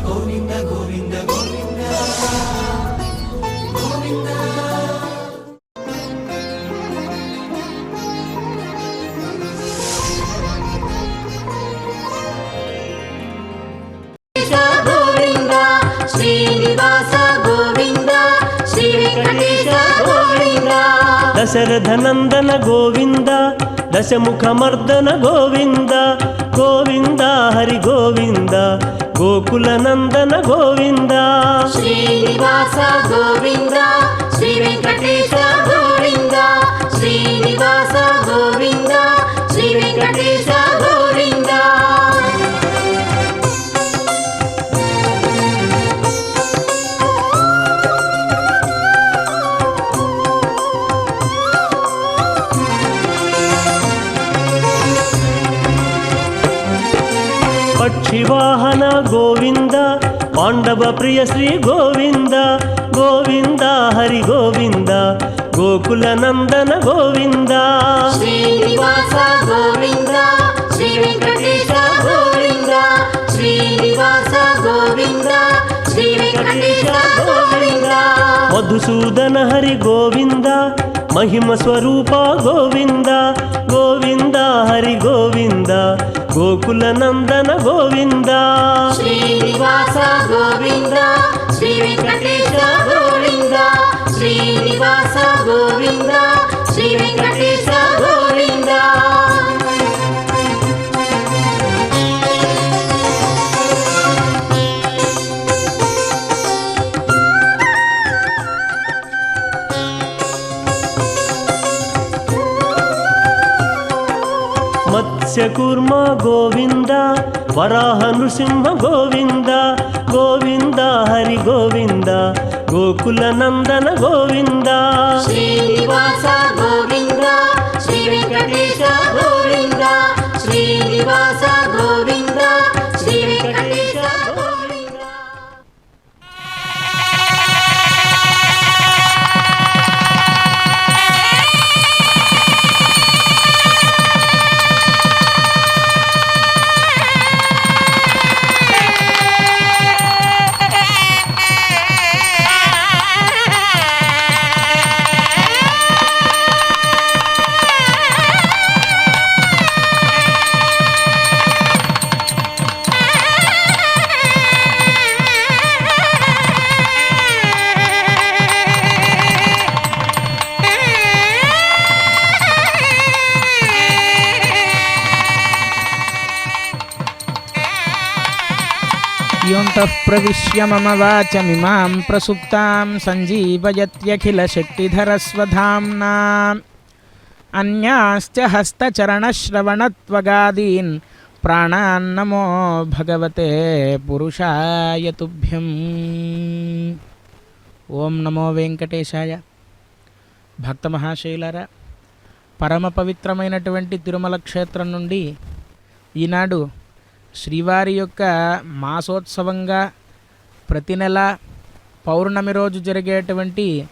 గోవింద గోవింద గోవింద గోవింద. శ్రీనివాస గోవింద శ్రీ వెంకటేశ గోవింద. దశరథ నందన గోవింద దశముఖమర్దన గోవింద గోవింద హరి గోవింద గోకుల నందన గోవింద. శ్రీనివాస గోవింద శ్రీ వెంకటేశ గోవింద శ్రీనివాస గోవింద శ్రీ వెంకటేశ గోవింద. పక్షివాహన గోవింద పాండవ ప్రియ శ్రీ గోవింద గోవింద హరి గోవింద గోకుల నందన గోవింద. శ్రీనివాస గోవింద శ్రీ వెంకటేశ గోవింద శ్రీనివాస గోవింద శ్రీ వెంకటేశ గోవింద. మధుసూదన హరి గోవింద మహిమ స్వరూప గోవింద గోవింద హరి గోవింద గోకుల నందన గోవింద. శ్రీనివాస గోవింద శ్రీ వెంకటేశ గోవింద శ్రీనివాస గోవింద శ్రీ వెంకటేశ గోవింద. మత్స్యకూర్మ గోవింద వరాహ నృసింహ గోవింద గోవింద హరి గోవింద గోకుల నందన గోవింద. శ్రీనివాస గోవింద శ్రీ వెంకటేశ గోవింద శ్రీనివాస గోవింద శ్రీ వెంకటేశ గోవింద. योऽन्तः प्रविश्य मम वाचमिमां प्रसुप्तां सञ्जीवयत्यखिलशक्तिधरस्वधाम्ना अन्याश्च हस्तचरणश्रवणत्वगादीन् प्राणान्नमो भगवते पुरुषाय तुभ्यम्. ఓం నమో వెంకటేశాయ. భక్త మహాశైలారా, పరమ పవిత్రమైనటువంటి తిరుమల క్షేత్రం నుండి ఈనాడు శ్రీవారి యొక్క మాసోత్సవంగా ప్రతి నెల పౌర్ణమి రోజు జరిగేటువంటి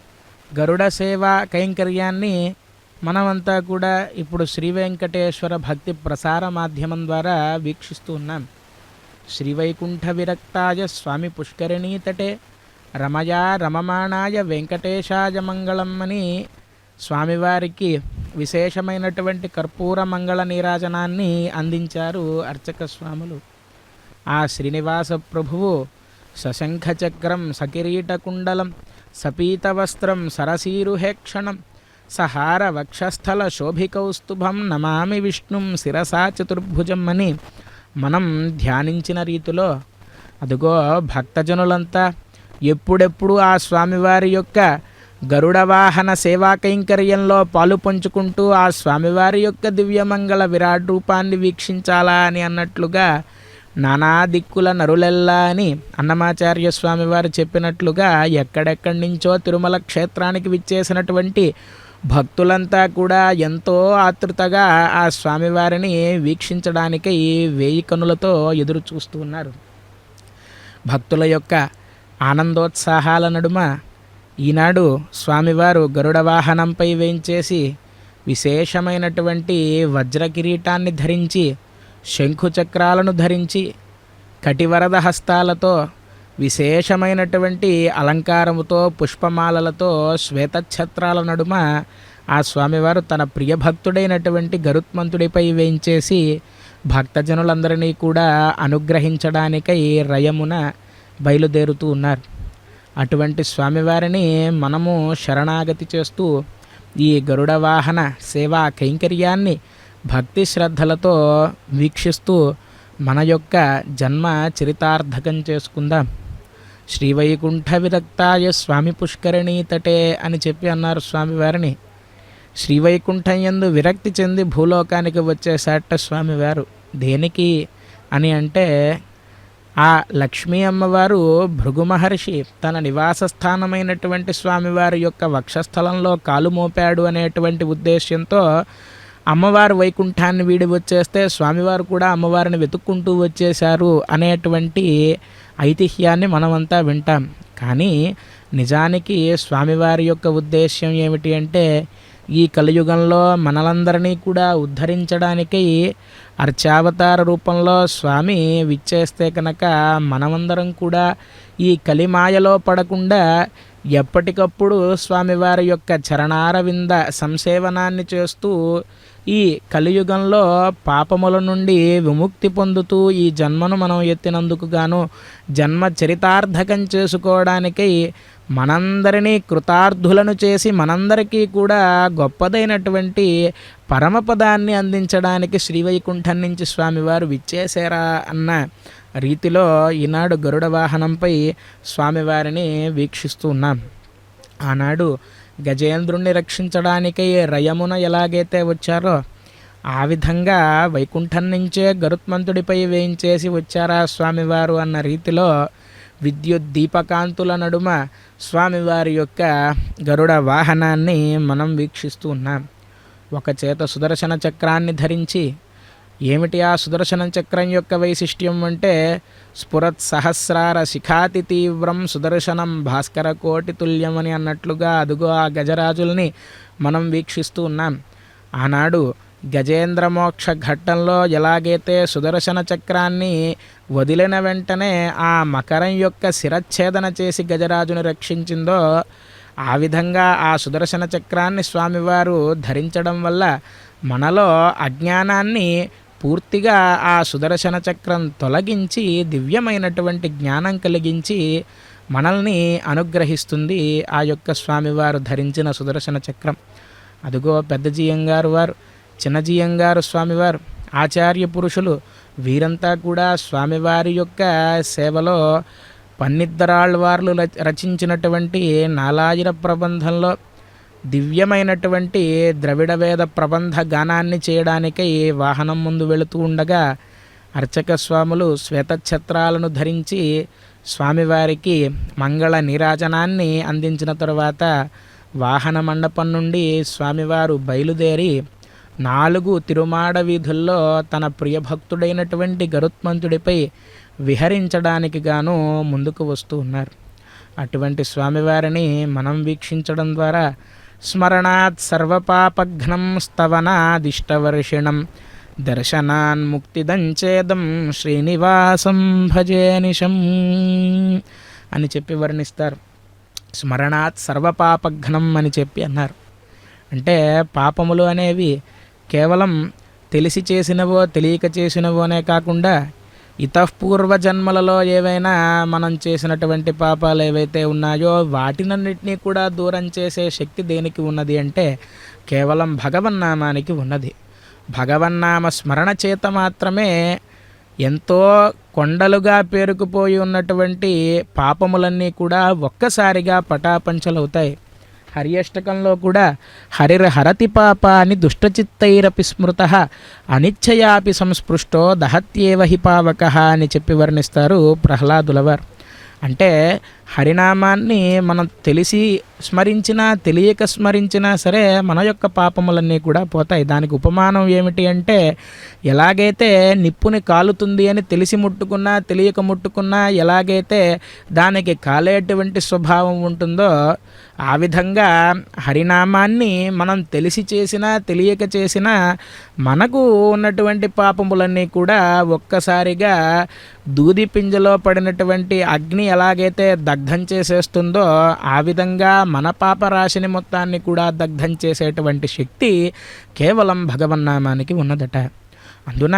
గరుడ సేవా కైంకర్యాన్ని మనమంతా కూడా ఇప్పుడు శ్రీ వెంకటేశ్వర భక్తి ప్రసార మాధ్యమం ద్వారా వీక్షిస్తూ ఉన్నాం. శ్రీవైకుంఠ విరక్తాయ స్వామి పుష్కరిణీ తటే రమయా రమమాణాయ వెంకటేశాయ మంగళం అని స్వామివారికి విశేషమైనటువంటి కర్పూర మంగళ నీరాజనాన్ని అందించారు అర్చక స్వాములు. ఆ శ్రీనివాస ప్రభువు సశంఖచక్రం సకిరీటకుండలం సపీతవస్త్రం సరసీరుహేక్షణం సహార వక్షస్థల శోభికౌస్తుభం నమామి విష్ణుం శిరసా చతుర్భుజం అని మనం ధ్యానించిన రీతిలో అదిగో భక్తజనులంతా ఎప్పుడెప్పుడు ఆ స్వామివారి యొక్క గరుడ వాహన సేవా కైంకర్యంలో పాలు పంచుకుంటూ ఆ స్వామివారి యొక్క దివ్యమంగళ విరాట్ రూపాన్ని వీక్షించాలా అని అన్నట్లుగా నానా దిక్కుల నరులెల్లా అని అన్నమాచార్య స్వామివారు చెప్పినట్లుగా ఎక్కడెక్కడి నుంచో తిరుమల క్షేత్రానికి విచ్చేసినటువంటి భక్తులంతా కూడా ఎంతో ఆతృతగా ఆ స్వామివారిని వీక్షించడానికి వేయి కనులతో ఎదురు చూస్తూ ఉన్నారు. భక్తుల యొక్క ఆనందోత్సాహాల నడుమ ఈనాడు స్వామివారు గరుడ వాహనంపై వేంచేసి విశేషమైనటువంటి వజ్ర కిరీటాన్ని ధరించి శంఖు చక్రాలను ధరించి కటివరద హస్తాలతో విశేషమైనటువంటి అలంకారముతో పుష్పమాలలతో శ్వేతఛత్రాల నడుమ ఆ స్వామివారు తన ప్రియభక్తుడైనటువంటి గరుత్మంతుడిపై వేయించేసి భక్తజనులందరినీ కూడా అనుగ్రహించడానికై రయమున బయలుదేరుతూ ఉన్నారు. అటువంటి స్వామివారిని మనము శరణాగతి చేస్తూ ఈ గరుడ వాహన సేవా కైంకర్యాన్ని భక్తి శ్రద్ధలతో వీక్షిస్తూ మన యొక్క జన్మ చరితార్థకం చేసుకుందాం. శ్రీవైకుంఠ విరక్తాయ స్వామి పుష్కరిణీ తటే అని చెప్పి అన్నారు స్వామివారిని. శ్రీవైకుంఠం యందు విరక్తి చెంది భూలోకానికి వచ్చేసాట స్వామివారు. దేనికి అని అంటే ఆ లక్ష్మీ అమ్మవారు భృగు మహర్షి తన నివాస స్థానమైనటువంటి స్వామివారి యొక్క వక్షస్థలంలో కాలు మోపాడు అనేటువంటి ఉద్దేశ్యంతో అమ్మవారు వైకుంఠాన్ని వీడి వచ్చేస్తే స్వామివారు కూడా అమ్మవారిని వెతుక్కుంటూ వచ్చేశారు అనేటువంటి ఐతిహ్యాన్ని మనమంతా వింటాం. కానీ నిజానికి స్వామివారి యొక్క ఉద్దేశ్యం ఏమిటి అంటే ఈ కలియుగంలో మనలందరినీ కూడా ఉద్ధరించడానికై అర్చావతార రూపంలో స్వామి విచ్చేస్తే కనుక మనమందరం కూడా ఈ కలిమాయలో పడకుండా ఎప్పటికప్పుడు స్వామివారి యొక్క చరణారవింద సంసేవనాన్ని చేస్తూ ఈ కలియుగంలో పాపముల నుండి విముక్తి పొందుతూ ఈ జన్మను మనం ఎత్తినందుకు గాను జన్మ చరితార్థకం చేసుకోవడానికై మనందరినీ కృతార్థులను చేసి మనందరికీ కూడా గొప్పదైనటువంటి పరమపదాన్ని అందించడానికి శ్రీవైకుంఠం నుంచి స్వామివారు విచ్చేశారా అన్న రీతిలో ఈనాడు గరుడ వాహనంపై స్వామివారిని వీక్షిస్తూ ఉన్నాం. ఆనాడు గజేంద్రుణ్ణి రక్షించడానికై రయమున ఎలాగైతే వచ్చారో ఆ విధంగా వైకుంఠం నుంచే గరుత్మంతుడిపై వేయించేసి వచ్చారా స్వామివారు అన్న రీతిలో విద్యుత్ దీపకాంతుల నడుమ స్వామివారి యొక్క గరుడ వాహనాన్ని మనం వీక్షిస్తూ ఉన్నాం. ఒక చేత సుదర్శన చక్రాన్ని ధరించి, ఏమిటి ఆ సుదర్శన చక్రం యొక్క వైశిష్ట్యం అంటే స్ఫురత్ సహస్రార శిఖాతి తీవ్రం సుదర్శనం భాస్కర కోటి తుల్యం అని అన్నట్లుగా అదుగో ఆ గజరాజుల్ని మనం వీక్షిస్తూ ఉన్నాం. ఆనాడు గజేంద్ర మోక్ష ఘట్టంలో ఎలాగైతే సుదర్శన చక్రాన్ని వదిలిన వెంటనే ఆ మకరం యొక్క శిరచ్ఛేదన చేసి గజరాజును రక్షించిందో ఆ విధంగా ఆ సుదర్శన చక్రాన్ని స్వామివారు ధరించడం వల్ల మనలో అజ్ఞానాన్ని పూర్తిగా ఆ సుదర్శన చక్రం తొలగించి దివ్యమైనటువంటి జ్ఞానం కలిగించి మనల్ని అనుగ్రహిస్తుంది ఆ యొక్క స్వామివారు ధరించిన సుదర్శన చక్రం. అదిగో పెద్దజీయంగారు వారు, చిన్నజీయంగారు స్వామివారు, ఆచార్య పురుషులు వీరంతా కూడా స్వామివారి యొక్క సేవలో పన్నిద్దరాళ్ళవార్లు రచించినటువంటి నాలాయిర ప్రబంధంలో దివ్యమైనటువంటి ద్రవిడ వేద ప్రబంధ గానాన్ని చేయడానికై వాహనం ముందు వెళుతూ ఉండగా అర్చక స్వాములు శ్వేతఛత్రాలను ధరించి స్వామివారికి మంగళ నీరాజనాన్ని అందించిన తరువాత వాహన మండపం నుండి స్వామివారు బయలుదేరి 4 తిరుమాడ వీధుల్లో తన ప్రియభక్తుడైనటువంటి గరుత్మంతుడిపై విహరించడానికి గాను ముందుకు వస్తూ ఉన్నారు. అటువంటి స్వామివారిని మనం వీక్షించడం ద్వారా స్మరణాత్ సర్వపాపఘ్నం స్తవనాదిష్టవర్షిణం దర్శనాన్ముక్తిదంచేదం శ్రీనివాసం భజే నిశం అని చెప్పి వర్ణిస్తారు. స్మరణాత్ సర్వపాపఘ్నం అని చెప్పి అన్నారు. అంటే పాపములు అనేవి కేవలం తెలిసి చేసినవో తెలియక చేసినవోనే కాకుండా ఇతఃపూర్వ జన్మలలో ఏవైనా మనం చేసినటువంటి పాపాలు ఏవైతే ఉన్నాయో వాటినన్నిటినీ కూడా దూరం చేసే శక్తి దేనికి ఉన్నది అంటే కేవలం భగవన్నామానికి ఉన్నది. భగవన్నామ స్మరణ చేత మాత్రమే ఎంతో కొండలుగా పేరుకుపోయి ఉన్నటువంటి పాపములన్నీ కూడా ఒక్కసారిగా పటాపంచలవుతాయి. హరియష్టకంలో కూడా హరిర్హరతి పాపాని దుష్టచిత్తైరపి స్మృత అనిచ్చయాపి సంస్పృష్టో దహత్యేవ హి పావక అని చెప్పి వర్ణిస్తారు ప్రహ్లాదులవారు. అంటే హరినామాన్ని మనం తెలిసి స్మరించినా తెలియక స్మరించినా సరే మన యొక్క పాపములన్నీ కూడా పోతాయి. దానికి ఉపమానం ఏమిటి అంటే, ఎలాగైతే నిప్పుని కాలుతుంది అని తెలిసి ముట్టుకున్నా తెలియక ముట్టుకున్నా ఎలాగైతే దానికి కాలేటువంటి స్వభావం ఉంటుందో, ఆ విధంగా హరినామాన్ని మనం తెలిసి చేసినా తెలియక చేసినా మనకు ఉన్నటువంటి పాపములన్నీ కూడా ఒక్కసారిగా దూది పింజలో పడినటువంటి అగ్ని ఎలాగైతే దగ్ధం చేసేస్తుందో, ఆ విధంగా మన పాపరాశిని మొత్తాన్ని కూడా దగ్ధం చేసేటువంటి శక్తి కేవలం భగవన్నామానికి ఉన్నదట. అందున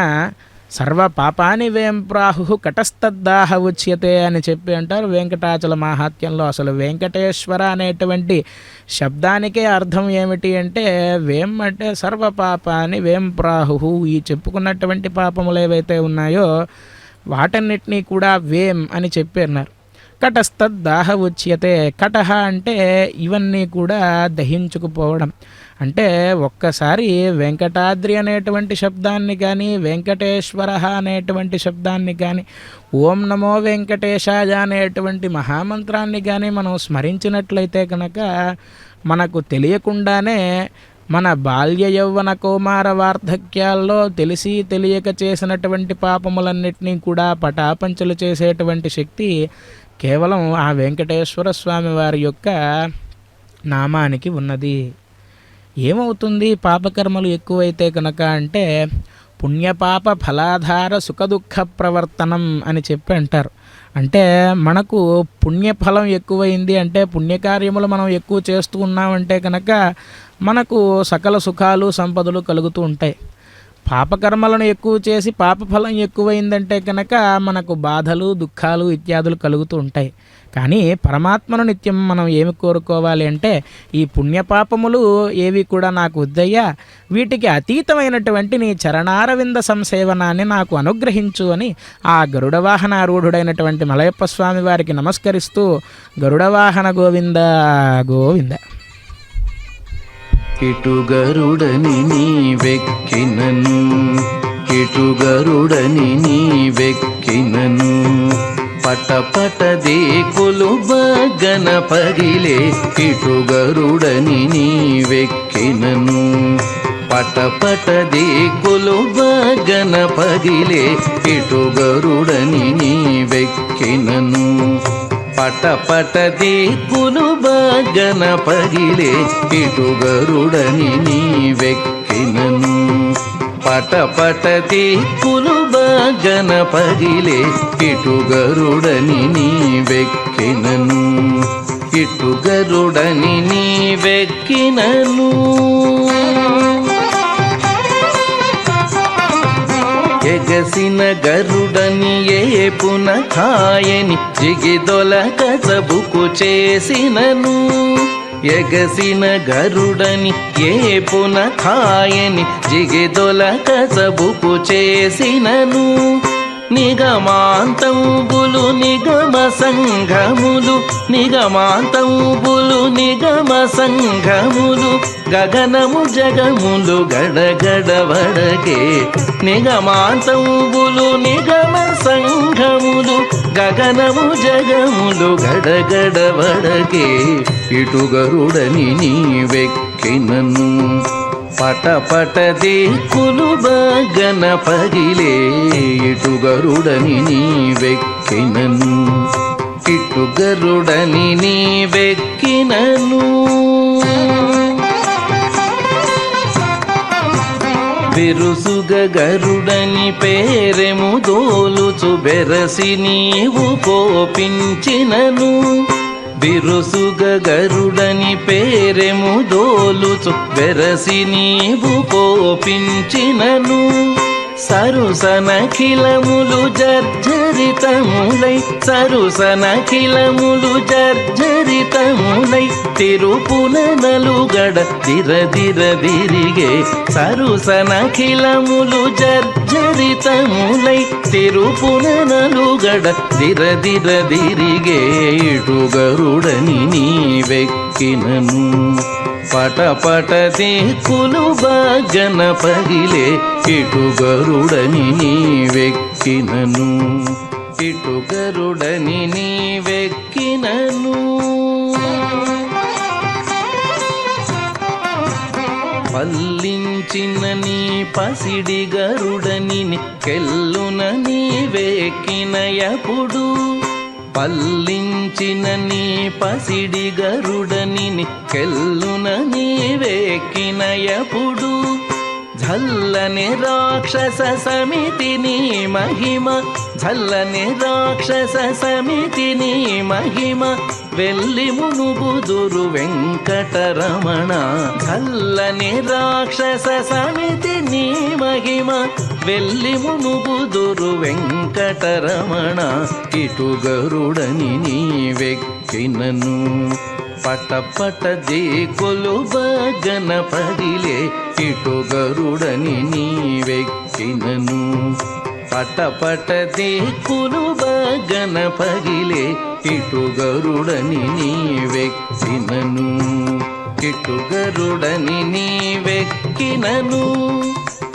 సర్వ పాపాని వేం ప్రాహు కటస్తద్దాహ ఉచ్యతే అని చెప్పి అంటారు వెంకటాచల మాహాత్యంలో. అసలు వెంకటేశ్వర అనేటువంటి శబ్దానికే అర్థం ఏమిటి అంటే, వేం అంటే సర్వ పాపాని వేం ప్రాహు, ఈ చెప్పుకున్నటువంటి పాపములు ఏవైతే ఉన్నాయో వాటన్నిటినీ కూడా వేం అని చెప్పన్నారు. కటస్తద్దాహ ఉచ్యతే, కటహ అంటే ఇవన్నీ కూడా దహించుకుపోవడం. అంటే ఒక్కసారి వెంకటాద్రి అనేటువంటి శబ్దాన్ని కానీ వెంకటేశ్వర అనేటువంటి శబ్దాన్ని కానీ ఓం నమో వెంకటేశాయ అనేటువంటి మహామంత్రాన్ని కానీ మనం స్మరించినట్లయితే కనుక మనకు తెలియకుండానే మన బాల్య యౌవన కౌమార వార్ధక్యాల్లో తెలిసి తెలియక చేసినటువంటి పాపములన్నిటినీ కూడా పటాపంచలు చేసేటువంటి శక్తి కేవలం ఆ వెంకటేశ్వర స్వామి వారి యొక్క నామానికి ఉన్నది. ఏమవుతుంది పాపకర్మలు ఎక్కువైతే కనుక అంటే, పుణ్యపాప ఫలాధార సుఖదుఖ ప్రవర్తనం అని చెప్పి అంటారు. అంటే మనకు పుణ్యఫలం ఎక్కువైంది అంటే, పుణ్యకార్యములు మనం ఎక్కువ చేస్తూ ఉన్నామంటే కనుక మనకు సకల సుఖాలు సంపదలు కలుగుతూ ఉంటాయి. పాపకర్మలను ఎక్కువ చేసి పాపఫలం ఎక్కువైందంటే కనుక మనకు బాధలు దుఃఖాలు ఇత్యాదులు కలుగుతూ ఉంటాయి. కానీ పరమాత్మను నిత్యం మనం ఏమి కోరుకోవాలి అంటే, ఈ పుణ్యపాపములు ఏవి కూడా నాకు వద్దయ్యా, వీటికి అతీతమైనటువంటి నీ చరణారవింద సంసేవనాన్ని నాకు అనుగ్రహించు అని ఆ గరుడవాహనారూఢుడైనటువంటి మలయప్ప స్వామి వారికి నమస్కరిస్తూ గరుడవాహన గోవింద గోవింద. ఇటుగరుడని నీవెక్కినను, ఇటుగరుడని నీవెక్కినను, పటపట దేకులు బగన పగిలే, ఇటుగరుడని నీవెక్కినను, పటపట దేకులు బగన పగిలే, ఇటుగరుడని నీవెక్కినను, పటపట దిక్కులు బగన పగిలే, ఇటుగరుడని నీవెక్కినను, పటపట దిక్కులు బగన పగిలే, ఇటుగరుడని నీవెక్కినను, ఇటుగరుడని నీవెక్కినను. ఎగసిన గరుడని ఏపున ఖాయని జిగిదొలక సబుకు చేసినను, ఎగసిన గరుడని ఏపున ఖాయని జిగిదొలక సబుకు చేసినను, నిగమాంతంబులు నిగమ సంఘములు, నిగమాంతంబులు నిగమ సంఘములు, గగనము జగములు గడగడ వడకే, నిగమాంతంబులు నిగమ సంఘములు, గగనము జగములు గడగడ వడకే, ఇటుగరుడని నీవెక్కినను, పటపట దిక్కులు బగన పగిలే, ఇటుగరుడని నీవెక్కినను, ఇటుగరుడని నీవెక్కినను. బిరుసుగ గరుడని పేరెము దోలుచు బెరసి నీవు కోపించినను, బిరుసుగ గరుడని పేరెము దోలుచు బెరసి నీవు కోపించినను, సరుసనఖిలములు జర్జరితములై, సరుసనఖిలములు జర్జరితములై, తిరుపునలుగడ దిరదిరదిరిగే, సరుసనఖిలములు జర్జరితములై, తిరుపునలుగడ దిరదిరదిరిగే, ఇటుగరుడని నీవెక్కినను, పటపట దిక్కులు బగన పగిలే, ఇటుగరుడని నీవెక్కినను, ఇటు గరుడని నీవెక్కినను పల్లించిన నీ పసిడి గరుడని కెల్లున నీవెక్కినయపుడు పల్లించిన నీ పసిడి గరుడని కెల్లున నీవెక్కినయపుడు ఝల్లని రాక్షస సమితి నీ మహిమ ఝల్లని రాక్షస సమితి నీ మహిమ వెళ్ళి మునుగుదురు వెంకటరమణ ఝల్లని రాక్షస సమితి నీ మహిమ వెళ్ళి మునుగుదురు వెంకటరమణ ఇటు గరుడని నీవెక్కినను పట పట దేకులు గణపదిలే ఇటు గరుడని నీవెక్కినను పట పట దేకులు గణపదిలే ఇటు గరుడని నీవెక్కినను ఇటు గరుడని నీవెక్కినను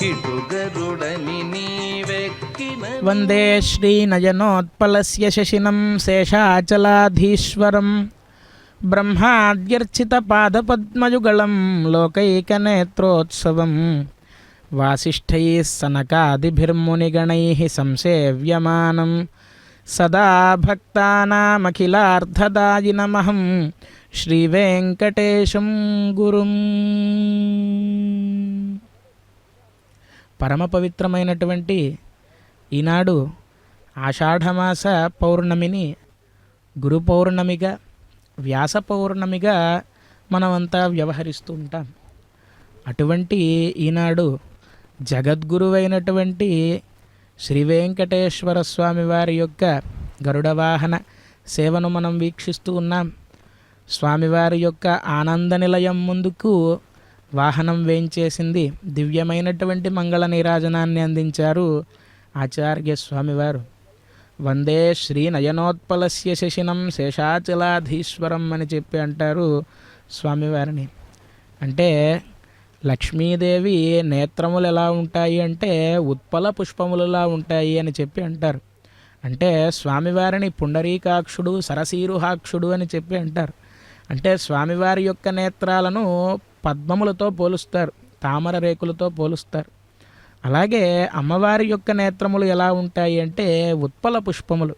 ఇటు గరుడని నీవెక్కినను వందే శ్రీనయనోత్పలస్య శశినం శేషాచలాధీశ్వరం బ్రహ్మాద్యర్చితపాదపద్మయుగళం లోకైకనేత్రోత్సవం వాసిష్ఠైः సనకాదిభిర్మునిగణైः సంసేవ్యమానం సదా భక్తానామఖిలార్థదాయినమహం శ్రీవేంకటేశం గురుం. పరమ పవిత్రమైనటువంటి ఈనాడు ఆషాఢమాస పౌర్ణమిని గురు పౌర్ణమిగా వ్యాస పౌర్ణమిగా మనమంతా వ్యవహరిస్తూ ఉంటాం. అటువంటి ఈనాడు జగద్గురువైనటువంటి శ్రీ వెంకటేశ్వర స్వామి వారి యొక్క గరుడ వాహన సేవను మనం వీక్షిస్తూ ఉన్నాం. స్వామివారి యొక్క ఆనంద నిలయం ముందుకు వాహనం వేంచేసింది, దివ్యమైనటువంటి మంగళ నీరాజనాన్ని అందించారు ఆచార్య స్వామివారు. వందే శ్రీ నయనోత్పలస్య శశినం శేషాచలాధీశ్వరం అని చెప్పి అంటారు స్వామివారిని. అంటే లక్ష్మీదేవి నేత్రములు ఎలా ఉంటాయి అంటే ఉత్పల పుష్పములలా ఉంటాయి అని చెప్పి అంటారు. అంటే స్వామివారిని పుండరీకాక్షుడు సరసీరుహాక్షుడు అని చెప్పి అంటారు. అంటే స్వామివారి యొక్క నేత్రాలను పద్మములతో పోలుస్తారు, తామర రేకులతో పోలుస్తారు. అలాగే అమ్మవారి యొక్క నేత్రములు ఎలా ఉంటాయి అంటే ఉత్పల పుష్పములు,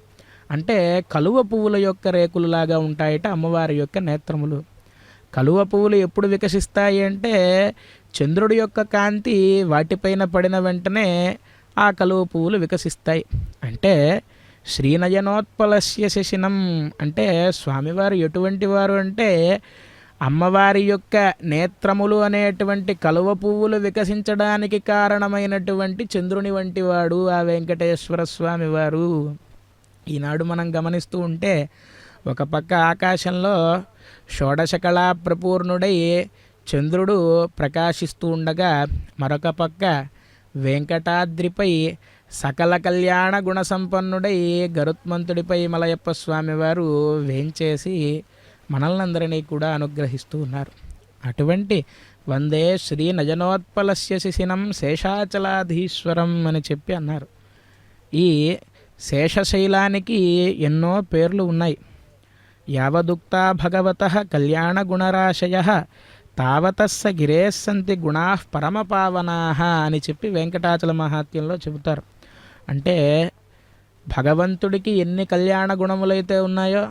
అంటే కలువ పువ్వుల యొక్క రేకులులాగా ఉంటాయట అమ్మవారి యొక్క నేత్రములు. కలువ పువ్వులు ఎప్పుడు వికసిస్తాయి అంటే చంద్రుడి యొక్క కాంతి వాటిపైన పడిన వెంటనే ఆ కలువ పువ్వులు వికసిస్తాయి. అంటే శ్రీనయనోత్పలస్య శశినం అంటే స్వామివారు ఎటువంటి వారు అంటే అమ్మవారి యొక్క నేత్రములు అనేటువంటి కలువ పువ్వులు వికసించడానికి కారణమైనటువంటి చంద్రుని వంటి వాడు ఆ వెంకటేశ్వర స్వామి వారు. ఈనాడు మనం గమనిస్తూ ఉంటే ఒక పక్క ఆకాశంలో షోడశకళా ప్రపూర్ణుడై చంద్రుడు ప్రకాశిస్తూ ఉండగా మరొక పక్క వెంకటాద్రిపై సకల కళ్యాణ గుణసంపన్నుడై గరుత్మంతుడిపై మలయప్ప స్వామివారు వేంచేసి మనల్నందరినీ కూడా అనుగ్రహిస్తూ ఉన్నారు. అటువంటి వందే శ్రీ నయనోత్పలస్య శిశినం శేషాచలాధీశ్వరం అని చెప్పి అన్నారు. ఈ శేషశైలానికి ఎన్నో పేర్లు ఉన్నాయి. యావదుక్తా భగవతః కళ్యాణ గుణరాశయః తావతస్స గిరేస్సంతి గుణాః పరమపావనాః అని చెప్పి వెంకటాచల మహాత్మ్యంలో చెబుతారు. అంటే భగవంతుడికి ఎన్ని కళ్యాణ గుణములైతే ఉన్నాయో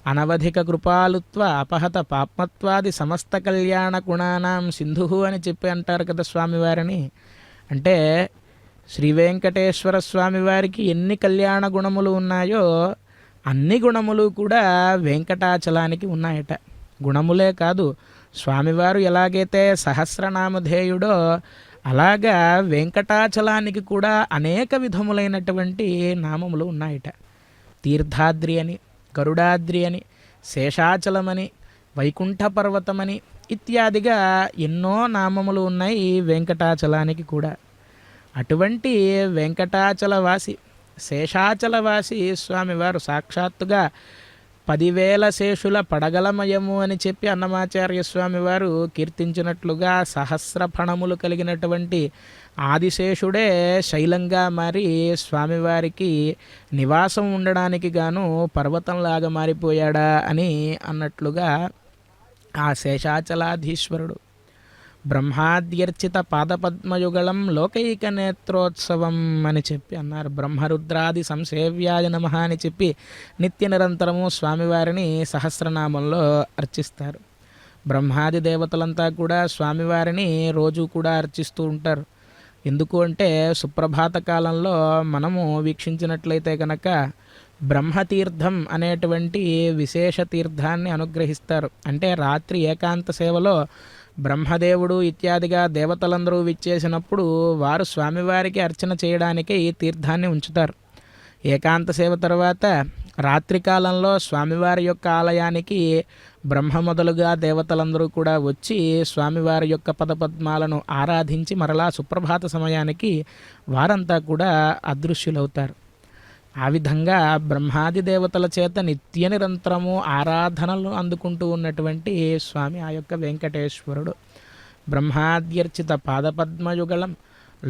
అనవధిక కృపాలుత్వ అపహత పాప్మత్వాది సమస్త కళ్యాణ గుణానాం సింధు అని చెప్పి అంటారు కదా స్వామివారిని. అంటే శ్రీ వెంకటేశ్వర స్వామివారికి ఎన్ని కళ్యాణ గుణములు ఉన్నాయో అన్ని గుణములు కూడా వెంకటాచలానికి ఉన్నాయట. గుణములే కాదు, స్వామివారు ఎలాగైతే సహస్రనామధేయుడో అలాగా వెంకటాచలానికి కూడా అనేక విధములైనటువంటి నామములు ఉన్నాయట. తీర్థాద్రి అని, గరుడాద్రి అని, శేషాచలమని, వైకుంఠ పర్వతమని ఇత్యాదిగా ఎన్నో నామములు ఉన్నాయి వెంకటాచలానికి కూడా. అటువంటి వెంకటాచలవాసి శేషాచలవాసి స్వామివారు సాక్షాత్తుగా 10,000 శేషుల పడగలమయము అని చెప్పి అన్నమాచార్య స్వామి వారు కీర్తించినట్లుగా సహస్ర ఫణములు కలిగినటువంటి ఆదిశేషుడే శైలంగా మారి స్వామివారికి నివాసం ఉండడానికి గాను పర్వతంలాగా మారిపోయాడా అని అన్నట్లుగా ఆ శేషాచలాధీశ్వరుడు బ్రహ్మాద్యర్చిత పాదపద్మయుగళం లోకైక నేత్రోత్సవం అని చెప్పి అన్నారు. బ్రహ్మరుద్రాది సంసేవ్యాయ నమః అని చెప్పి నిత్య నిరంతరము స్వామివారిని సహస్రనామంలో అర్చిస్తారు. బ్రహ్మాది దేవతలంతా కూడా స్వామివారిని రోజు కూడా అర్చిస్తూ ఉంటారు. ఎందుకు అంటే సుప్రభాత కాలంలో మనము వీక్షించినట్లయితే కనుక బ్రహ్మతీర్థం అనేటువంటి విశేష తీర్థాన్ని అనుగ్రహిస్తారు. అంటే రాత్రి ఏకాంత సేవలో బ్రహ్మదేవుడు ఇత్యాదిగా దేవతలందరూ విచ్చేసినప్పుడు వారు స్వామివారికి అర్చన చేయడానికి ఈ తీర్థాన్ని ఉంచుతారు. ఏకాంత సేవ తర్వాత రాత్రికాలంలో స్వామివారి యొక్క ఆలయానికి బ్రహ్మ మొదలుగా దేవతలందరూ కూడా వచ్చి స్వామివారి యొక్క పదపద్మాలను ఆరాధించి మరలా సుప్రభాత సమయానికి వారంతా కూడా అదృశ్యులవుతారు. ఆ విధంగా బ్రహ్మాది దేవతల చేత నిత్య నిరంతరము ఆరాధనలు అందుకుంటూ ఉన్నటువంటి స్వామి ఆ యొక్క వెంకటేశ్వరుడు. బ్రహ్మాద్యర్చిత పాదపద్మయుగళం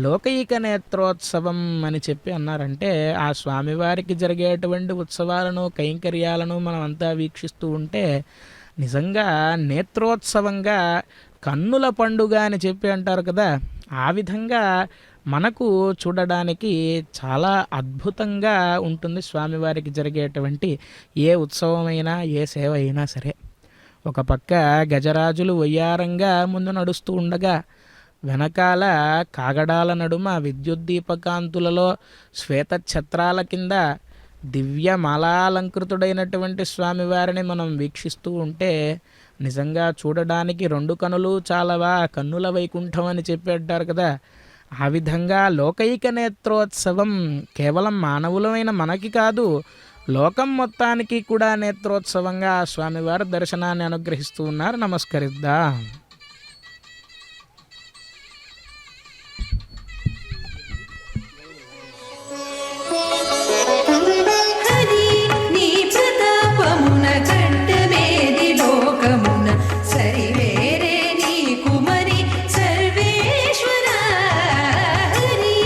లోకైక నేత్రోత్సవం అని చెప్పి అన్నారంటే ఆ స్వామివారికి జరిగేటువంటి ఉత్సవాలను కైంకర్యాలను మనం అంతా వీక్షిస్తూ ఉంటే నిజంగా నేత్రోత్సవంగా కన్నుల పండుగ అని చెప్పి అంటారు కదా, ఆ విధంగా మనకు చూడడానికి చాలా అద్భుతంగా ఉంటుంది స్వామివారికి జరిగేటువంటి ఏ ఉత్సవమైనా ఏ సేవ అయినా సరే. ఒక పక్క గజరాజులు వయ్యారంగా ముందు నడుస్తూ ఉండగా వెనకాల కాగడాల నడుమ విద్యుద్దీపకాంతులలో శ్వేత ఛత్రాల కింద దివ్య మాలాలంకృతుడైనటువంటి స్వామివారిని మనం వీక్షిస్తూ ఉంటే నిజంగా చూడడానికి 2 కనులు చాలవా, కన్నుల వైకుంఠం అని చెప్పి అంటారు కదా. ఆ విధంగా లోకైక నేత్రోత్సవం కేవలం మానవులమైన మనకి కాదు, లోకం మొత్తానికి కూడా నేత్రోత్సవంగా స్వామివారి దర్శనాన్ని అనుగ్రహిస్తూ ఉన్నారు. నమస్కరిద్దాం. హరి నీ ప్రతాపమున కట్టమేది లోకమున సరివేరే నీ కుమరి సర్వేశ్వర. హరి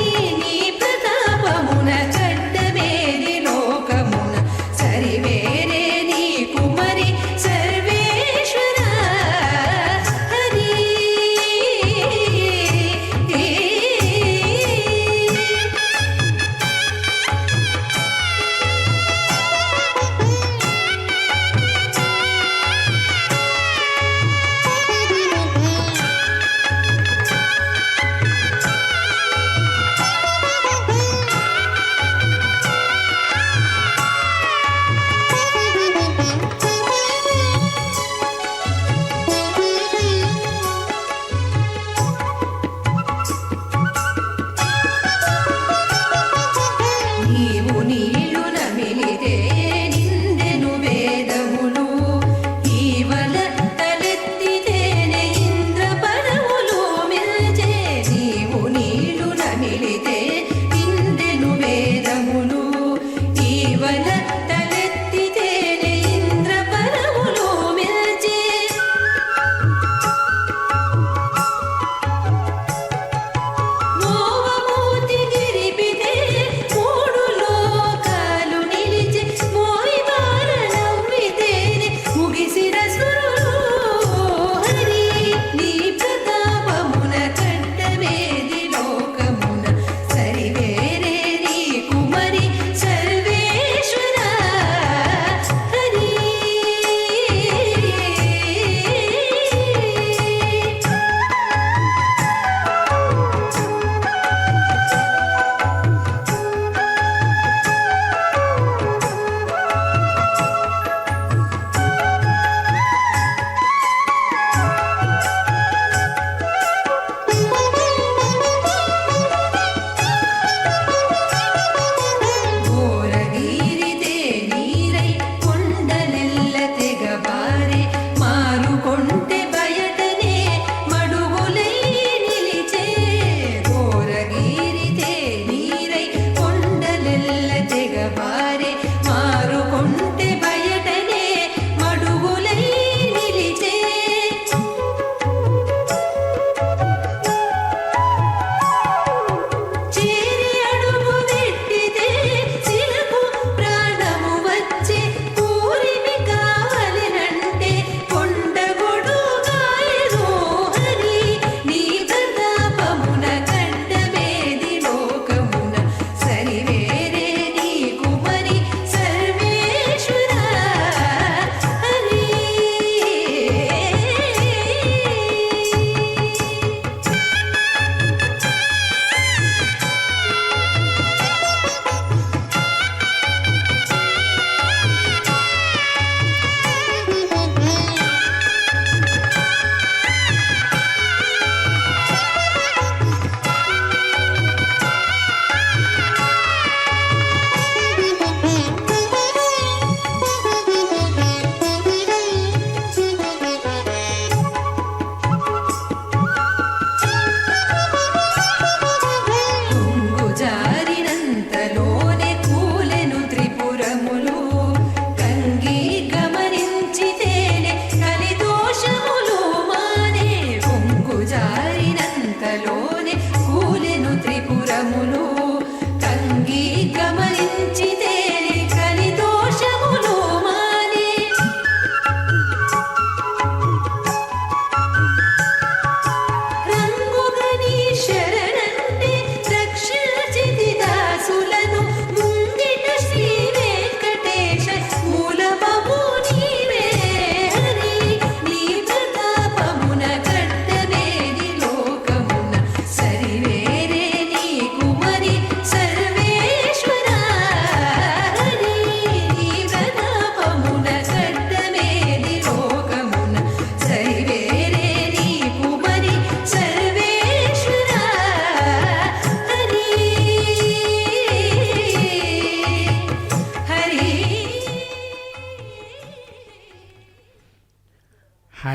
నీ ప్రతాపమున కట్టమేది లోకమున సరివేరే నీ కుమరి సర్వేశ్వర.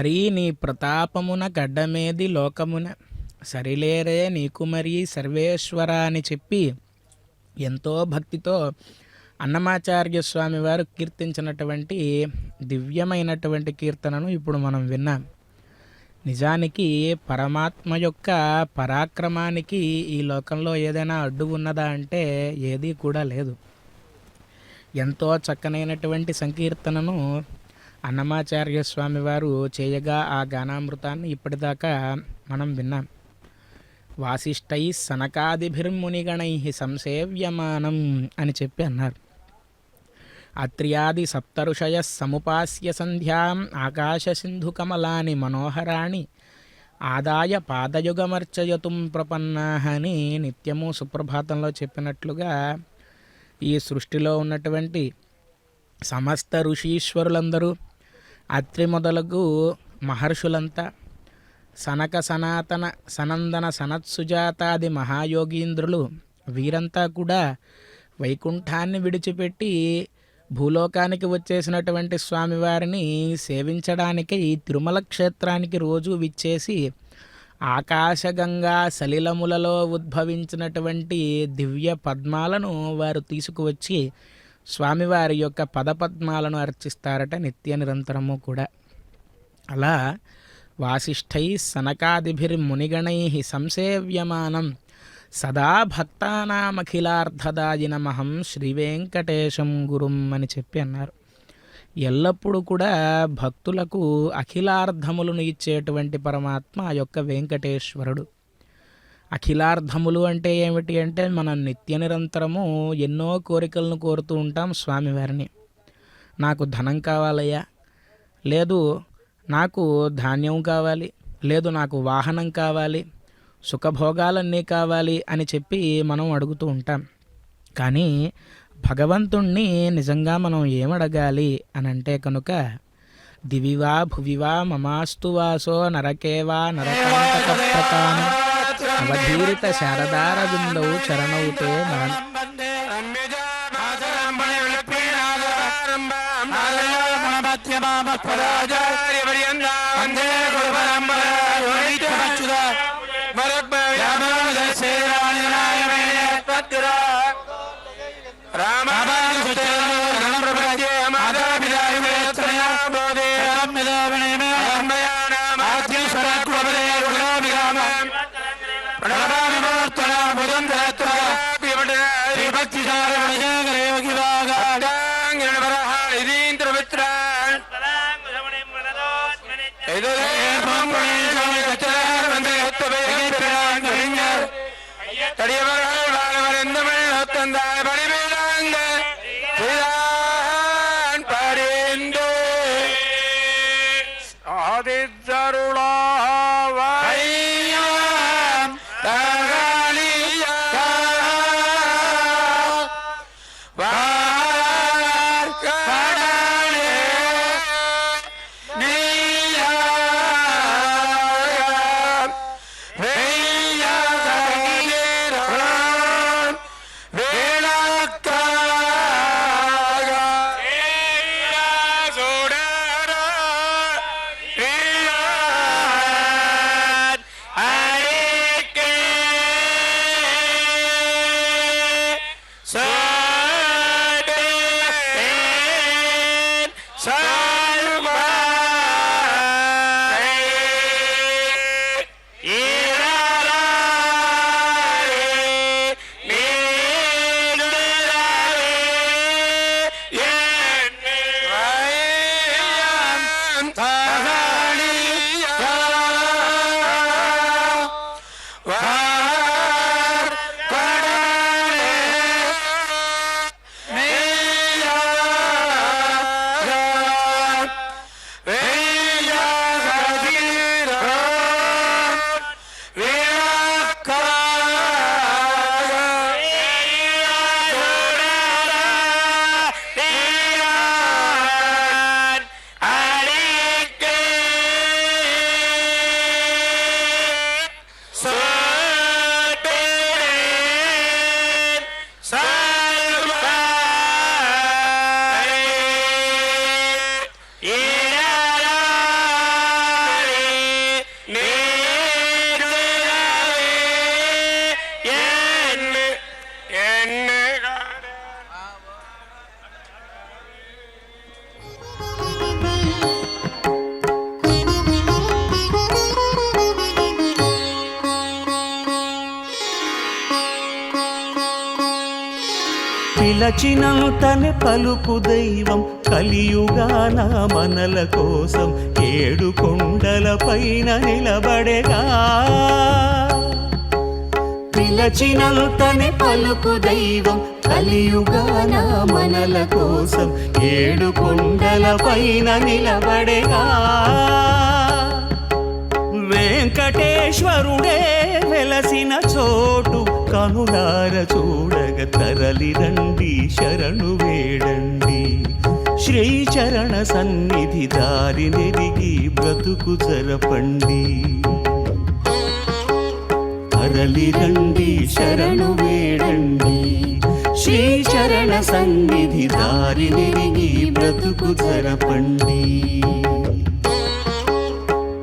హరి నీ ప్రతాపమున గడ్డమేది లోకమున, సరిలేరే నీకు మరి సర్వేశ్వర అని చెప్పి ఎంతో భక్తితో అన్నమాచార్య స్వామి వారు కీర్తించినటువంటి దివ్యమైనటువంటి కీర్తనను ఇప్పుడు మనం విన్నాం. నిజానికి పరమాత్మ యొక్క పరాక్రమానికి ఈ లోకంలో ఏదైనా అడ్డు ఉన్నదా అంటే ఏదీ కూడా లేదు. ఎంతో చక్కనైనటువంటి సంకీర్తనను అన్నమాచార్య స్వామి వారు చేయగా ఆ గానామృతాన్ని ఇప్పటిదాకా మనం విన్నాం. వాసిష్టై సనకాదిభిర్మునిగణై సంసేవ్యమానం అని చెప్పి అన్నారు. అత్ర్యాది సప్తఋషయ సముపాస్య సంధ్యాం ఆకాశ సింధు కమలాని మనోహరాణి ఆదాయ పాదయుగమర్చయతుం ప్రపన్నాః అని నిత్యము సుప్రభాతంలో చెప్పినట్లుగా ఈ సృష్టిలో ఉన్నటువంటి సమస్త ఋషీశ్వరులందరూ, అత్రి మొదలగు మహర్షులంతా, సనక సనాతన సనందన సనత్సుజాతాది మహాయోగీంద్రులు వీరంతా కూడా వైకుంఠాన్ని విడిచిపెట్టి భూలోకానికి వచ్చేసినటువంటి స్వామివారిని సేవించడానికి ఈ తిరుమల క్షేత్రానికి రోజు విచ్చేసి ఆకాశగంగా సలిలములలో ఉద్భవించినటువంటి దివ్య పద్మాలను వారు తీసుకువచ్చి స్వామివారి యొక్క పదపద్మాలను అర్చిస్తారట నిత్య నిరంతరము కూడా. అలా వాసిష్ఠై సనకాదిభిర్మునిగణై సంసేవ్యమానం సదా భక్తానామఖిలార్థదాయినమహం శ్రీవేంకటేశం గురుం అని చెప్పి అన్నారు. ఎల్లప్పుడూ కూడా భక్తులకు అఖిలార్థములను ఇచ్చేటువంటి పరమాత్మ ఆ యొక్క వెంకటేశ్వరుడు. అఖిలార్థములు అంటే ఏమిటి అంటే మనం నిత్య నిరంతరము ఎన్నో కోరికలను కోరుతూ ఉంటాం స్వామివారిని. నాకు ధనం కావాలయ్యా, లేదు నాకు ధాన్యం కావాలి, లేదు నాకు వాహనం కావాలి, సుఖభోగాలన్నీ కావాలి అని చెప్పి మనం అడుగుతూ ఉంటాం. కానీ భగవంతుణ్ణి నిజంగా మనం ఏమడగాలి అని అంటే కనుక దివివా భువివా మమాస్తు వాసో నరకేవా నరకాంతక ప్రకారం అవధీరిత శారదార బిందౌ చరణౌతే మరణ వేళ పిలచినంతనే పలుకు దైవం కలియుగాన మనల కోసం 7 కొండల పైన నిలబడేగా. పిలచినంతనే పలుకు దైవం కలియుగాన మనల కోసం 7 కొండల పైన నిలబడేగా. వెంకటేశ్వరుడే వెలసిన చోటు కనులార చూడగ తరలి రండి శరణు వేడండి. శ్రీచరణ సన్నిధి దారి నెరిగి బ్రతుకు జరపండి. తరలి రండి శరణు వేడండి. శ్రీచరణ సన్నిధి దారి నెరిగి బ్రతుకు జరపండి.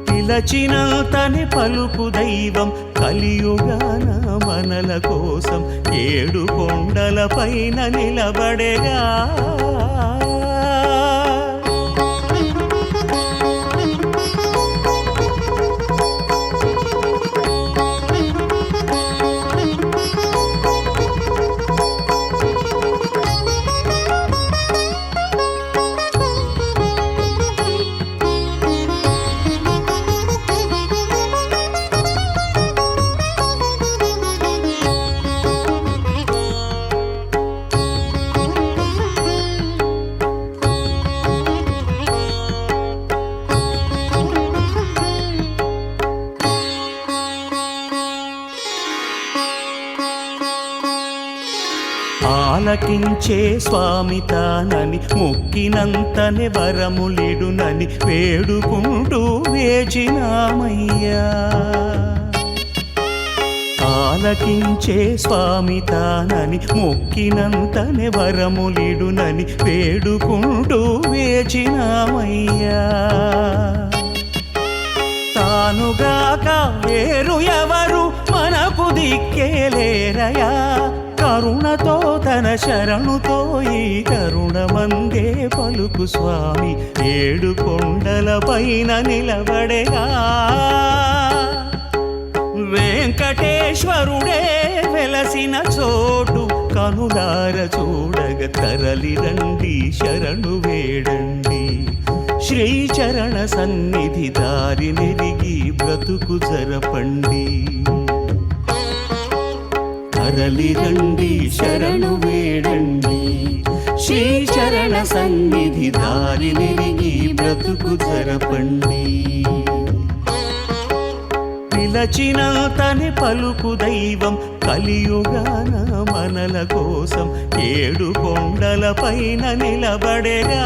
పిలచినంతనే పలుకు దైవం కలియుగాన మనల కోసం 7 కొండల పైన నిలబడేగా. ఆలకించే స్వామి తానని మొక్కినంతనే వరములిడునని వేడుకుంటూ వేచినామయ్యా. ఆలకించే స్వామి తానని మొక్కినంతనే వరములిడునని వేడుకుంటూ వేచినామయ్యా. తానుగాక వేరు ఎవరు మనకు దిక్కేలేరయా. కరుణతో తన శరణుతో ఈ కరుణమందే పలుకు స్వామి 7 కొండల పైన నిలబడేగా. వెంకటేశ్వరుడే వెలసిన చోటు కనులార చూడగ తరలి రండి శరణు వేడండి. శ్రీచరణ సన్నిధి దారి నెరిగి బ్రతుకు జరపండి. తరలి రండి శరణు వేడండి. శ్రీచరణ సన్నిధి దారి నెరిగి బ్రతుకు జరపండి. పిలచినంతనే పలుకు దైవం కలియుగాన మనల కోసం 7 కొండల పైన నిలబడేగా.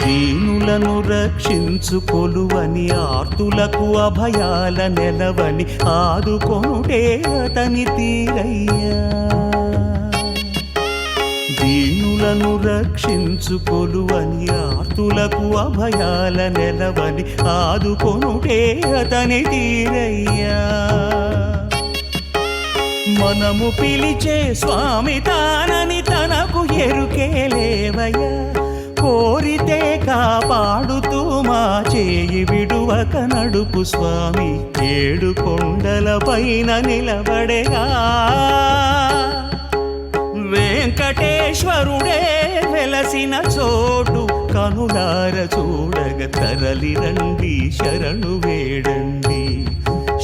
దీనులను రక్షించుకొలువని ఆర్తులకు అభయాల నెలవని ఆదుకొనుటే అతని తీరయ్యా. దీనులను రక్షించుకొలువని ఆర్తులకు అభయాల నెలవని ఆదుకొనుటే అతని తీరయ్యా. మనము పిలిచే స్వామి తానని తనకు ఎరుకేలేవయ్యా. కోరితే కాపాడుతూ మా చేయి విడువక నడుపు స్వామి 7 కొండల పైన నిలబడేగా. వెంకటేశ్వరుడే వెలసిన చోటు కనులార చూడగ తరలి రండి శరణు వేడండి.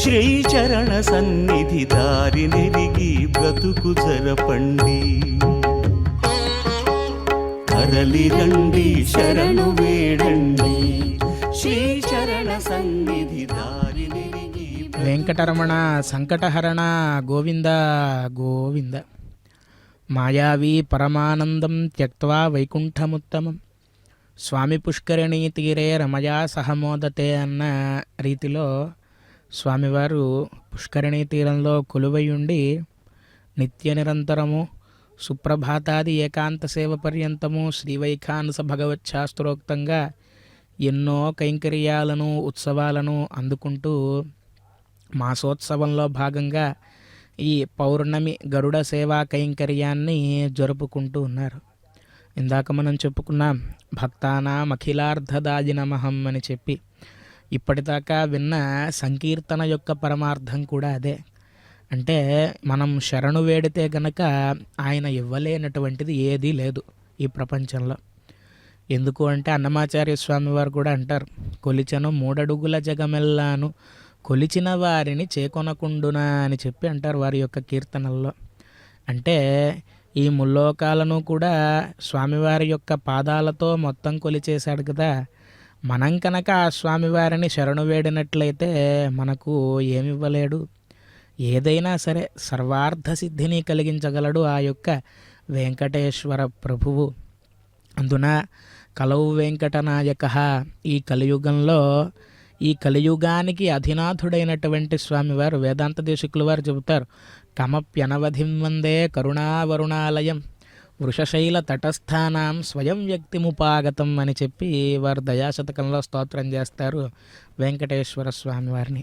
శ్రీచరణ సన్నిధి దారి నెరిగి బ్రతుకు జరపండి. తరలి రండి శరణు వేడండి. శ్రీచరణ సన్నిధి దారి నెరిగి. వెంకటరమణ సంకటహరణ గోవింద గోవింద. మాయావి పరమానందం త్యక్త్వా వైకుంఠముత్తమం. స్వామి పుష్కరిణీ తీరే రమయా సహమోదతే అన్న రీతిలో స్వామివారు పుష్కరిణీ తీరంలో కొలువై ఉండి నిత్య నిరంతరము సుప్రభాతాది ఏకాంత సేవ పర్యంతము శ్రీవైఖానస భగవచ్ఛాస్త్రోక్తంగా ఎన్నో కైంకర్యాలను ఉత్సవాలను అందుకుంటూ మాసోత్సవంలో భాగంగా ఈ పౌర్ణమి గరుడ సేవా కైంకర్యాన్ని జరుపుకుంటూ ఉన్నారు. ఇందాక మనం చెప్పుకున్నాం భక్తానాం అఖిలార్థదాయ నమః అని చెప్పి. ఇప్పటిదాకా విన్న సంకీర్తన యొక్క పరమార్థం కూడా అదే. అంటే మనం శరణు వేడితే గనక ఆయన ఇవ్వలేనటువంటిది ఏదీ లేదు ఈ ప్రపంచంలో. ఎందుకు అంటే అన్నమాచార్య స్వామి వారు కూడా అంటారు, కొలిచను 3 అడుగుల జగమెల్లాను కొలిచిన వారిని చేకొనకుండునా అని చెప్పి అంటారు వారి యొక్క కీర్తనల్లో. అంటే ఈ ముల్లోకాలను కూడా స్వామివారి యొక్క పాదాలతో మొత్తం కొలిచేశాడు కదా. మనం కనుక ఆ స్వామివారిని శరణు వేడినట్లయితే మనకు ఏమివ్వలేడు. ఏదైనా సరే సర్వార్థ సిద్ధిని కలిగించగలడు ఆ యొక్క వెంకటేశ్వర ప్రభువు. అందున కలవు వెంకటనాయక. ఈ కలియుగంలో ఈ కలియుగానికి అధినాథుడైనటువంటి స్వామివారు వేదాంత దేశికుల వారు చెబుతారు, కమప్యనవధిం వందే కరుణావరుణాలయం వృషశైల తటస్థానాం స్వయం వ్యక్తిముపాగతం అని చెప్పి వారు దయాశతకంలో స్తోత్రం చేస్తారు వెంకటేశ్వర స్వామివారిని.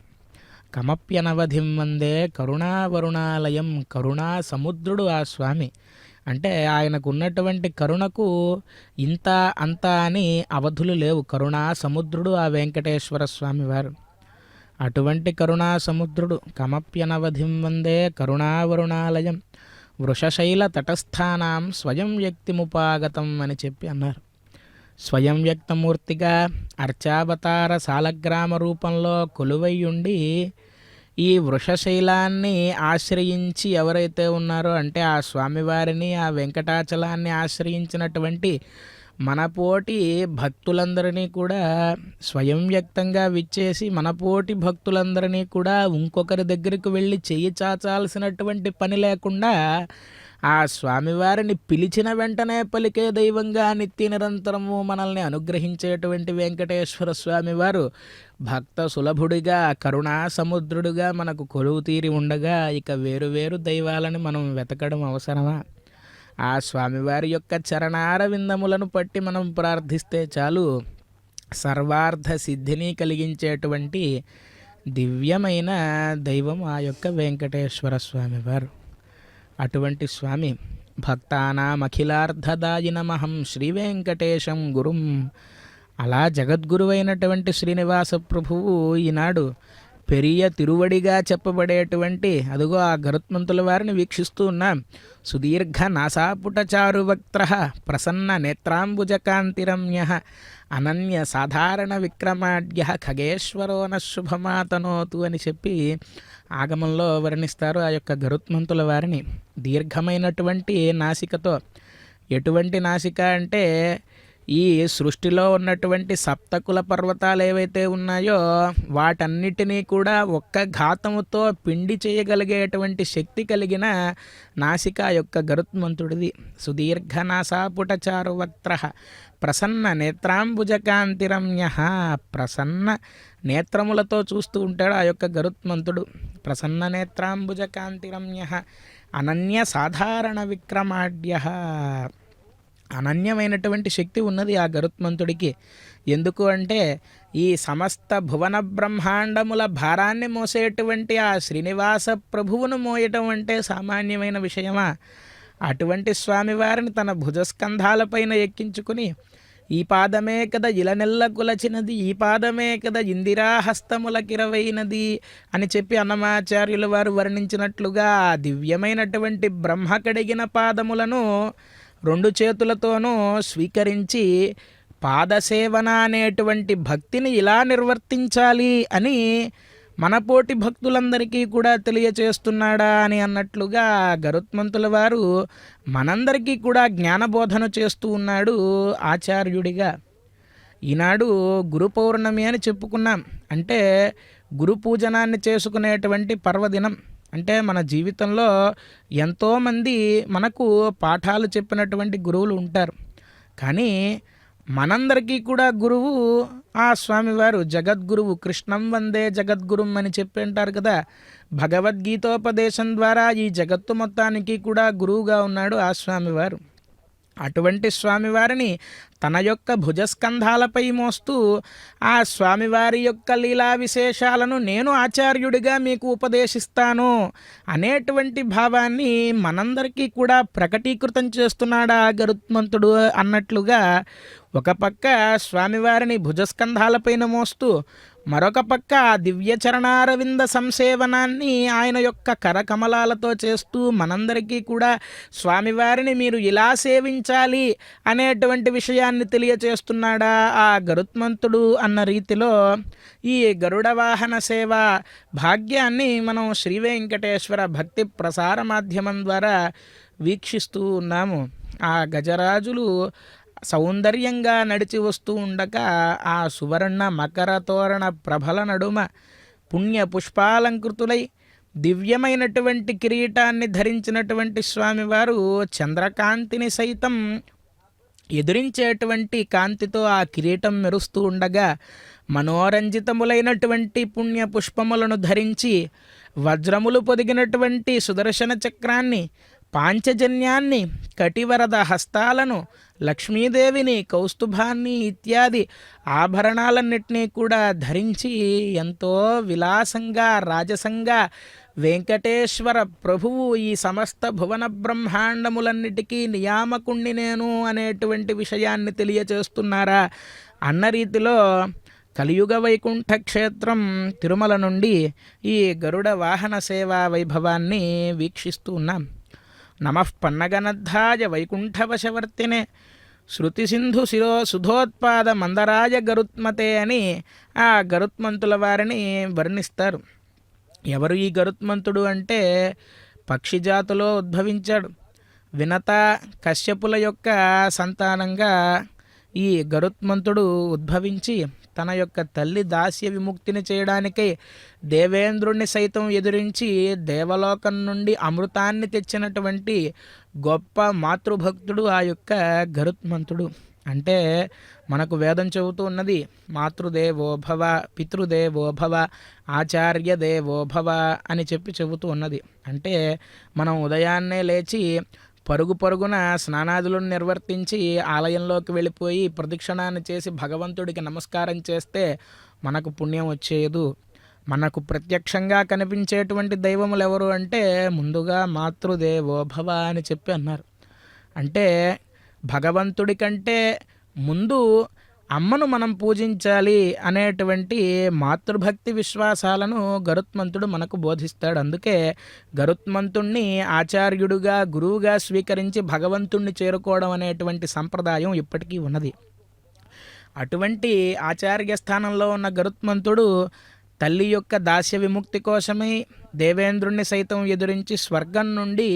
కమప్యనవధిం వందే కరుణావరుణాలయం. కరుణా సముద్రుడు ఆ స్వామి. అంటే ఆయనకు ఉన్నటువంటి కరుణకు ఇంత అంత అని అవధులు లేవు. కరుణా సముద్రుడు ఆ వెంకటేశ్వర స్వామి వారు. అటువంటి కరుణా సముద్రుడు కమప్యనవధిం వందే కరుణావరుణాలయం వృషశైల తటస్థానాం స్వయం వ్యక్తిముపాగతం అని చెప్పి అన్నారు. స్వయం వ్యక్తమూర్తిగా అర్చావతార సాలగ్రామ రూపంలో కొలువై ఉండి ఈ వృషశైలాన్ని ఆశ్రయించి ఎవరైతే ఉన్నారో అంటే ఆ స్వామివారిని ఆ వెంకటాచలాన్ని ఆశ్రయించినటువంటి మనపోటి భక్తులందరినీ కూడా స్వయం వ్యక్తంగా విచ్చేసి మనపోటి భక్తులందరినీ కూడా ఇంకొకరి దగ్గరికి వెళ్ళి చెయ్యి చాచాల్సినటువంటి పని లేకుండా ఆ స్వామివారిని పిలిచిన వెంటనే పలికే దైవంగా నిత్య నిరంతరము మనల్ని అనుగ్రహించేటువంటి వెంకటేశ్వర స్వామివారు భక్త సులభుడిగా కరుణా సముద్రుడిగా మనకు కొలువు తీరి ఉండగా ఇక వేరు దైవాలని మనం వెతకడం అవసరమా? ఆ స్వామివారి యొక్క చరణార విందములను పట్టి మనం ప్రార్థిస్తే చాలు సర్వార్థ సిద్ధిని కలిగించేటువంటి దివ్యమైన దైవం ఆ యొక్క వెంకటేశ్వర స్వామివారు. అటువంటి స్వామి భక్తానాం అఖిలార్థదాయ నమః శ్రీ వెంకటేశం గురుం. అలా జగద్గురువైనటువంటి శ్రీనివాస ప్రభువు ఈనాడు పెరియ తిరువడిగా చెప్పబడేటువంటి అదుగో ఆ గరుత్మంతుల వారిని వీక్షిస్తూ ఉన్నాం. సుదీర్ఘ నాసాపుట చారువక్త్ర ప్రసన్న నేత్రాంబుజకాంతిరమ్య అనన్య సాధారణ విక్రమాఢ్య ఖగేశ్వరో నశుభమాతనోతు అని చెప్పి ఆగమంలో వర్ణిస్తారు ఆ యొక్క గరుత్మంతుల వారిని. దీర్ఘమైనటువంటి నాసికతో. ఎటువంటి నాసిక అంటే ఈ సృష్టిలో ఉన్నటువంటి సప్తకుల పర్వతాలు ఏవైతే ఉన్నాయో వాటన్నిటినీ కూడా ఒక్క ఘాతముతో పిండి చేయగలిగేటువంటి శక్తి కలిగిన నాసిక యొక్క గరుత్మంతుడిది. సుదీర్ఘ నాసాపుట చారువక్త్ర ప్రసన్న నేత్రాంబుజకాంతిరమ్య. ప్రసన్న నేత్రములతో చూస్తూ ఉంటాడు ఆ యొక్క గరుత్మంతుడు. ప్రసన్న నేత్రాంబుజకాంతిరమ్య అనన్య సాధారణ విక్రమాఢ్య. అనన్యమైనటువంటి శక్తి ఉన్నది ఆ గరుత్మంతుడికి. ఎందుకు అంటే ఈ సమస్త భువన బ్రహ్మాండముల భారాన్ని మోసేటువంటి ఆ శ్రీనివాస ప్రభువును మోయటం అంటే సామాన్యమైన విషయమా? అటువంటి స్వామివారిని తన భుజస్కంధాలపైన ఎక్కించుకుని ఈ పాదమే కదా ఇలనెల్ల కులచినది, ఈ పాదమే కదా ఇందిరాహస్తములకిరవైనది అని చెప్పి అన్నమాచార్యుల వారు వర్ణించినట్లుగా దివ్యమైనటువంటి బ్రహ్మ కడిగిన పాదములను 2 చేతులతోనూ స్వీకరించి పాదసేవన అనేటువంటి భక్తిని ఇలా నిర్వర్తించాలి అని మనపోటి భక్తులందరికీ కూడా తెలియచేస్తున్నాడా అని అన్నట్లుగా గరుత్మంతుల వారు మనందరికీ కూడా జ్ఞానబోధన చేస్తూ ఉన్నాడు ఆచార్యుడిగా. ఈనాడు గురు పౌర్ణమి అని చెప్పుకున్నాం. అంటే గురు పూజనాన్ని చేసుకునేటువంటి పర్వదినం. అంటే మన జీవితంలో ఎంతోమంది మనకు పాఠాలు చెప్పినటువంటి గురువులు ఉంటారు. కానీ మనందరికీ కూడా గురువు ఆ స్వామివారు, జగద్గురువు. కృష్ణం వందే జగద్గురుం అని చెప్పి అంటారు కదా. భగవద్గీతోపదేశం ద్వారా ఈ జగత్తు మొత్తానికి కూడా గురువుగా ఉన్నాడు ఆ స్వామివారు. అటువంటి స్వామివారిని తన యొక్క భుజస్కంధాలపై మోస్తూ ఆ స్వామివారి యొక్క లీలా విశేషాలను నేను ఆచార్యుడిగా మీకు ఉపదేశిస్తాను అనేటువంటి భావాన్ని మనందరికీ కూడా ప్రకటీకృతం చేస్తున్నాడు ఆ గరుత్మంతుడు అన్నట్లుగా ఒక పక్క స్వామివారిని భుజస్కంధాలపైన మోస్తూ మరొక పక్క ఆ దివ్య చరణారవింద సంసేవనాన్ని ఆయన యొక్క కరకమలాలతో చేస్తూ మనందరికీ కూడా స్వామివారిని మీరు ఇలా సేవించాలి అనేటువంటి విషయాన్ని తెలియచేస్తున్నాడా ఆ గరుత్మంతుడు అన్న రీతిలో ఈ గరుడ వాహన సేవ భాగ్యాన్ని మనం శ్రీ వెంకటేశ్వర భక్తి ప్రసార మాధ్యమం ద్వారా వీక్షిస్తూ ఉన్నాము. ఆ గజరాజులు సౌందర్యంగా నడిచి వస్తూ ఉండగా ఆ సువర్ణ మకర తోరణ ప్రభల నడుమ పుణ్య పుష్పాలంకృతులై దివ్యమైనటువంటి కిరీటాన్ని ధరించినటువంటి స్వామివారు చంద్రకాంతిని సైతం ఎదురించేటువంటి కాంతితో ఆ కిరీటం మెరుస్తూ ఉండగా మనోరంజితములైనటువంటి పుణ్య పుష్పములను ధరించి వజ్రములు పొదిగినటువంటి సుదర్శన చక్రాన్ని, పాంచజన్యాన్ని, కటివరద హస్తాలను, లక్ష్మీదేవిని, కౌస్తుభాన్ని ఇత్యాది ఆభరణాలన్నింటినీ కూడా ధరించి ఎంతో విలాసంగా రాజసంగా వెంకటేశ్వర ప్రభువు ఈ సమస్త భువన బ్రహ్మాండములన్నిటికీ నియామకుణ్ణి నేను అనేటువంటి విషయాన్ని తెలియచేస్తున్నారా అన్న రీతిలో కలియుగ వైకుంఠ క్షేత్రం తిరుమల నుండి ఈ గరుడ వాహన సేవా వైభవాన్ని వీక్షిస్తూ ఉన్నాం. నమః పన్నగనద్ధాయ వైకుంఠవశవర్తినే శృతి సింధు శిరో సుధోత్పాద మందరాయ గరుత్మతే అని ఆ గరుత్మంతుల వారిని వర్ణిస్తారు. ఎవరు ఈ గరుత్మంతుడు అంటే పక్షి జాతిలో ఉద్భవించాడు. వినత కశ్యపుల యొక్క సంతానంగా ఈ గరుత్మంతుడు ఉద్భవించి తన యొక్క తల్లి దాస్య విముక్తిని చేయడానికై దేవేంద్రుణ్ణి సైతం ఎదిరించి దేవలోకం నుండి అమృతాన్ని తెచ్చినటువంటి గొప్ప మాతృభక్తుడు ఆ యొక్క గరుత్మంతుడు. అంటే మనకు వేదం చెబుతూ ఉన్నది, మాతృదేవో భవ, పితృదేవో భవ, ఆచార్య దేవో భవ అని చెబుతూ ఉన్నది. అంటే మనం ఉదయాన్నే లేచి పరుగు పరుగున స్నానాదులను నిర్వర్తించి ఆలయంలోకి వెళ్ళిపోయి ప్రదక్షిణాన్ని చేసి భగవంతుడికి నమస్కారం చేస్తే మనకు పుణ్యం వచ్చేదు. మనకు ప్రత్యక్షంగా కనిపించేటువంటి దైవములు ఎవరు అంటే ముందుగా మాతృదేవో భవ అని చెప్పి అన్నారు. అంటే భగవంతుడి కంటే ముందు అమ్మను మనం పూజించాలి అనేటువంటి మాతృభక్తి విశ్వాసాలను గరుత్మంతుడు మనకు బోధిస్తాడు. అందుకే గరుత్మంతుణ్ణి ఆచార్యుడుగా గురువుగా స్వీకరించి భగవంతుణ్ణి చేరుకోవడం అనేటువంటి సంప్రదాయం ఇప్పటికీ ఉన్నది. అటువంటి ఆచార్య స్థానంలో ఉన్న గరుత్మంతుడు తల్లి యొక్క దాస్య విముక్తి కోసమై దేవేంద్రుణ్ణి సైతం ఎదురించి స్వర్గం నుండి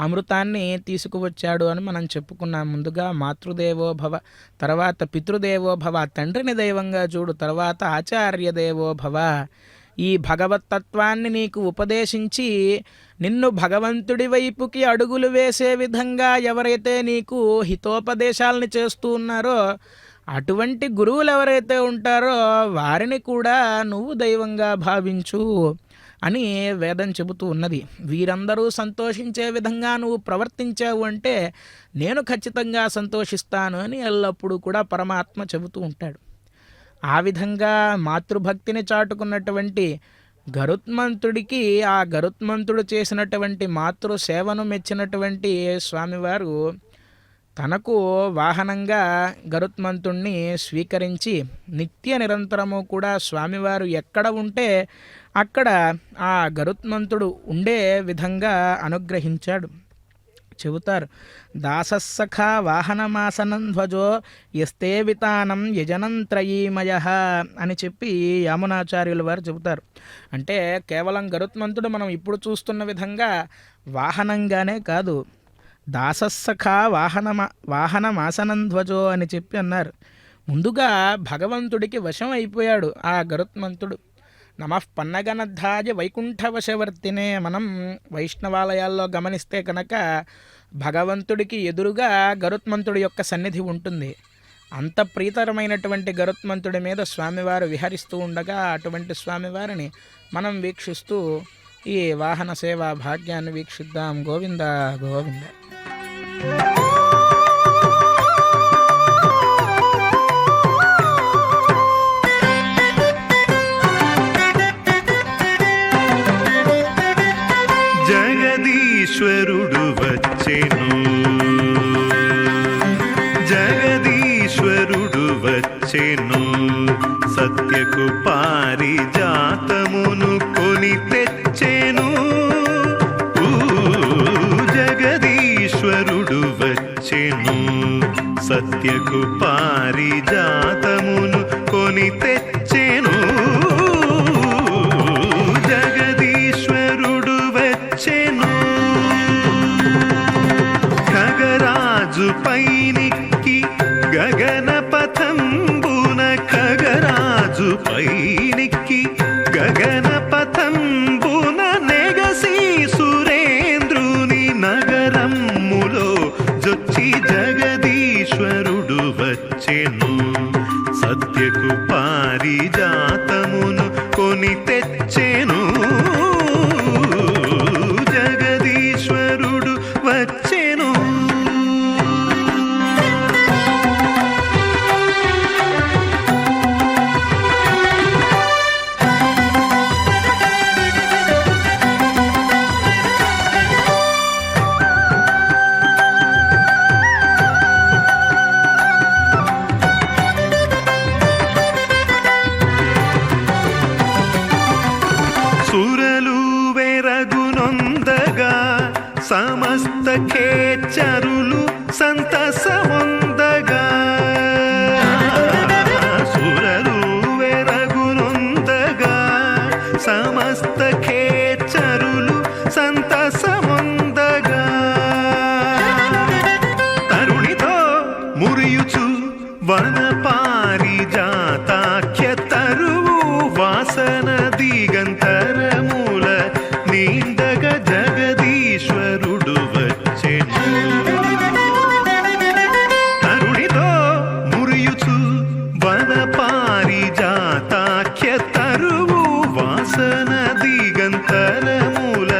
అమృతాన్ని తీసుకువచ్చాడు అని మనం చెప్పుకున్నాం. ముందుగా మాతృదేవో భవ, తర్వాత పితృదేవో భవ, తండ్రిని దైవంగా చూడు, తర్వాత ఆచార్య దేవో భవ. ఈ భగవత్తత్వాన్ని నీకు ఉపదేశించి నిన్ను భగవంతుడి వైపుకి అడుగులు వేసే విధంగా ఎవరైతే నీకు హితోపదేశాలని చేస్తూ ఉన్నారో అటువంటి గురువులు ఎవరైతే ఉంటారో వారిని కూడా నువ్వు దైవంగా భావించు అని వేదం చెబుతూ ఉన్నది. వీరందరూ సంతోషించే విధంగా నువ్వు ప్రవర్తించావు అంటే నేను ఖచ్చితంగా సంతోషిస్తాను అని ఎల్లప్పుడూ కూడా పరమాత్మ చెబుతూ ఉంటాడు. ఆ విధంగా మాతృభక్తిని చాటుకున్నటువంటి గరుత్మంతుడికి ఆ గరుత్మంతుడు చేసినటువంటి మాతృ సేవను మెచ్చినటువంటి స్వామివారు తనకు వాహనంగా గరుత్మంతుణ్ణి స్వీకరించి నిత్య నిరంతరము కూడా స్వామివారు ఎక్కడ ఉంటే అక్కడ ఆ గరుత్మంతుడు ఉండే విధంగా అనుగ్రహించాడు. చెబుతారు, దాసస్సఖ వాహనమాసనం ధ్వజో యస్తే వితానం యజనంత్రయీమయ అని చెప్పి యామునాచార్యుల వారు చెబుతారు. అంటే కేవలం గరుత్మంతుడు మనం ఇప్పుడు చూస్తున్న విధంగా వాహనంగానే కాదు, దాసస్సఖ వాహనమాసనం ధ్వజో అని చెప్పి అన్నారు. ముందుగా భగవంతుడికి వశం అయిపోయాడు ఆ గరుత్మంతుడు. నమః పన్నగనద్ధాయ వైకుంఠవశవర్తినే. మనం వైష్ణవాలయాల్లో గమనిస్తే కనుక భగవంతుడికి ఎదురుగా గరుత్మంతుడి యొక్క సన్నిధి ఉంటుంది. అంత ప్రీతరమైనటువంటి గరుత్మంతుడి మీద స్వామివారు విహరిస్తూ ఉండగా అటువంటి స్వామివారిని మనం వీక్షిస్తూ ఈ వాహన సేవా భాగ్యాన్ని వీక్షిద్దాం. గోవింద గోవింద. జగదీశ్వరుడు వచ్చెను, జగదీశ్వరుడు వచ్చెను, సత్యకు పారిజాతమును కొని తెచ్చెను. జగదీశ్వరుడు వచ్చెను, సత్యకు పారిజాతమును కొని తెచ్చెను. జగదీశ్వరుడు వచ్చెను, ఖగరాజు పైనికి గగనపథంబున, ఖగరాజు పైనికి గగనపథంబున నెగసి సురేంద్రుని నగరములో జొచ్చి జగదీశ్వరుడు వచ్చెను, సత్యకు పారిజాతమును కొని తెచ్చెను. జగదీశ్వరుడు వచ్చెను. సురలు వెరగునొందగా సమస్త ఖేచరులు సంతసమొందగా, సురలు వెరగునొందగా సమస్త ఖేచరులు సంతసమొందగా, తరుణితో మురియుచు వన పారిజాతాఖ్య తరువు వాసన దిగంతరముల నీందగ జగదీశ్వరుడు వచ్చెను. తరుణితో మురియుచు వన పారిజాతాఖ్య తరువు వాసన దిగంతరముల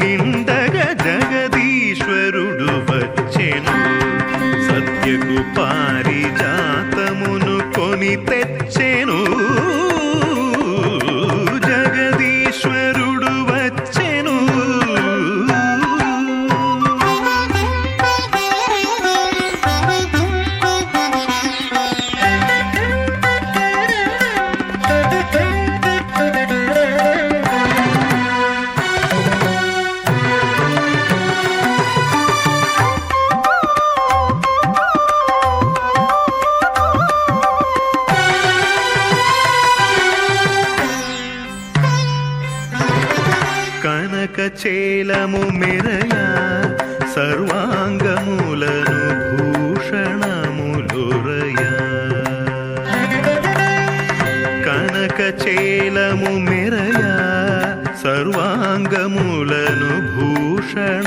నిందగ జగదీశ్వరుడు వచ్చెను, సత్యకు పారిజాతమును కొని తెచ్చెను. జగదీశ్వరుడు వచ్చెను. కనకచేలము మెరయా సర్వాంగములను భూషణములురయా, కనకచేలము మెరయా సర్వాంగములను భూషణములురయా,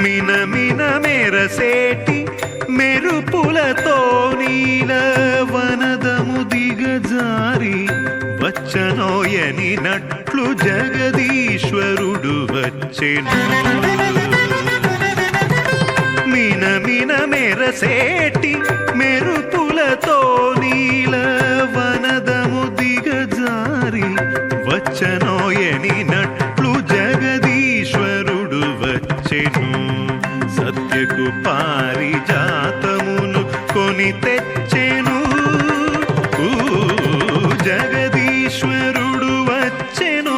మినమిన మెరసేటి మెరుపులతో నీల వనదము దిగజారి వచ్చనోయని నట్లు జగదీశ్వరుడు వచ్చెను. మినమిన మెరసేటి మెరుపులతో నీల వనదము దిగజారి వచ్చనోయని నట్లు జగదీశ్వరుడు వచ్చెను, సత్యకు పారిజాతమును కొని తెచ్చెను. జగదీశ్వరుడు వచ్చెను.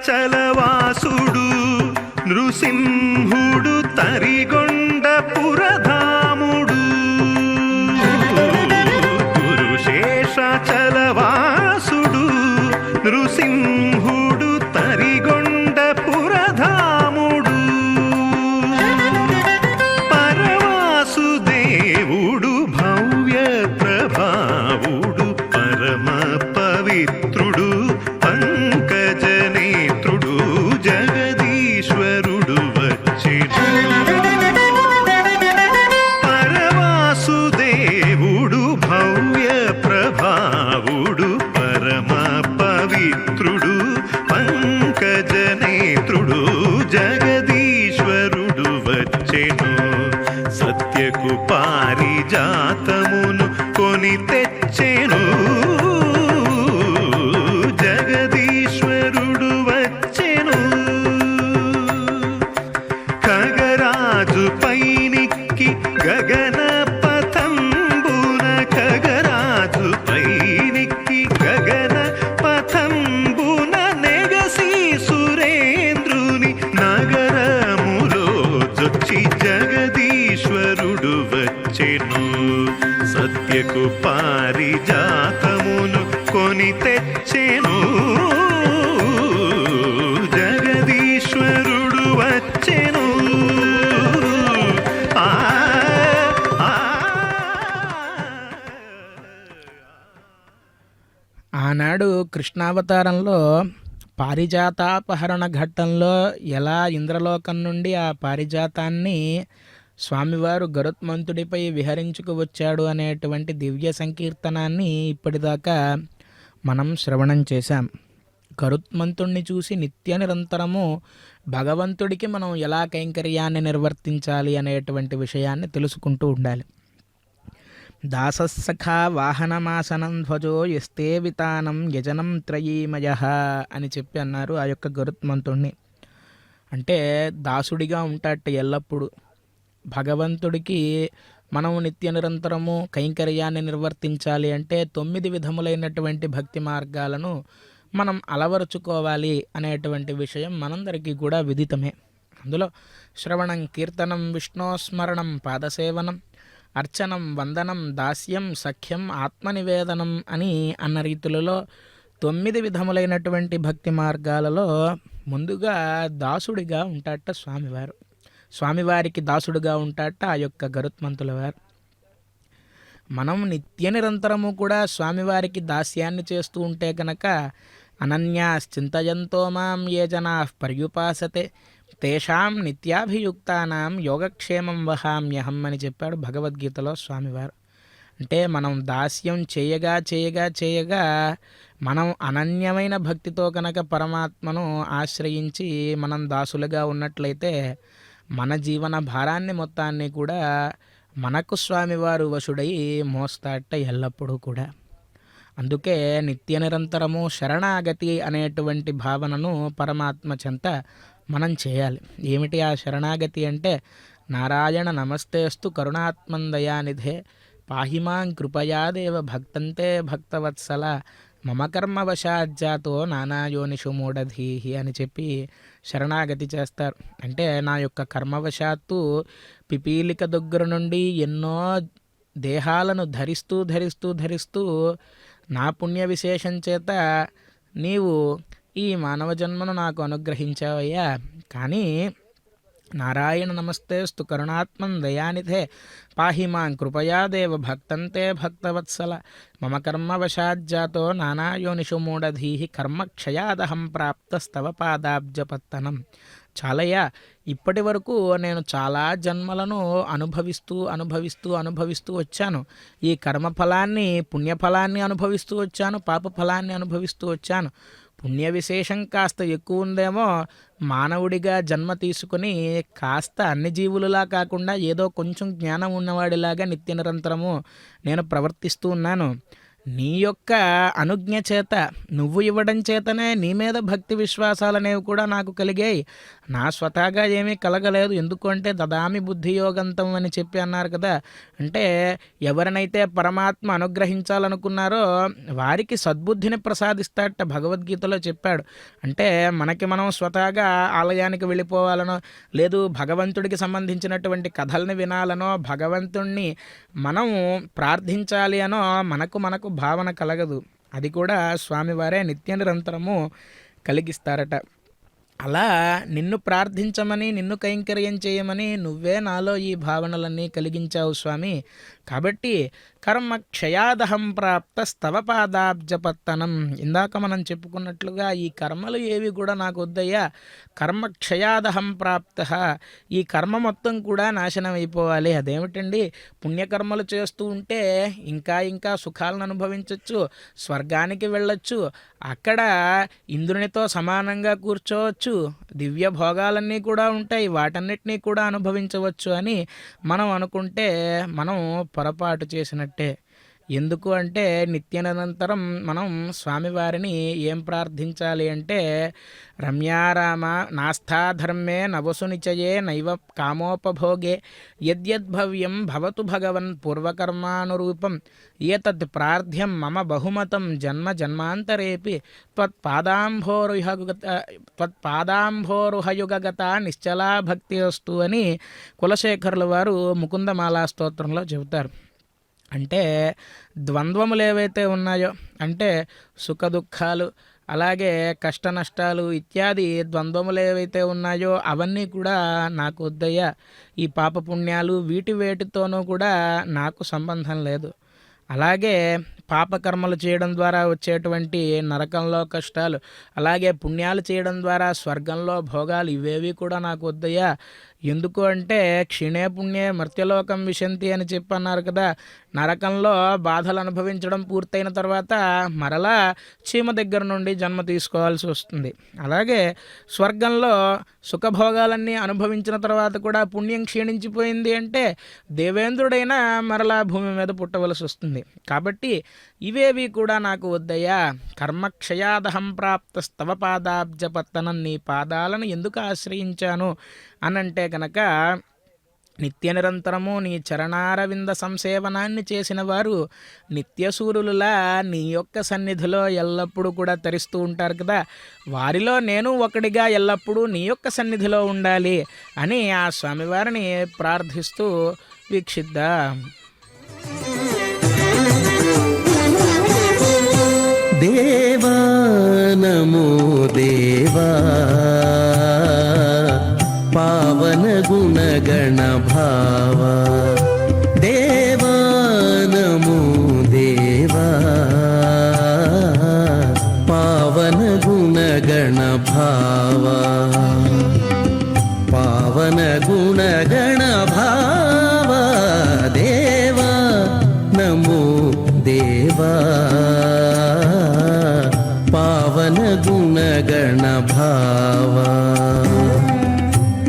శేషాచలవాసుడు నృసింహుడు తరిగొండ పురధాముడు, గురు వచ్చెను పరవాసుదేవుడు భవ్య ప్రభావుడు పరమ పవిత్రుడు పంకజనేత్రుడు జగదీశ్వరుడు వచ్చెను సత్యకు పారిజాతమును కొని తెచ్చెను జగదీశ్వరుడు వచ్చెను ఖగరాజు పైనికి గగన పథంబున ఖగరాజు పైనికి గగన పథంబున నెగసి సురేంద్రుని నగరములో జొచ్చి జగదీశ్వరుడు వచ్చెను సత్యకు పారిజాతమును కొని తెచ్చెను జగదీశ్వరుడు వచ్చెను ఆ ఆనాడు కృష్ణావతారంలో పారిజాతాపహరణ ఘట్టంలో ఎలా ఇంద్రలోకం నుండి ఆ పారిజాతాన్ని స్వామివారు గరుత్మంతుడిపై విహరించుకు వచ్చాడు అనేటువంటి దివ్య సంకీర్తనాన్ని ఇప్పటిదాకా మనం శ్రవణం చేశాం. గరుత్మంతుణ్ణి చూసి నిత్య నిరంతరము భగవంతుడికి మనం ఎలా కైంకర్యాన్ని నిర్వర్తించాలి అనేటువంటి విషయాన్ని తెలుసుకుంటూ ఉండాలి. దాసస్సఖా వాహనమాసనం ధ్వజో ఎస్తే వితానం యజనం త్రయీమయ అని చెప్పి అన్నారు ఆ యొక్క గరుత్మంతుణ్ణి. అంటే దాసుడిగా ఉంటాట ఎల్లప్పుడూ భగవంతుడికి మనం నిత్య నిరంతరము కైంకర్యాన్ని నిర్వర్తించాలి అంటే 9 విధములైనటువంటి భక్తి మార్గాలను మనం అలవరుచుకోవాలి అనేటువంటి విషయం మనందరికీ కూడా విదితమే. అందులో శ్రవణం, కీర్తనం, విష్ణోస్మరణం, పాదసేవనం, అర్చనం, వందనం, దాస్యం, సఖ్యం, ఆత్మనివేదనం అని అన్న రీతులలో 9 విధములైనటువంటి భక్తి మార్గాలలో ముందుగా దాసుడిగా ఉంటాట స్వామివారు. స్వామివారికి దాసుడుగా ఉంటాట ఆ యొక్క గరుత్మంతుల వారు. మనం నిత్య నిరంతరము కూడా స్వామివారికి దాస్యాన్ని చేస్తూ ఉంటే కనుక అనన్యాశ్చింతయంతో మాం ఏ జనా పర్యుపాసతే తేషాం నిత్యాభియుక్తానాం యోగక్షేమం వహామ్యహం అని చెప్పాడు భగవద్గీతలో స్వామివారు. అంటే మనం దాస్యం చేయగా చేయగా చేయగా మనం అనన్యమైన భక్తితో కనుక పరమాత్మను ఆశ్రయించి మనం దాసులుగా ఉన్నట్లయితే మన జీవన భారాన్ని మొత్తాన్ని కూడా మనకు స్వామివారు వశుడై మోస్తాట ఎల్లప్పుడూ కూడా. అందుకే నిత్య నిరంతరము శరణాగతి అనేటువంటి భావనను పరమాత్మ చెంత మనం చేయాలి. ఏమిటి ఆ శరణాగతి అంటే నారాయణ నమస్తేస్తు కరుణాత్మన్ దయానిధే పాహిమాం కృపయాదేవ భక్తంతే భక్తవత్సల మమ కర్మవశాజ్జాతో నానాయోనిషు మూఢధీహి అని చెప్పి శరణాగతి చేస్తారు. అంటే నా యొక్క కర్మవశాత్తు పిపీలిక దగ్గర నుండి ఎన్నో దేహాలను ధరిస్తూ ధరిస్తూ ధరిస్తూ నా పుణ్య విశేషం చేత నీవు ఈ మానవ జన్మను నాకు అనుగ్రహించావయ్యా. కానీ నారాయణ నమస్తేస్తు కరుణాత్మన్ దయానిధే పాహిమాం కృపయాదేవ భక్తంతే భక్తవత్సల మమ కర్మవశాజ్జాతో నానాయోనిషు మూఢధీహి కర్మక్షయాదహం ప్రాప్తస్తవ పాదాబ్జపత్తనం. చాలయ్యా, ఇప్పటి వరకు నేను చాలా జన్మలను అనుభవిస్తూ అనుభవిస్తూ అనుభవిస్తూ వచ్చాను. ఈ కర్మఫలాన్ని పుణ్యఫలాన్ని అనుభవిస్తూ వచ్చాను, పాప ఫలాన్ని అనుభవిస్తూ వచ్చాను. పుణ్య విశేషం కాస్త ఎక్కువ ఉందేమో, మానవుడిగా జన్మ తీసుకుని కాస్త అన్ని జీవులలా కాకుండా ఏదో కొంచెం జ్ఞానం ఉన్నవాడిలాగా నిత్య నిరంతరము నేను ప్రవర్తిస్తూ ఉన్నాను. నీ యొక్క అనుజ్ఞ చేత నువ్వు ఇవ్వడం చేతనే నీ మీద భక్తి విశ్వాసాలు అనేవి కూడా నాకు కలిగాయి. నా స్వతహాగా ఏమీ కలగలేదు. ఎందుకంటే దదామి బుద్ధియోగంతం అని చెప్పి అన్నారు కదా. అంటే ఎవరినైతే పరమాత్మ అనుగ్రహించాలనుకున్నారో వారికి సద్బుద్ధిని ప్రసాదిస్తాడట భగవద్గీతలో చెప్పాడు. అంటే మనకి మనం స్వతహాగా ఆలయానికి వెళ్ళిపోవాలనో, లేదు భగవంతుడికి సంబంధించినటువంటి కథల్ని వినాలనో, భగవంతుణ్ణి మనం ప్రార్థించాలి అనో మనకు భావన కలగదు. అది కూడా స్వామివారే నిత్య నిరంతరము కలిగిస్తారట. అలా నిన్ను ప్రార్థించమని, నిన్ను కైంకర్యం చేయమని నువ్వే నాలో ఈ భావనలన్నీ కలిగించావు స్వామి. కాబట్టి కర్మ క్షయాదహం ప్రాప్త స్తవ పాదాబ్జపత్తనం. ఇందాక మనం చెప్పుకున్నట్లుగా ఈ కర్మలు ఏవి కూడా నాకు వద్దయ్యా, కర్మ క్షయాదహం ప్రాప్త, ఈ కర్మ మొత్తం కూడా నాశనం అయిపోవాలి. అదేమిటండి, పుణ్యకర్మలు చేస్తూ ఉంటే ఇంకా ఇంకా సుఖాలను అనుభవించవచ్చు, స్వర్గానికి వెళ్ళొచ్చు, అక్కడ ఇంద్రునితో సమానంగా కూర్చోవచ్చు, దివ్య భోగాలన్నీ కూడా ఉంటాయి, వాటన్నిటినీ కూడా అనుభవించవచ్చు అని మనం అనుకుంటే మనం పొరపాటు చేసినట్టే. ఎందుకు అంటే నిత్యనిరంతరం మనం స్వామివారిని ఏం ప్రార్థించాలి అంటే, రమ్యారామ నాస్థాధర్మే నవసు నిచయే నైవ కామోపభోగే యద్యద్భవ్యం భవతు భగవన్ పూర్వకర్మానురూపం ఏతత్ ప్రార్థ్యం మమ బహుమతం జన్మ జన్మాంతరేపి త్వత్పాదాంభోరుహయుగగత నిశ్చలా భక్తి వస్తు అని కులశేఖరుల వారు ముకుందమాలా స్తోత్రంలో చెబుతారు. అంటే ద్వంద్వములు ఏవైతే ఉన్నాయో, అంటే సుఖ దుఃఖాలు, అలాగే కష్ట నష్టాలు ఇత్యాది ద్వంద్వములు ఏవైతే ఉన్నాయో అవన్నీ కూడా నాకు వద్దయ్యా. ఈ పాపపుణ్యాలు వేటితోనూ కూడా నాకు సంబంధం లేదు. అలాగే పాపకర్మలు చేయడం ద్వారా వచ్చేటువంటి నరకంలో కష్టాలు, అలాగే పుణ్యాలు చేయడం ద్వారా స్వర్గంలో భోగాలు, ఇవేవి కూడా నాకు వద్దయ్యా. ఎందుకు అంటే క్షీణే పుణ్యే మర్త్యలోకం విశంతి అని చెప్పన్నారు కదా. నరకంలో బాధలు అనుభవించడం పూర్తయిన తర్వాత మరలా చీమ దగ్గర నుండి జన్మ తీసుకోవాల్సి వస్తుంది. అలాగే స్వర్గంలో సుఖభోగాలన్నీ అనుభవించిన తర్వాత కూడా పుణ్యం క్షీణించిపోయింది అంటే దేవేంద్రుడైనా మరలా భూమి మీద పుట్టవలసి వస్తుంది. కాబట్టి ఇవేవి కూడా నాకు వద్దయ్యా. కర్మక్షయాదహం ప్రాప్త స్తవ పాదాబ్జపత్తనం, నీ పాదాలను ఎందుకు ఆశ్రయించాను అనంటే కనుక నిత్య నిరంతరము నీ చరణారవింద సంసేవనాన్ని చేసిన వారు నిత్యసూరులులా నీ యొక్క సన్నిధిలో ఎల్లప్పుడూ కూడా తరిస్తూ ఉంటారు కదా. వారిలో నేను ఒకడిగా ఎల్లప్పుడూ నీ యొక్క సన్నిధిలో ఉండాలి అని ఆ స్వామివారిని ప్రార్థిస్తూ వీక్షిద్దాం. దేవా నమో దేవా పావన గుణగణ భావా, దేవా నమో దేవా పావన గుణగణ భావా, పావన గుణగణ భావా, దేవా నమో దేవా పావన గుణగణ భావా,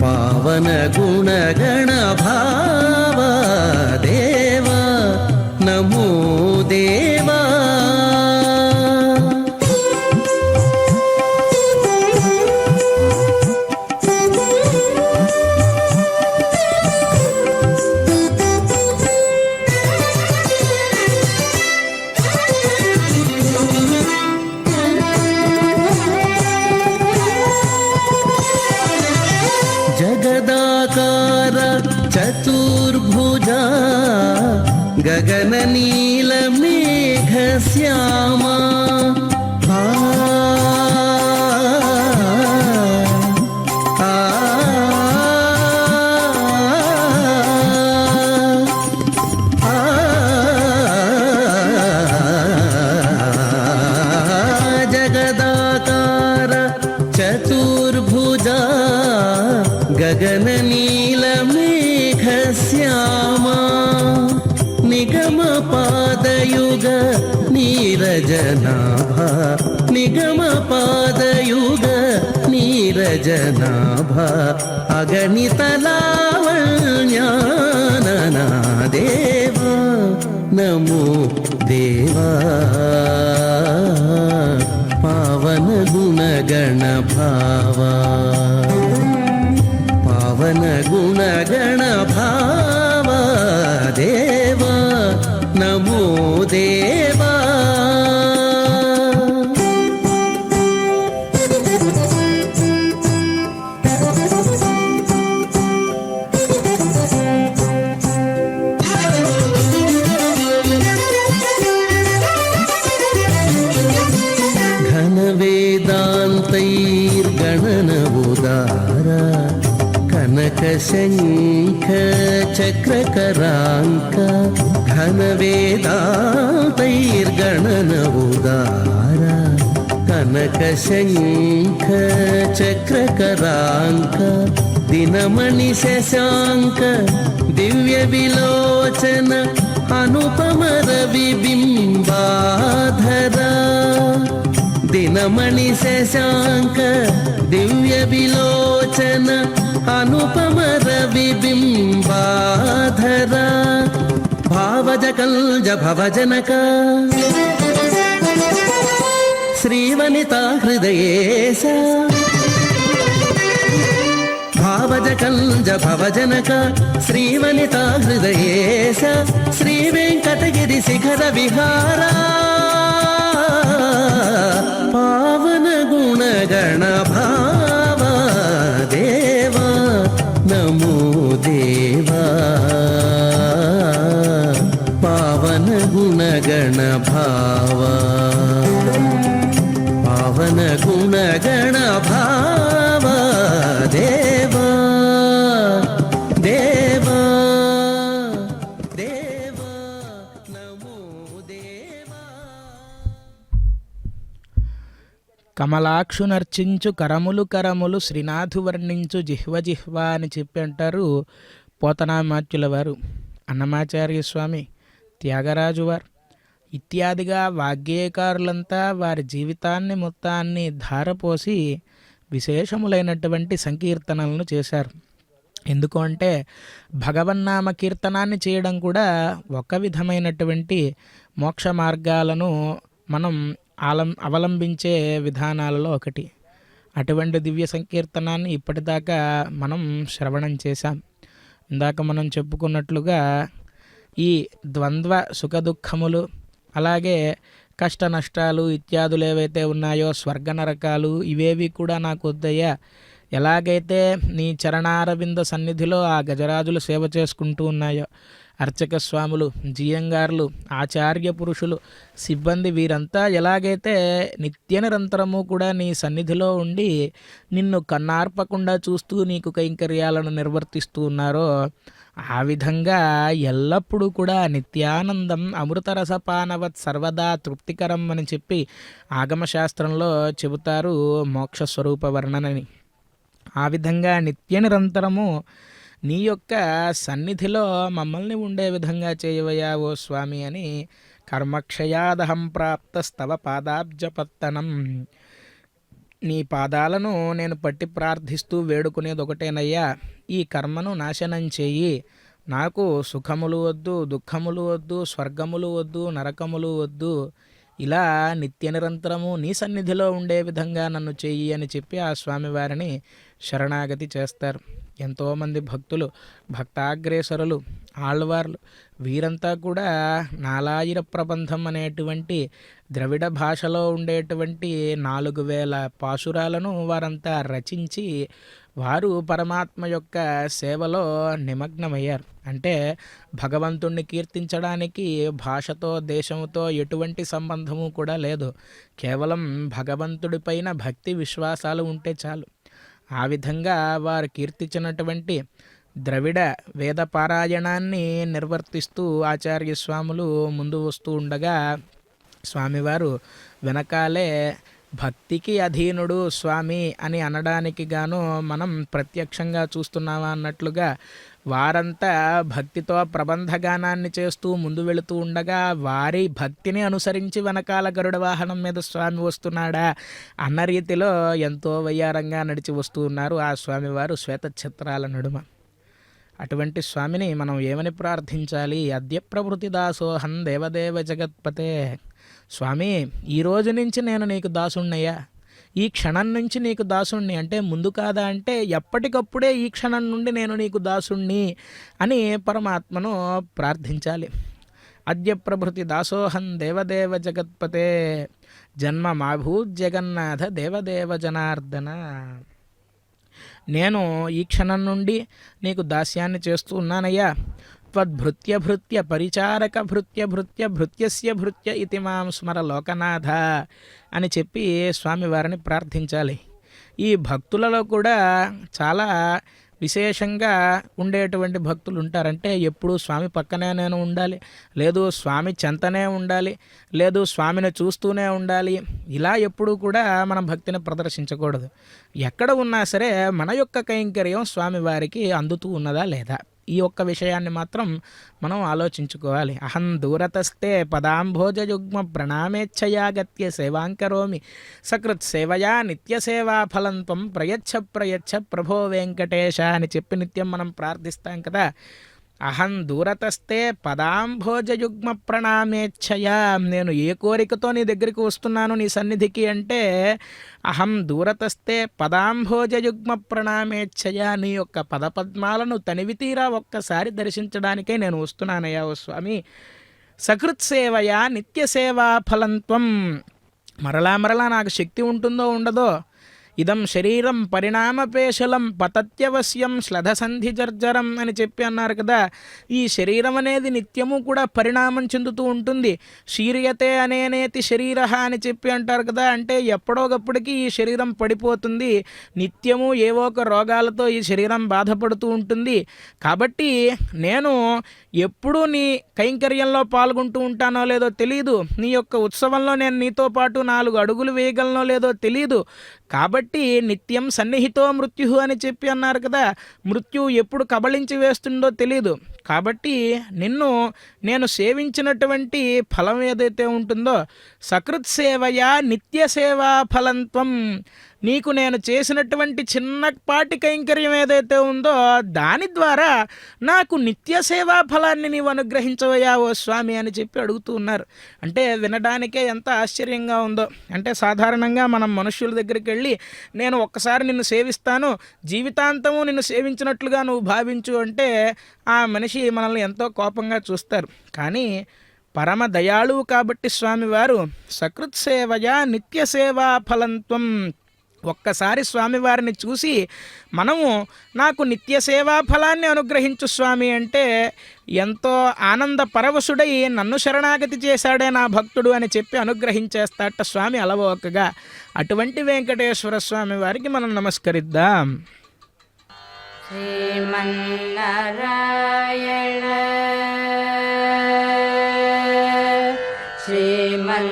పావన గుణగణ భావా, దేవా నమో దేవా. జగదాకార చతుర్భుజా గగన నీల మేఘ శ్యామా, జగదాకార చతుర్భుజా గగన నీల మేఘ శ్యామా, నిగమ పాదయుగ నీరజనాభ, నిగమ పాదయుగ నీరజనాభ, అగణిత లావణ్యాననా, దేవా నమో దేవా పావన గుణగణ భావా, పావన గుణగణ భావా, దేవా నమో దేవా. ఘన వేదాంతైర్గణన ఉదార కన కనకశంఖ చక్రకరాంక ఘనవేదాంతైర్గణన ఉదార కనకశంఖ చక్రకరాంక దినమణి శశాంక దివ్య విలోచన అనుపమ రవి బింబాధర దినమణి శశాంక దివ్య విలోచన అనుపమ రవి బింబాధర భావజ కల్జ భవజనక శ్రీవనితా హృదయేశ భావజ కల్జ భవజనక శ్రీవనితా హృదయేశ శ్రీ వెంకటగిరి శిఖర విహారా పావన గుణగణ భావ దేవా నమో దేవా పావన గుణగణ భావ పావన గుణగణ భావ దేవా దేవా దేవా నమో దేవా. కమలాక్షునర్చించు కరములు కరములు శ్రీనాథు వర్ణించు జిహ్వ జిహ్వ అని చెప్పి అంటారు పోతనామాత్యుల వారు, అన్నమాచార్య స్వామి, త్యాగరాజు వారు ఇత్యాదిగా వాగ్గేయకారులంతా వారి జీవితాన్ని మొత్తాన్ని ధారపోసి విశేషములైనటువంటి సంకీర్తనలను చేశారు. ఎందుకు అంటే భగవన్నామ కీర్తనాన్ని చేయడం కూడా ఒక విధమైనటువంటి మోక్ష మార్గాలను మనం అవలంబించే విధానాలలో ఒకటి. అటువంటి దివ్య సంకీర్తనాన్ని ఇప్పటిదాకా మనం శ్రవణం చేశాం. ఇందాక మనం చెప్పుకున్నట్లుగా ఈ ద్వంద్వ సుఖ దుఃఖములు, అలాగే కష్ట నష్టాలు ఇత్యాదులు ఏవైతే ఉన్నాయో, స్వర్గ నరకాలు, ఇవేవి కూడా నాకు వద్దయ్యా. ఎలాగైతే నీ చరణారవింద సన్నిధిలో ఆ గజరాజులు సేవ చేసుకుంటూ ఉన్నాయో, అర్చక స్వాములు, జియంగారులు, ఆచార్య పురుషులు, సిబ్బంది వీరంతా ఎలాగైతే నిత్య నిరంతరము కూడా నీ సన్నిధిలో ఉండి నిన్ను కన్నార్పకుండా చూస్తూ నీకు కైంకర్యాలను నిర్వర్తిస్తూ ఉన్నారో, ఆ విధంగా ఎల్లప్పుడూ కూడా నిత్యానందం అమృతరసపానవత్ సర్వదా తృప్తికరం అని చెప్పి ఆగమశాస్త్రంలో చెబుతారు మోక్షస్వరూప వర్ణనని. ఆ విధంగా నిత్య నిరంతరము నీ యొక్క సన్నిధిలో మమ్మల్ని ఉండే విధంగా చేయవయ్యా ఓ స్వామి అని కర్మక్షయాదహం ప్రాప్తస్తవ పాదాబ్జపత్తనం. నీ పాదాలను నేను పట్టి ప్రార్థిస్తూ వేడుకునేది ఒకటేనయ్యా, ఈ కర్మను నాశనం చెయ్యి. నాకు సుఖములు వద్దు, దుఃఖములు వద్దు, స్వర్గములు వద్దు, నరకములు వద్దు. ఇలా నిత్య నిరంతరము నీ సన్నిధిలో ఉండే విధంగా నన్ను చెయ్యి అని చెప్పి ఆ స్వామివారిని శరణాగతి చేస్తారు. ఎంతోమంది భక్తులు, భక్తాగ్రేసరులు, ఆళ్వార్లు వీరంతా కూడా నాలాయిర ప్రబంధం అనేటువంటి ద్రవిడ భాషలో ఉండేటువంటి 4000 పాశురాలను వారంతా రచించి వారు పరమాత్మ యొక్క సేవలో నిమగ్నమయ్యారు. అంటే భగవంతుణ్ణి కీర్తించడానికి భాషతో, దేశంతో ఎటువంటి సంబంధము కూడా లేదు. కేవలం భగవంతుడిపైన భక్తి విశ్వాసాలు ఉంటే చాలు. ఆ విధంగా వారు కీర్తించినటువంటి ద్రవిడ వేద పారాయణాన్ని నిర్వర్తిస్తూ ఆచార్య స్వాములు ముందు వస్తూ ఉండగా స్వామివారు వెనకాలే భక్తికి అధీనుడు స్వామి అని అనడానికి గాను మనం ప్రత్యక్షంగా చూస్తున్నామా అన్నట్లుగా వారంతా భక్తితో ప్రబంధగానాన్ని చేస్తూ ముందు వెళుతూ ఉండగా వారి భక్తిని అనుసరించి వెనకాల గరుడ వాహనం మీద స్వామి వస్తున్నాడా అన్న రీతిలో ఎంతో వయ్యారంగా నడిచి వస్తూ ఉన్నారు ఆ స్వామివారు శ్వేతఛత్రాల నడుమ. అటువంటి స్వామిని మనం ఏమని ప్రార్థించాలి? అద్య ప్రభృతి దాసోహం దేవదేవ జగత్పతే. స్వామి, ఈ రోజు నుంచి నేను నీకు దాసుణ్ణయ్యా, ఈ క్షణం నుంచి నీకు దాసుణ్ణి. అంటే ముందు కాదా అంటే ఎప్పటికప్పుడే ఈ క్షణం నుండి నేను నీకు దాసుణ్ణి అని పరమాత్మను ప్రార్థించాలి. అద్య ప్రభృతి దాసోహం దేవదేవ జగత్పతే జన్మ మాభూత్ జగన్నాథ దేవదేవ జనార్దన. నేను ఈ క్షణం నుండి నీకు దాస్యాన్ని చేస్తూ ఉన్నానయ్యా. త్వద్భృత్య భృత్య పరిచారక భృత్య భృత్య భృత్యస్య భృత్య ఇతి మాం స్మర లోకనాథ అని చెప్పి స్వామివారిని ప్రార్థించాలి. ఈ భక్తులలో కూడా చాలా విశేషంగా ఉండేటువంటి భక్తులు ఉంటారంటే ఎప్పుడూ స్వామి పక్కనే నేను ఉండాలి, లేదు స్వామి చెంతనే ఉండాలి, లేదు స్వామిని చూస్తూనే ఉండాలి. ఇలా ఎప్పుడూ కూడా మనం భక్తిని ప్రదర్శించకూడదు. ఎక్కడ ఉన్నా సరే మన యొక్క కైంకర్యం స్వామివారికి అందుతూ ఉన్నదా లేదా, ఈ ఒక్క విషయాన్ని మాత్రం మనం ఆలోచించుకోవాలి. అహం దూరతస్తే పదాంభోజయుగ్మ ప్రణామేచ్ఛయాగత్య సేవాంకరోమి సకృత్ సేవయా నిత్యసేవా ఫలం త్వం ప్రయచ్ఛ ప్రభో వెంకటేశ అని చెప్పి నిత్యం మనం ప్రార్థిస్తాం కదా. అహం దూరతస్తే పదాంభోజయుగ్మ ప్రణామేచ్ఛయా, నేను ఏ కోరికతో నీ దగ్గరికి వస్తున్నాను నీ సన్నిధికి అంటే అహం దూరతస్తే పదాంభోజయుగ్మ ప్రణామేచ్ఛయా, నీ యొక్క పదపద్మాలను తనివి తీరా ఒక్కసారి దర్శించడానికే నేను వస్తున్నానయ్యా ఓ స్వామి. సకృత్సేవయా నిత్యసేవా ఫలంత్వం, మరలా నాకు శక్తి ఉంటుందో ఉండదో, ఇదం శరీరం పరిణామపేశలం పతత్యవశ్యం శ్లథసంధి జర్జరం అని చెప్పి అన్నారు కదా. ఈ శరీరం అనేది నిత్యము కూడా పరిణామం చెందుతూ ఉంటుంది. శీర్యతే అనేనేతి శరీర అని చెప్పి అంటారు కదా, అంటే ఎప్పుడోకప్పటికి ఈ శరీరం పడిపోతుంది. నిత్యము ఏవో ఒక రోగాలతో ఈ శరీరం బాధపడుతూ ఉంటుంది. కాబట్టి నేను ఎప్పుడు నీ కైంకర్యంలో పాల్గొంటూ ఉంటానో లేదో తెలియదు, నీ యొక్క ఉత్సవంలో నేను నీతో పాటు 4 అడుగులు వేయగలనో లేదో తెలియదు. కాబట్టి నిత్యం సన్నిహితో మృత్యు అని చెప్పి అన్నారు కదా, మృత్యు ఎప్పుడు కబళించి వేస్తుందో తెలియదు. కాబట్టి నిన్ను నేను సేవించినటువంటి ఫలం ఏదైతే ఉంటుందో సకృత్సేవయా నిత్యసేవా ఫలంత్వం, నీకు నేను చేసినటువంటి చిన్నపాటి కైంకర్యం ఏదైతే ఉందో దాని ద్వారా నాకు నిత్యసేవా ఫలాన్ని నీవు అనుగ్రహించవయ్యా ఓ స్వామి అని చెప్పి అడుగుతూ ఉన్నారు. అంటే వినడానికే ఎంత ఆశ్చర్యంగా ఉందో. అంటే సాధారణంగా మనం మనుష్యుల దగ్గరికి వెళ్ళి నేను ఒక్కసారి నిన్ను సేవిస్తాను, జీవితాంతము నిన్ను సేవించినట్లుగా నువ్వు భావించు అంటే ఆ మనిషి మనల్ని ఎంతో కోపంగా చూస్తారు. కానీ పరమ దయాళువు కాబట్టి స్వామివారు సకృత్సేవయా నిత్యసేవా ఫలంత్వం, ఒక్కసారి స్వామివారిని చూసి మనము నాకు నిత్యసేవా ఫలాన్ని అనుగ్రహించు స్వామి అంటే ఎంతో ఆనంద పరవశుడై నన్ను శరణాగతి చేశాడే నా భక్తుడు అని చెప్పి అనుగ్రహించేస్తాట స్వామి అలవోకగా. అటువంటి వెంకటేశ్వర స్వామి వారికి మనం నమస్కరిద్దాం. శ్రీమన్నారాయణ శ్రీమన్నారాయణ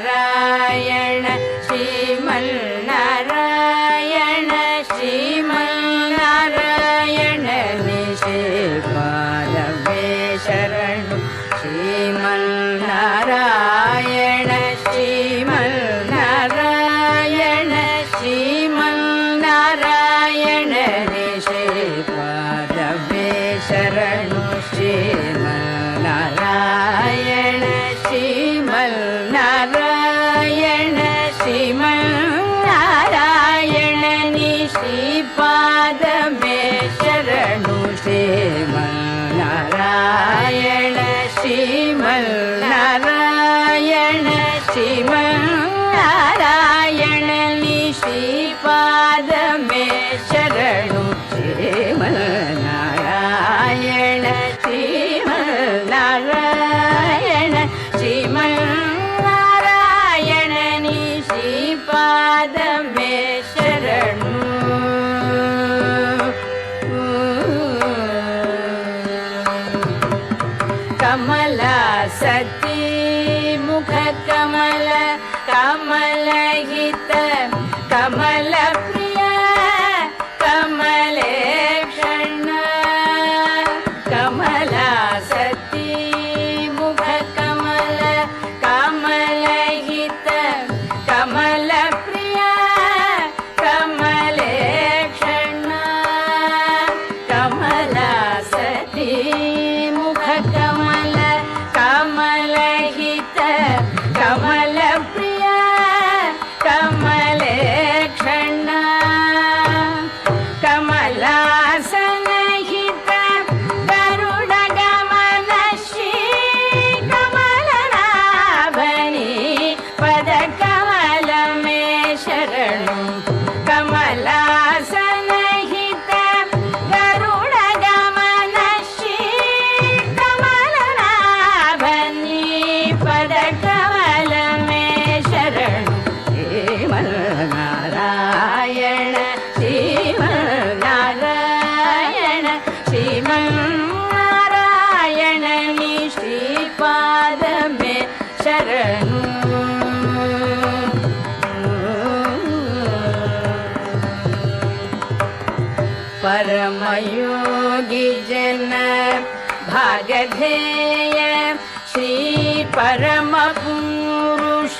శ్రీమన్నారాయణ శ్రీమన్నారాయణ శ్రీమన్నారాయణ నిశేపాదమే శరణు శ్రీమన్నారాయణ శ్రీమన్నారాయణ శ్రీమన్నారాయణ నిశేపాదమే శరణు శ్రీమన్నారాయణ శ్రీమన్నారాయణ శ్రీమన్నారాయణ నిశ్రీపాదమే శరణు శ్రీమన్నారాయణ శ్రీమన్నారాయణ శ్రీమన్నారాయణ నిశ్రీపాదమే శరణు శ్రీమన్నారాయణ శ్రీమన్నారాయణ శ్రీమన్నారాయణ నిశ్రీపాదమే శరణు. కమల సతీ ముఖ కమల కమలహిత కమల ప్రియ కమలేక్షణ కమల సతీ ముఖ కమల కమలహిత కమల ప్రియ కమలేక్షణ కమల సతీ ముఖ కమల కమలహిత కమల ప్రియ కమల శరణు परमयोगी जन भागधेय श्री परम पुरुष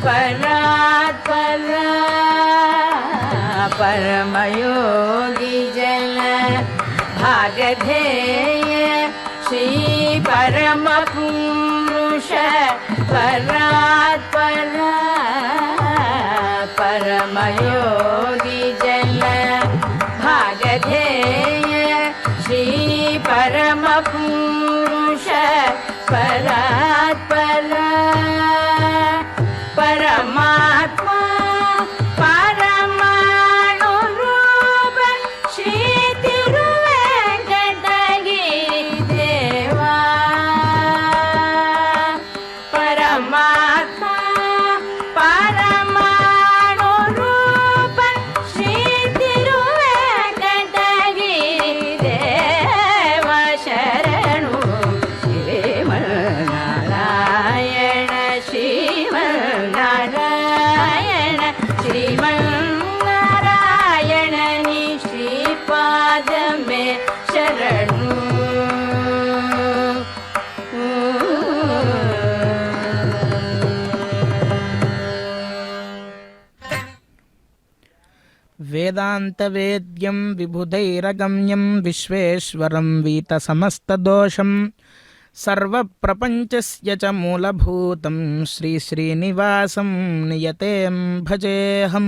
परात्पर परमयोगी जन भागधेय श्री परम पुरुष परात्पर परमयोगी जन भागधेय श्री परम पुरुष परात्पर परमात्मा परमाणु रूप श्री तिरुवेंकटगिरि देवा परमात्मा परमाणु रूप श्री तिरुवेंकटगिरि देवा शरणु श्रीमन्नारायण श्रीमन्नारायण श्रीमन्नारायण नी श्रीपाद में शरणु వేదాంతవేద్యం విబుధైరగమ్యం విశ్వేశ్వరం వీతసమస్తదోషం సర్వప్రపంచస్య చ మూలభూతం శ్రీనివాసం నియతేం భజేహం.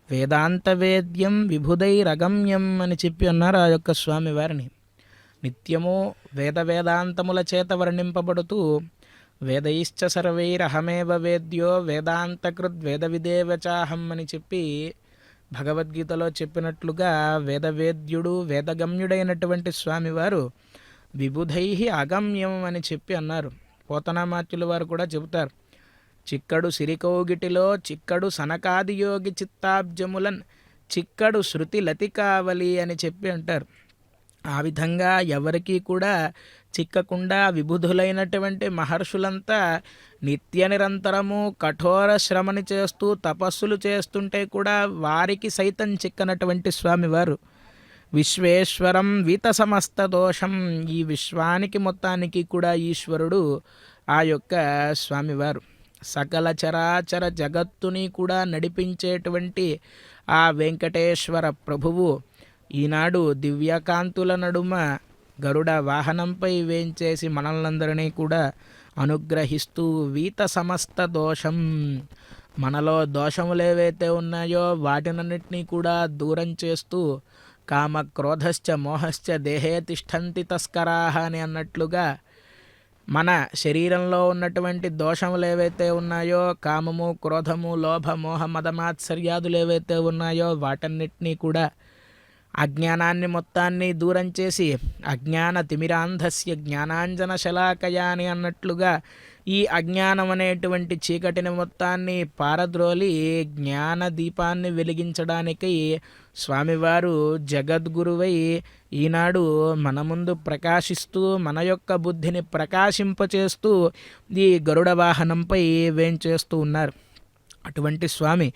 వేదాంతవేద్యం విబుధైరగమ్యం అని చెప్పి అన్నారు ఆ యొక్క స్వామివారిని. నిత్యము వేదాంతముల చేత వర్ణింపబడుతూ వేదైశ్చ సర్వైరహమేవ వేద్యో వేదాంతకృద్ వేదవిదేవ చాహం అని చెప్పి భగవద్గీతలో చెప్పినట్లుగా వేదవేద్యుడు వేదగమ్యుడైనటువంటి స్వామివారు విబుధై అగమ్యం అని చెప్పి అన్నారు. పోతనామాత్యుల వారు కూడా చెబుతారు, చిక్కడు సిరికౌగిటిలో చిక్కడు సనకాదియోగి చిత్తాబ్జములన్ చిక్కడు శృతి లతికావలి అని చెప్పి అంటారు. ఆ విధంగా ఎవరికీ కూడా చిక్కకుండా విబుధులైనటువంటి మహర్షులంతా నిత్య నిరంతరము కఠోర శ్రమని చేస్తూ తపస్సులు చేస్తుంటే కూడా వారికి సైతం చిక్కనటువంటి స్వామివారు విశ్వేశ్వరం వీత సమస్త దోషం. ఈ విశ్వానికి మొత్తానికి కూడా ఈశ్వరుడు ఆ యొక్క స్వామివారు. సకల చరాచర జగత్తుని కూడా నడిపించేటువంటి ఆ వెంకటేశ్వర ప్రభువు ఈనాడు దివ్యకాంతుల నడుమ గరుడ వాహనంపై వేంచేసి మనల్నందరినీ కూడా అనుగ్రహిస్తూ వీత సమస్త దోషం, మనలో దోషములు ఏవైతే ఉన్నాయో వాటినన్నిటినీ కూడా దూరం చేస్తూ కామ క్రోధశ్చ మోహశ్చ దేహే తిష్టంతి తస్కరాహ అని అన్నట్లుగా మన శరీరంలో ఉన్నటువంటి దోషములు ఏవైతే ఉన్నాయో కామము క్రోధము లోభ మోహ మదమాత్సర్యాదులు ఏవైతే ఉన్నాయో వాటన్నిటినీ కూడా అజ్ఞానాన్ని మొత్తాన్ని దూరం చేసి అజ్ఞాన తిమిరాంధస్య జ్ఞానాంజన శలాకయా అని అన్నట్లుగా ఈ అజ్ఞానం అనేటువంటి చీకటిని మొత్తాన్ని పారద్రోలి జ్ఞాన దీపాన్ని వెలిగించడానికి స్వామివారు జగద్గురువై ఈనాడు మన ముందు ప్రకాశిస్తూ మన యొక్క బుద్ధిని ప్రకాశింపచేస్తూ ఈ గరుడ వాహనంపై వేంచేస్తూ ఉన్నారు. అటువంటి స్వామి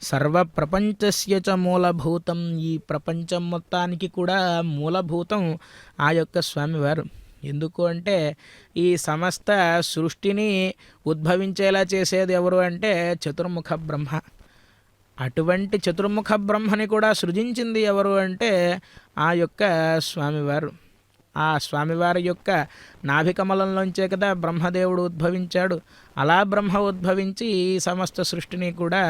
సర్వప్రపంచస్య చ మూలభూతం, ఈ ప్రపంచం మొత్తానికి కూడా మూలభూతం ఆ యొక్క స్వామివారు. ఎందుకు అంటే ఈ సమస్త సృష్టిని ఉద్భవించేలా చేసేది ఎవరు అంటే చతుర్ముఖ బ్రహ్మ. అటువంటి చతుర్ముఖ బ్రహ్మని కూడా సృజించింది ఎవరు అంటే ఆ యొక్క స్వామివారు. ఆ స్వామివారి యొక్క నాభికమలంలోంచే కదా బ్రహ్మదేవుడు ఉద్భవించాడు. అలా బ్రహ్మ ఉద్భవించి ఈ సమస్త సృష్టిని కూడా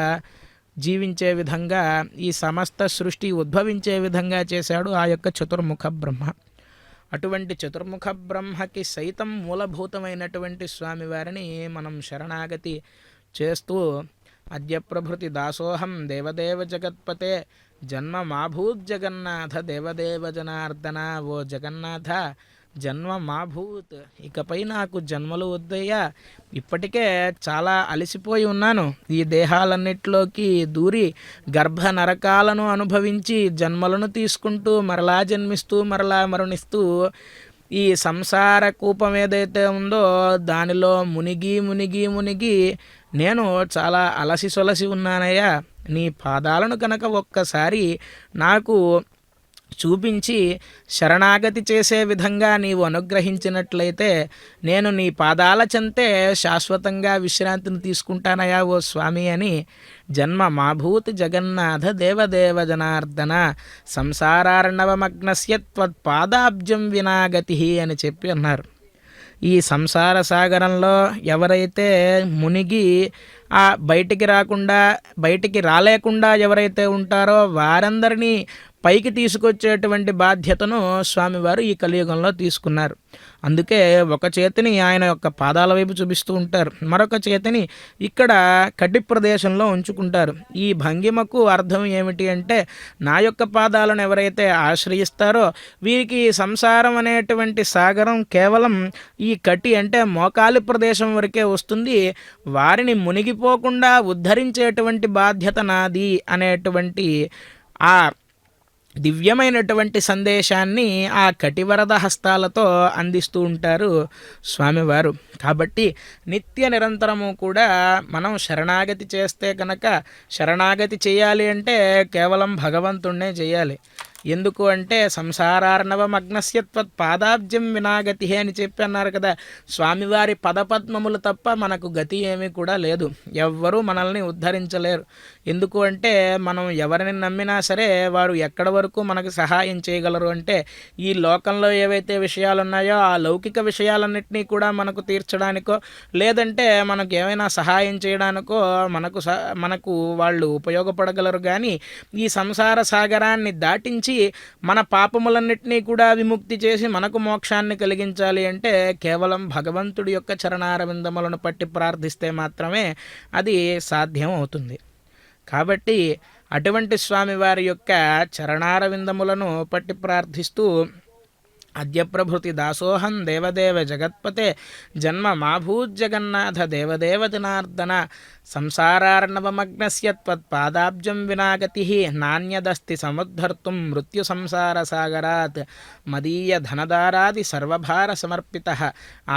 జీవించే విధంగా, ఈ సమస్త సృష్టి ఉద్భవించే విధంగా చేశాడు ఆ యొక్క చతుర్ముఖ బ్రహ్మ. అటువంటి చతుర్ముఖ బ్రహ్మకి సైతం మూలభూతమైనటువంటి స్వామివారిని మనం శరణాగతి చేస్తూ అద్య ప్రభృతి దాసోహం దేవదేవ జగత్పతే జన్మ మాభూత్ జగన్నాథ దేవదేవ జనార్దన. ఓ జగన్నాథ జన్మ మాభూత్, ఇకపై నాకు జన్మలు వద్దయ్యా, ఇప్పటికే చాలా అలసిపోయి ఉన్నాను. ఈ దేహాలన్నిటిలోకి దూరి గర్భ నరకాలను అనుభవించి జన్మలను తీసుకుంటూ మరలా జన్మిస్తూ మరలా మరణిస్తూ ఈ సంసార కూపం ఏదైతే ఉందో దానిలో మునిగి మునిగి మునిగి నేను చాలా అలసి సొలసి ఉన్నానయ్యా, నీ పాదాలను కనుక ఒక్కసారి నాకు చూపించి శరణాగతి చేసే విధంగా నీవు అనుగ్రహించినట్లయితే నేను నీ పాదాల చెంతే శాశ్వతంగా విశ్రాంతిని తీసుకుంటానయా ఓ స్వామి అని జన్మ మాభూతి జగన్నాథ దేవదేవ జనార్దన సంసారార్ణవమగ్నస్య త్వత్పాదాబ్జం వినాగతి అని చెప్పి అన్నారు. ఈ సంసార సాగరంలో ఎవరైతే మునిగి బయటికి రాలేకుండా ఎవరైతే ఉంటారో వారందరినీ పైకి తీసుకొచ్చేటువంటి బాధ్యతను స్వామివారు ఈ కలియుగంలో తీసుకున్నారు. అందుకే ఒక చేతిని ఆయన యొక్క పాదాల వైపు చూపిస్తూ ఉంటారు, మరొక చేతిని ఇక్కడ కటి ప్రదేశంలో ఉంచుకుంటారు. ఈ భంగిమకు అర్థం ఏమిటి అంటే నా యొక్క పాదాలను ఎవరైతే ఆశ్రయిస్తారో వీరికి సంసారం అనేటువంటి సాగరం కేవలం ఈ కటి అంటే మోకాలి ప్రదేశం వరకే వస్తుంది, వారిని మునిగిపోకుండా ఉద్ధరించేటువంటి బాధ్యత నాది అనేటువంటి ఆ దివ్యమైనటువంటి సందేశాన్ని ఆ కటివరద హస్తాలతో అందిస్తూ ఉంటారు స్వామివారు. కాబట్టి నిత్య నిరంతరము కూడా మనం శరణాగతి చేస్తే కనుక, శరణాగతి చేయాలి అంటే కేవలం భగవంతుణ్ణే చేయాలి. ఎందుకు అంటే సంసారార్ణవమగ్నస్య త్వత్పాదాబ్జం వినాగతి అని చెప్పి అన్నారు కదా. స్వామివారి పదపద్మములు తప్ప మనకు గతి ఏమీ కూడా లేదు, ఎవ్వరూ మనల్ని ఉద్ధరించలేరు. ఎందుకు అంటే మనం ఎవరిని నమ్మినా సరే వారు ఎక్కడ వరకు మనకు సహాయం చేయగలరు అంటే ఈ లోకంలో ఏవైతే విషయాలు ఉన్నాయో ఆ లౌకిక విషయాలన్నింటినీ కూడా మనకు తీర్చడానికో లేదంటే మనకు ఏమైనా సహాయం చేయడానికో మనకు వాళ్ళు ఉపయోగపడగలరు. కానీ ఈ సంసార సాగరాన్ని దాటించి మన పాపములన్నిటినీ కూడా విముక్తి చేసి మనకు మోక్షాన్ని కలిగించాలి అంటే కేవలం భగవంతుడి యొక్క చరణారవిందములను పట్టి ప్రార్థిస్తే మాత్రమే అది సాధ్యం అవుతుంది. కాబట్టి అటువంటి స్వామివారి యొక్క చరణారవిందములను పట్టి ప్రార్థిస్తూ అద్యప్రభృతి దాసోహం దేవదేవ జగత్పతే జన్మ మాభూజ్జగన్నాథ దేవదేవ జనార్దన సంసారార్ణవమగ్నస్య త్వత్పాదాబ్జం వినాగతి నాణ్యదస్తి సముద్ధర్తుం మృత్యు సంసార సాగరాత్ మదీయ ధనదారాది సర్వభార సమర్పితః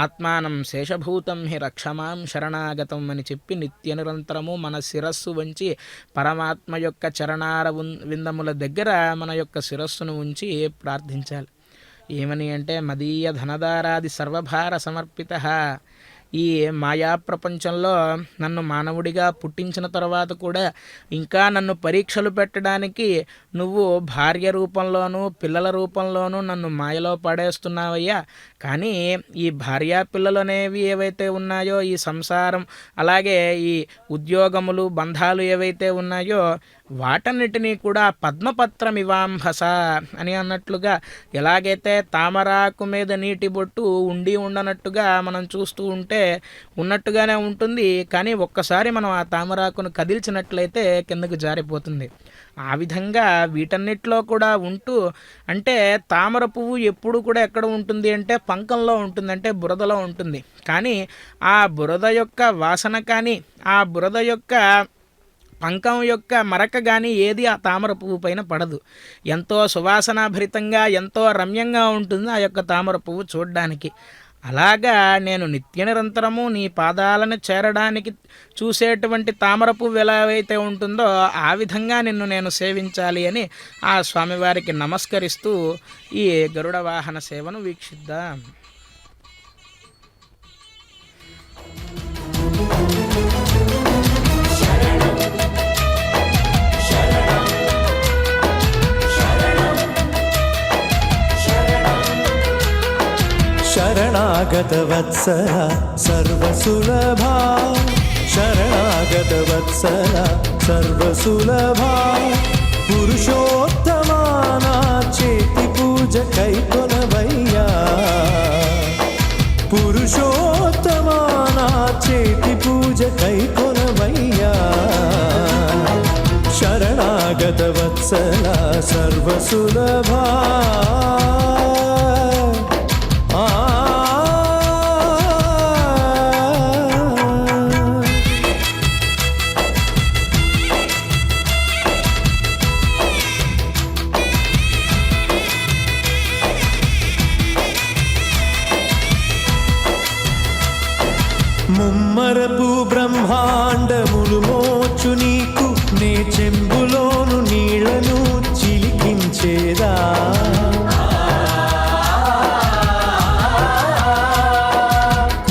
ఆత్మానం శేషభూతం హి రక్షమాం శరణాగతం అని చెప్పి నిత్య నిరంతరము మన శిరస్సు వంచి పరమాత్మ యొక్క చరణార విందముల దగ్గర మన యొక్క శిరస్సును ఉంచి ప్రార్థించాలి. ఏమని అంటే మదీయ ధనదారాది సర్వభార సమర్పిత. ఈ మాయా ప్రపంచంలో నన్ను మానవుడిగా పుట్టించిన తర్వాత కూడా ఇంకా నన్ను పరీక్షలు పెట్టడానికి నువ్వు భార్య రూపంలోనూ పిల్లల రూపంలోనూ నన్ను మాయలో పడేస్తున్నావయ్యా. కానీ ఈ భార్యా పిల్లలు అనేవి ఏవైతే ఉన్నాయో ఈ సంసారం అలాగే ఈ ఉద్యోగములు బంధాలు ఏవైతే ఉన్నాయో వాటన్నిటినీ కూడా పద్మపత్రం ఇవాంభస అని అన్నట్లుగా ఎలాగైతే తామరాకు మీద నీటి బొట్టు ఉండి ఉండనట్టుగా మనం చూస్తూ ఉంటే ఉన్నట్టుగానే ఉంటుంది, కానీ ఒక్కసారి మనం ఆ తామరాకును కదిల్చినట్లయితే కిందకు జారిపోతుంది. ఆ విధంగా వీటన్నిటిలో కూడా ఉంటూ అంటే తామర పువ్వు ఎప్పుడు కూడా ఎక్కడ ఉంటుంది అంటే పంకంలో ఉంటుంది, అంటే బురదలో ఉంటుంది. కానీ ఆ బురద యొక్క వాసన కానీ ఆ బురద యొక్క పంకం యొక్క మరక కానీ ఏది ఆ తామర పువ్వు పైన పడదు. ఎంతో సువాసనాభరితంగా ఎంతో రమ్యంగా ఉంటుంది ఆ యొక్క తామర పువ్వు చూడడానికి. అలాగా నేను నిత్య నిరంతరము నీ పాదాలను చేరడానికి చూసేటువంటి తామర పువ్వు ఎలా అయితే ఉంటుందో ఆ విధంగా నిన్ను నేను సేవించాలి అని ఆ స్వామివారికి నమస్కరిస్తూ ఈ గరుడ వాహన సేవను వీక్షిద్దాం. శరణాగత వత్సల సర్వసులభా శరణాగత వత్సల సర్వసులభా పురుషోత్తమా నా చేతి పూజ కైకొనవయ్యా పురుషోత్తమా నా చేతి పూజ కైకొనవయ్యా శరణాగత వత్సల సర్వసులభా ముమ్మరపు బ్రహ్మాండములు మోచు నీకు నే చెంబులోను నీళ్లను చిలికించేదా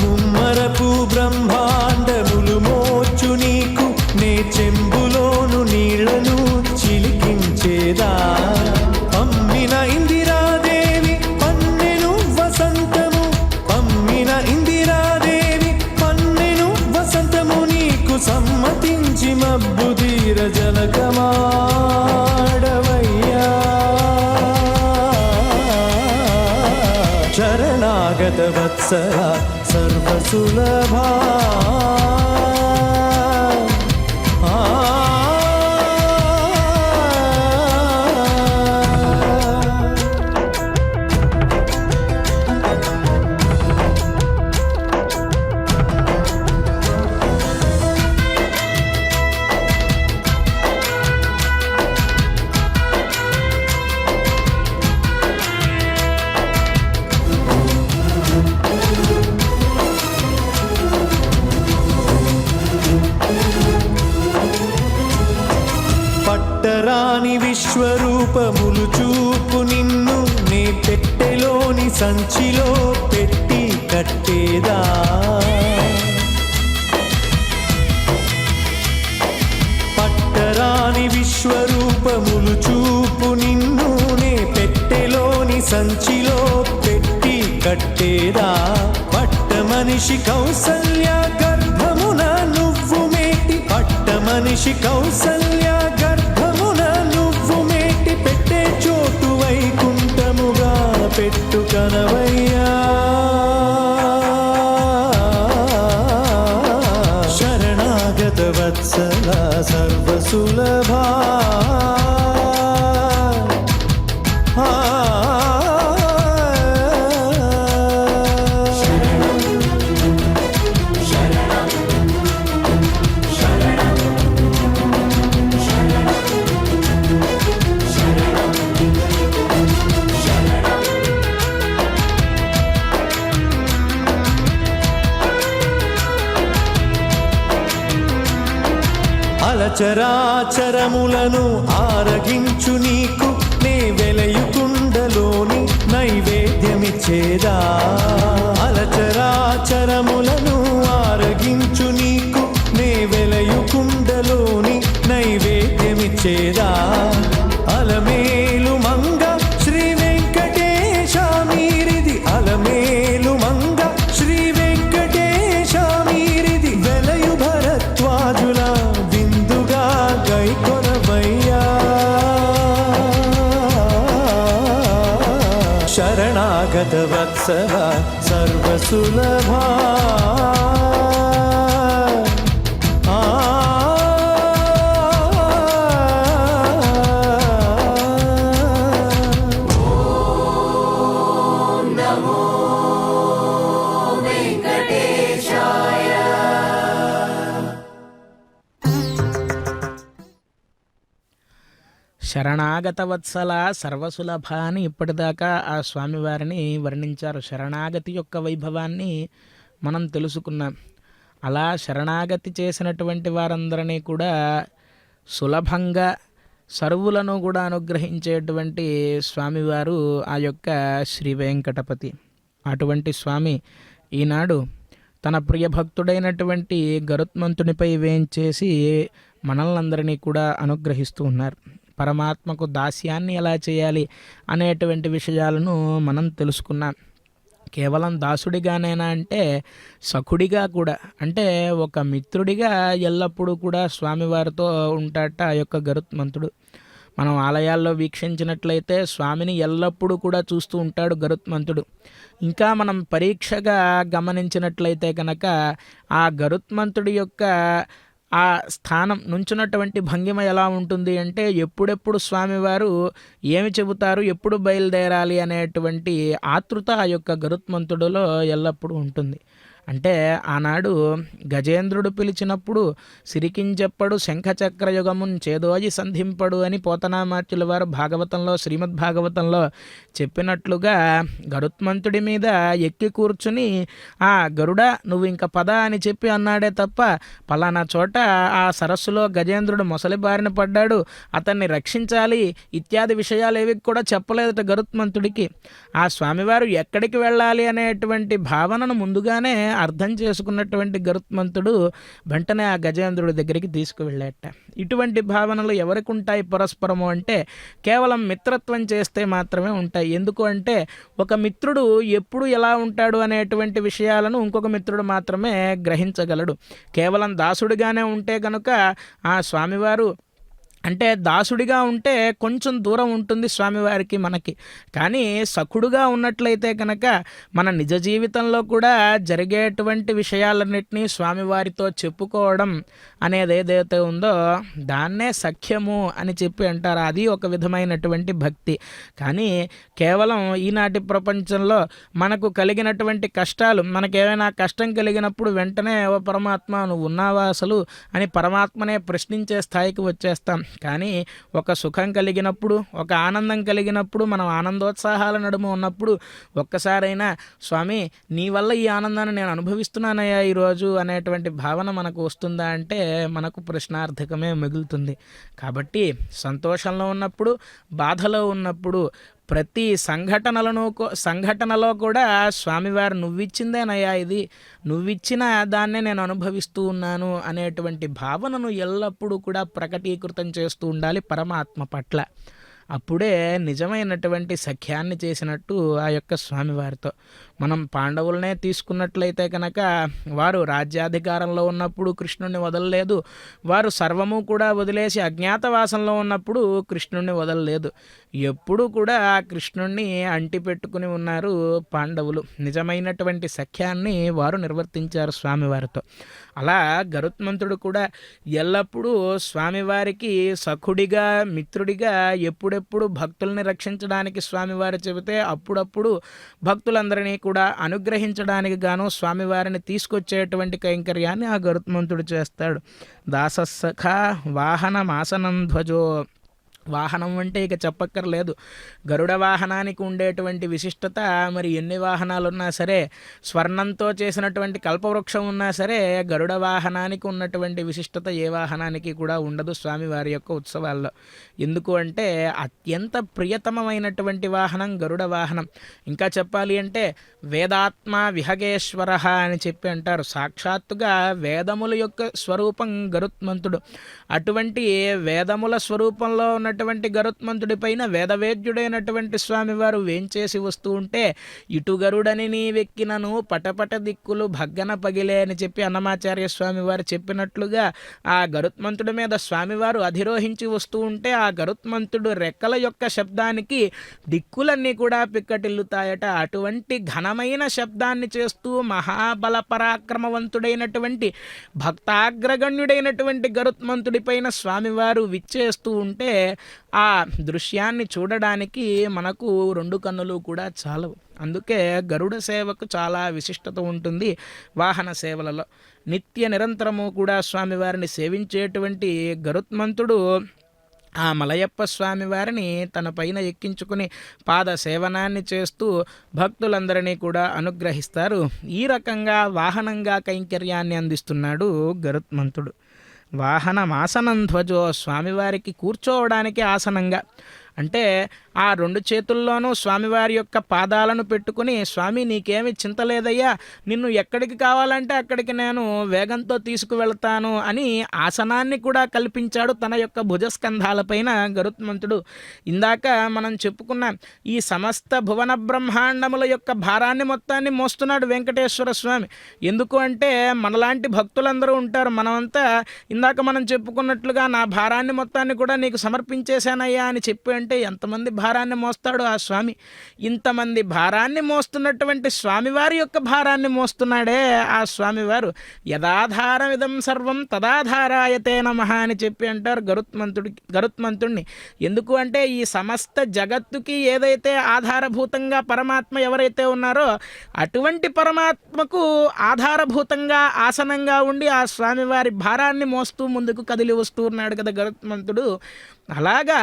ముమ్మరపు బ్రహ్మాండములు మోచు నీకు నే చెంబులోను నీళ్లను చిలికించేదా పమ్మిన ఇందిరాదేవి పన్నెను వసంతము పమ్మిన ఇందిరాదేవి పన్నెను వసంతము నీకు సమ్మతించి మబ్బు తీర జలకమాడవయ్యా శరణాగత వత్సల సర్వసులభా పట్టరాని విశ్వరూపములు చూపు నిన్ను నే పెట్టెలోని సంచిలో పెట్టి కట్టేదా పట్టరాని విశ్వరూపములు చూపు నిన్ను నే పెట్టెలోని సంచిలో పెట్టి కట్టేదా పట్ట మనిషి కౌసల్య గర్భమున నువ్వు మేటి పట్ట మనిషి కౌసల్య గర్భమున నువ్వు మేటి పెట్టే చోటు వైకుంఠముగా పెట్టు కనవయ్యా శరణాగత వత్సల సర్వసులభా అలచరాచరములను ఆరగించు నీకు నే వెలయుకుండలోని నైవేద్యమిచ్చేదా అలచరాచరములను ఆరగించు నీకు నే వెలయుకుండలోని నైవేద్యమిచ్చేదా అలమేలు మంగ శ్రీ వెంకటేశ మీరిది అలమేలు మంగ శ్రీ వెంకటేశ మీరిది వెలయు భరద్వాజుల విందుగా గైకొనవయ్యా శరణాగత వత్సల సర్వసులభా శరణాగత వత్సల సర్వసులభ అని ఇప్పటిదాకా ఆ స్వామివారిని వర్ణించారు. శరణాగతి యొక్క వైభవాన్ని మనం తెలుసుకున్నాం. అలా శరణాగతి చేసినటువంటి వారందరినీ కూడా సులభంగా సర్వులను కూడా అనుగ్రహించేటువంటి స్వామివారు ఆ యొక్క శ్రీ వెంకటపతి. అటువంటి స్వామి ఈనాడు తన ప్రియభక్తుడైనటువంటి గరుత్మంతునిపై వేంచేసి మనల్నందరినీ కూడా అనుగ్రహిస్తూ ఉన్నారు. పరమాత్మకు దాస్యాన్ని ఎలా చేయాలి అనేటువంటి విషయాలను మనం తెలుసుకున్నాం. కేవలం దాసుడిగానేనా అంటే సఖుడిగా కూడా, అంటే ఒక మిత్రుడిగా ఎల్లప్పుడూ కూడా స్వామివారితో ఉంటాట ఆ యొక్క గరుత్మంతుడు. మనం ఆలయాల్లో వీక్షించినట్లయితే స్వామిని ఎల్లప్పుడూ కూడా చూస్తూ ఉంటాడు గరుత్మంతుడు. ఇంకా మనం పరీక్షగా గమనించినట్లయితే కనుక ఆ గరుత్మంతుడి యొక్క ఆ స్థానం నుంచున్నటువంటి భంగిమ ఎలా ఉంటుంది అంటే ఎప్పుడెప్పుడు స్వామివారు ఏమి చెబుతారు, ఎప్పుడు బయలుదేరాలి అనేటువంటి ఆతృత ఆ యొక్క గరుత్మంతుడిలో ఎల్లప్పుడూ ఉంటుంది. అంటే ఆనాడు గజేంద్రుడు పిలిచినప్పుడు సిరికించెప్పడు శంఖచక్రయుగమున్ చేదోజి సంధింపడు అని పోతనామాత్యుల వారు భాగవతంలో శ్రీమద్ భాగవతంలో చెప్పినట్లుగా గరుత్మంతుడి మీద ఎక్కి కూర్చుని ఆ గరుడ నువ్వు ఇంక పద అని చెప్పి అన్నాడే తప్ప పలానా చోట ఆ సరస్సులో గజేంద్రుడు మొసలి బారిన పడ్డాడు, అతన్ని రక్షించాలి ఇత్యాది విషయాలు ఏవి కూడా చెప్పలేదట గరుత్మంతుడికి. ఆ స్వామివారు ఎక్కడికి వెళ్ళాలి అనేటువంటి భావనను ముందుగానే అర్థం చేసుకున్నటువంటి గరుత్మంతుడు వెంటనే ఆ గజేంద్రుడి దగ్గరికి తీసుకువెళ్ళేట. ఇటువంటి భావనలు ఎవరికి ఉంటాయి పరస్పరము అంటే కేవలం మిత్రత్వం చేస్తే మాత్రమే ఉంటాయి. ఎందుకు అంటే ఒక మిత్రుడు ఎప్పుడు ఎలా ఉంటాడు అనేటువంటి విషయాలను ఇంకొక మిత్రుడు మాత్రమే గ్రహించగలడు. కేవలం దాసుడిగానే ఉంటే కనుక ఆ స్వామివారు అంటే దాసుడిగా ఉంటే కొంచెం దూరం ఉంటుంది స్వామివారికి మనకి. కానీ సఖుడుగా ఉన్నట్లయితే కనుక మన నిజ జీవితంలో కూడా జరిగేటువంటి విషయాలన్నింటినీ స్వామివారితో చెప్పుకోవడం అనేది ఏదైతే ఉందో దాన్నే సఖ్యము అని చెప్పి అంటారు. అది ఒక విధమైనటువంటి భక్తి. కానీ కేవలం ఈనాటి ప్రపంచంలో మనకు కలిగినటువంటి కష్టాలు, మనకేమైనా కష్టం కలిగినప్పుడు వెంటనే ఓ పరమాత్మ నువ్వు ఉన్నావా అసలు అని పరమాత్మనే ప్రశ్నించే స్థాయికి వచ్చేస్తాం. కానీ ఒక సుఖం కలిగినప్పుడు, ఒక ఆనందం కలిగినప్పుడు, మనం ఆనందోత్సాహాల నడుమ ఉన్నప్పుడు ఒక్కసారైనా స్వామి నీ వల్ల ఈ ఆనందాన్ని నేను అనుభవిస్తున్నానయ్యా ఈరోజు అనేటువంటి భావన మనకు వస్తుందా అంటే మనకు ప్రశ్నార్థకమే మిగులుతుంది. కాబట్టి సంతోషంలో ఉన్నప్పుడు, బాధలో ఉన్నప్పుడు ప్రతి సంఘటనలో కూడా స్వామివారు నువ్విచ్చిందేనయ్యా ఇది, నువ్విచ్చిన దాన్నే నేను అనుభవిస్తూ ఉన్నాను అనేటువంటి భావనను ఎల్లప్పుడూ కూడా ప్రకటీకృతం చేస్తూ ఉండాలి పరమాత్మ పట్ల. అప్పుడే నిజమైనటువంటి సఖ్యాన్ని చేసినట్టు ఆ యొక్క స్వామివారితో. మనం పాండవులనే తీసుకున్నట్లయితే కనుక వారు రాజ్యాధికారంలో ఉన్నప్పుడు కృష్ణుడిని వదలలేదు, వారు సర్వము కూడా వదిలేసి అజ్ఞాతవాసంలో ఉన్నప్పుడు కృష్ణుడిని వదలలేదు. ఎప్పుడూ కూడా ఆ కృష్ణుడిని అంటి పెట్టుకుని ఉన్నారు పాండవులు. నిజమైనటువంటి సఖ్యాన్ని వారు నిర్వర్తించారు స్వామివారితో. అలా గరుత్మంతుడు కూడా ఎల్లప్పుడూ స్వామివారికి సఖుడిగా, మిత్రుడిగా ఎప్పుడెప్పుడు భక్తుల్ని రక్షించడానికి స్వామివారు చెబితే అప్పుడప్పుడు భక్తులందరినీ కూడా అనుగ్రహించడానికి గాను స్వామివారిని తీసుకొచ్చేటువంటి కైంకర్యాన్ని ఆ గరుత్మంతుడు చేస్తాడు. దాససఖ వాహనమాసనం ధ్వజో. వాహనం అంటే ఇక చెప్పక్కర్లేదు. గరుడ వాహనానికి ఉండేటువంటి విశిష్టత మరి ఎన్ని వాహనాలు ఉన్నా సరే, స్వర్ణంతో చేసినటువంటి కల్పవృక్షం ఉన్నా సరే గరుడ వాహనానికి ఉన్నటువంటి విశిష్టత ఏ వాహనానికి కూడా ఉండదు స్వామివారి యొక్క ఉత్సవాల్లో. ఎందుకు అంటే అత్యంత ప్రియతమమైనటువంటి వాహనం గరుడ వాహనం. ఇంకా చెప్పాలి అంటే వేదాత్మ విహగేశ్వర అని చెప్పి అంటారు. సాక్షాత్తుగా వేదముల యొక్క స్వరూపం గరుత్మంతుడు. అటువంటి వేదముల స్వరూపంలో ఉన్నటువంటి గరుత్మంతుడి పైన వేదవేద్యుడైనటువంటి స్వామివారు వేంచేసి వస్తూ ఉంటే ఇటు గరుడని నీ వెక్కినను పటపట దిక్కులు భగ్గన పగిలే అని చెప్పి అన్నమాచార్య స్వామివారు చెప్పినట్లుగా ఆ గరుత్మంతుడి మీద స్వామివారు అధిరోహించి వస్తూ ఉంటే ఆ గరుత్మంతుడు రెక్కల యొక్క శబ్దానికి దిక్కులన్నీ కూడా పిక్కటిల్లుతాయట. అటువంటి ఘనమైన శబ్దాన్ని చేస్తూ మహాబల పరాక్రమవంతుడైనటువంటి భక్తాగ్రగణ్యుడైనటువంటి గరుత్మంతుడి పైన స్వామివారు విచ్చేస్తూ ఉంటే ఆ దృశ్యాన్ని చూడడానికి మనకు రెండు కన్నులు కూడా చాలవు. అందుకే గరుడ సేవకు చాలా విశిష్టత ఉంటుంది. వాహన సేవలలో నిత్య నిరంతరము కూడా స్వామివారిని సేవించేటువంటి గరుత్మంతుడు ఆ మలయప్ప స్వామివారిని తన పైన ఎక్కించుకుని పాద సేవనాన్ని చేస్తూ భక్తులందరినీ కూడా అనుగ్రహిస్తారు. ఈ రకంగా వాహనంగా కైంకర్యాన్ని అందిస్తున్నాడు గరుత్మంతుడు. వాహనమాసనం ధ్వజో. స్వామివారికి కూర్చోవడానికి ఆసనంగా, అంటే ఆ రెండు చేతుల్లోనూ స్వామివారి యొక్క పాదాలను పెట్టుకుని స్వామి నీకేమి చింత లేదయ్యా, నిన్ను ఎక్కడికి కావాలంటే అక్కడికి నేను వేగంతో తీసుకువెళ్తాను అని ఆసనాన్ని కూడా కల్పించాడు తన యొక్క భుజస్కంధాలపైన గరుత్మంతుడు. ఇందాక మనం చెప్పుకున్నాం, ఈ సమస్త భువన బ్రహ్మాండముల యొక్క భారాన్ని మొత్తాన్ని మోస్తున్నాడు వెంకటేశ్వర స్వామి. ఎందుకు అంటే మనలాంటి భక్తులందరూ ఉంటారు. మనమంతా ఇందాక మనం చెప్పుకున్నట్లుగా నా భారాన్ని మొత్తాన్ని కూడా నీకు సమర్పించేశానయ్యా అని చెప్పి అంటే ఎంతమంది భారాన్ని మోస్తాడు ఆ స్వామి. ఇంతమంది భారాన్ని మోస్తున్నటువంటి స్వామివారి యొక్క భారాన్ని మోస్తున్నాడే ఆ స్వామివారు. యదాధారమిదం సర్వం తదాధారాయతే నమః అని చెప్పి అంటారు గరుత్మంతుడిని. ఎందుకు అంటే ఈ సమస్త జగత్తుకి ఏదైతే ఆధారభూతంగా పరమాత్మ ఎవరైతే ఉన్నారో అటువంటి పరమాత్మకు ఆధారభూతంగా ఆసనంగా ఉండి ఆ స్వామివారి భారాన్ని మోస్తూ ముందుకు కదిలి వస్తూ ఉన్నాడు కదా గరుత్మంతుడు. అలాగా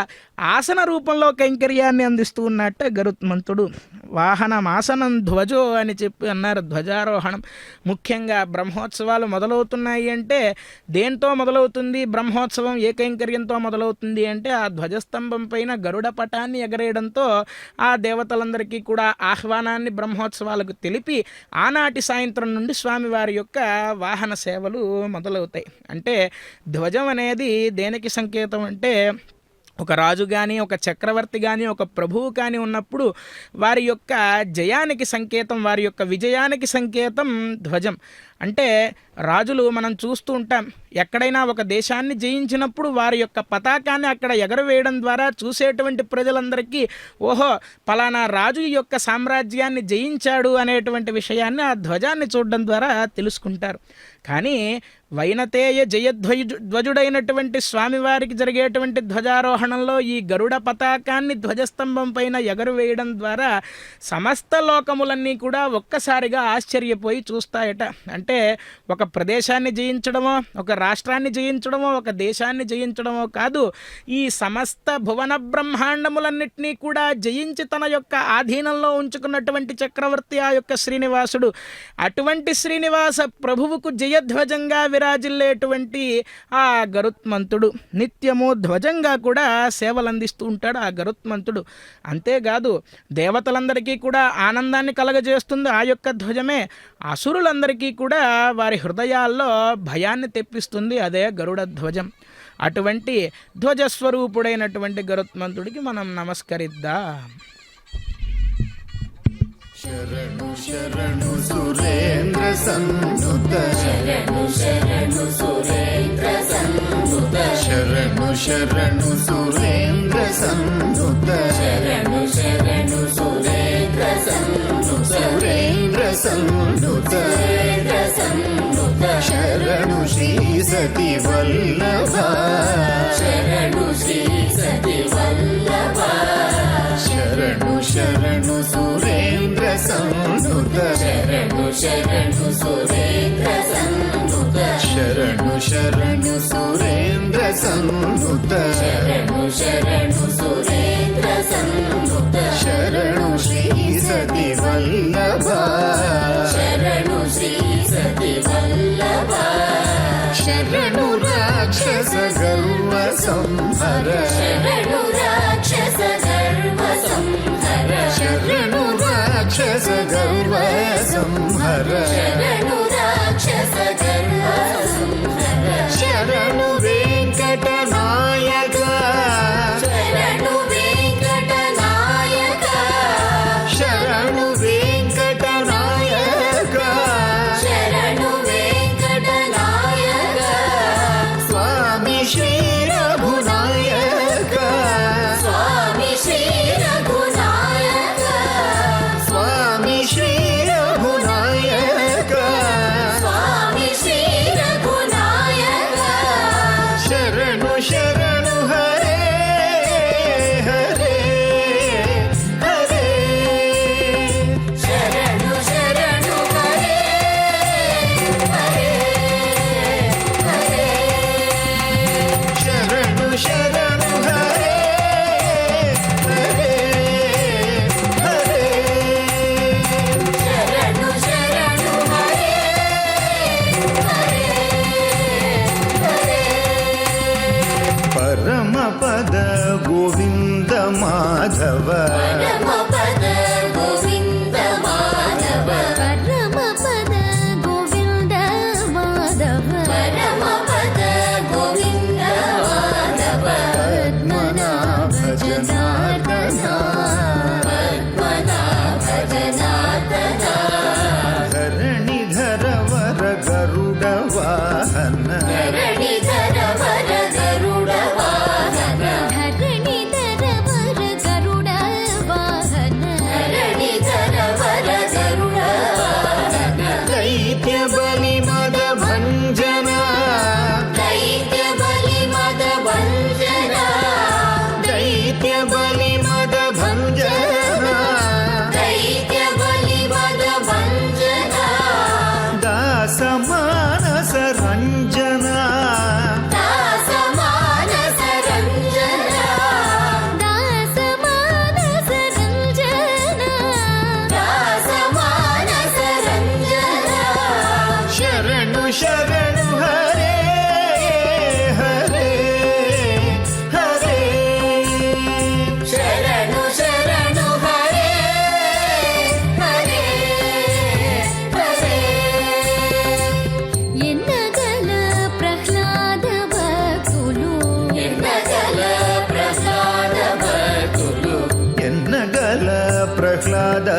ఆసన రూపంలో కైంకర్యాన్ని అందిస్తూ ఉన్నట్టే గరుత్మంతుడు. వాహనం ఆసనం ధ్వజో అని చెప్పి అన్నారు. ధ్వజారోహణం ముఖ్యంగా బ్రహ్మోత్సవాలు మొదలవుతున్నాయి అంటే దేంతో మొదలవుతుంది? బ్రహ్మోత్సవం ఏ కైంకర్యంతో మొదలవుతుంది అంటే ఆ ధ్వజస్తంభం పైన గరుడ పటాన్ని ఎగరేయడంతో ఆ దేవతలందరికీ కూడా ఆహ్వానాన్ని బ్రహ్మోత్సవాలకు తెలిపి ఆనాటి సాయంత్రం నుండి స్వామివారి యొక్క వాహన సేవలు మొదలవుతాయి. అంటే ధ్వజం అనేది దేనికి సంకేతం అంటే ఒక రాజు కానీ ఒక చక్రవర్తి కానీ ఒక ప్రభువు కానీ ఉన్నప్పుడు వారి యొక్క జయానికి సంకేతం, వారి యొక్క విజయానికి సంకేతం ధ్వజం. అంటే రాజులు మనం చూస్తూ ఉంటాం, ఎక్కడైనా ఒక దేశాన్ని జయించినప్పుడు వారి యొక్క పతాకాన్ని అక్కడ ఎగరవేయడం ద్వారా చూసేటువంటి ప్రజలందరికీ ఓహో పలానా రాజు యొక్క సామ్రాజ్యాన్ని జయించాడు అనేటువంటి విషయాన్ని ఆ ధ్వజాన్ని చూడడం ద్వారా తెలుసుకుంటారు. కానీ వైనతేయ జయధ్వజుడైనటువంటి స్వామివారికి జరిగేటువంటి ధ్వజారోహణంలో ఈ గరుడ పతాకాన్ని ధ్వజస్తంభం పైన ఎగరవేయడం ద్వారా సమస్త లోకములన్నీ కూడా ఒక్కసారిగా ఆశ్చర్యపోయి చూస్తాయట. అంటే ఒక ప్రదేశాన్ని జయించడమో, ఒక రాష్ట్రాన్ని జయించడమో, ఒక దేశాన్ని జయించడమో కాదు, ఈ సమస్త భువన బ్రహ్మాండములన్నింటినీ కూడా జయించి తన యొక్క ఆధీనంలో ఉంచుకున్నటువంటి చక్రవర్తి ఆ యొక్క శ్రీనివాసుడు. అటువంటి శ్రీనివాస ప్రభువుకు జయధ్వజంగా విరాజిల్లేటువంటి ఆ గరుత్మంతుడు నిత్యము ధ్వజంగా కూడా సేవలు అందిస్తూ ఉంటాడు ఆ గరుత్మంతుడు. అంతేకాదు దేవతలందరికీ కూడా ఆనందాన్ని కలగజేస్తుంది ఆ యొక్క ధ్వజమే. అసురులందరికీ కూడా వారి హృదయాల్లో భయాన్ని తెప్పిస్తుంది అదే గరుడ ధ్వజం. అటువంటి ధ్వజస్వరూపుడైనటువంటి గరుత్మంతుడికి మనం నమస్కరిద్దాం. శరణు శరణు సురేంద్ర సంనుత శరణు శరణు సురేంద్ర సంనుత శరణు శరణు సురేంద్ర సంనుత శరణు శరణు సురేంద్ర సంనుత సురేంద్ర సంనుత సురేంద్ర సంనుత శరణు శ్రీ సతి వల్లభ శరణు శ్రీ సతి వల్లభ శరణు శరణు సురేంద్ర సంనుత శరణు శరణు సురేంద్ర సంనుత శరణు శరణు సురేంద్ర సంనుత శరణు శరణు సురేంద్ర సంనుత శరణు శ్రీ సతి వల్లభ శరణు శ్రీ సతి వల్లభ శరణు రాక్షస గర్వ సంహర శరణు రాక్షస గర్వ సంహర శరణు రాక్షస గర్వ సంహర శరణు రాక్షస గర్వ సంహర శరణు వెంకట నాయక శరణు వెంకట నాయక శరణు వెంకట నాయక శరణు వెంకట నాయక స్వామి శ్రీ రఘునాయక స్వామి శ్రీ రఘునాయక స్వామి శ్రీ రఘునాయక స్వామి శ్రీ రఘునాయక శరణు శరణు హరే హరే హరే శరణు శరణు హరే హరే హరే శరణు శరణు హరే హరే హరే శరణు శరణు హరే హరే హరే పరమ పద గోవింద మాధవ పరమ పద గోవింద మాధవ పరమ పద గోవింద మాధవ పరమ పద గోవింద మాధవ పద్మనాభ జనార్దన పద్మనాభ జనార్దన ధరణిధర వర గరుడ వాహన ధరణిధర వర గరుడ వాహన ధరణిధర వర శరణు హరే హరే హరే శరణు శరణు హరే హరే హరే ఎన్నగల ప్రహ్లాద భక్తులు ఎన్నగల ప్రహ్లాద భక్తులు ఎన్నగల ప్రహ్లాద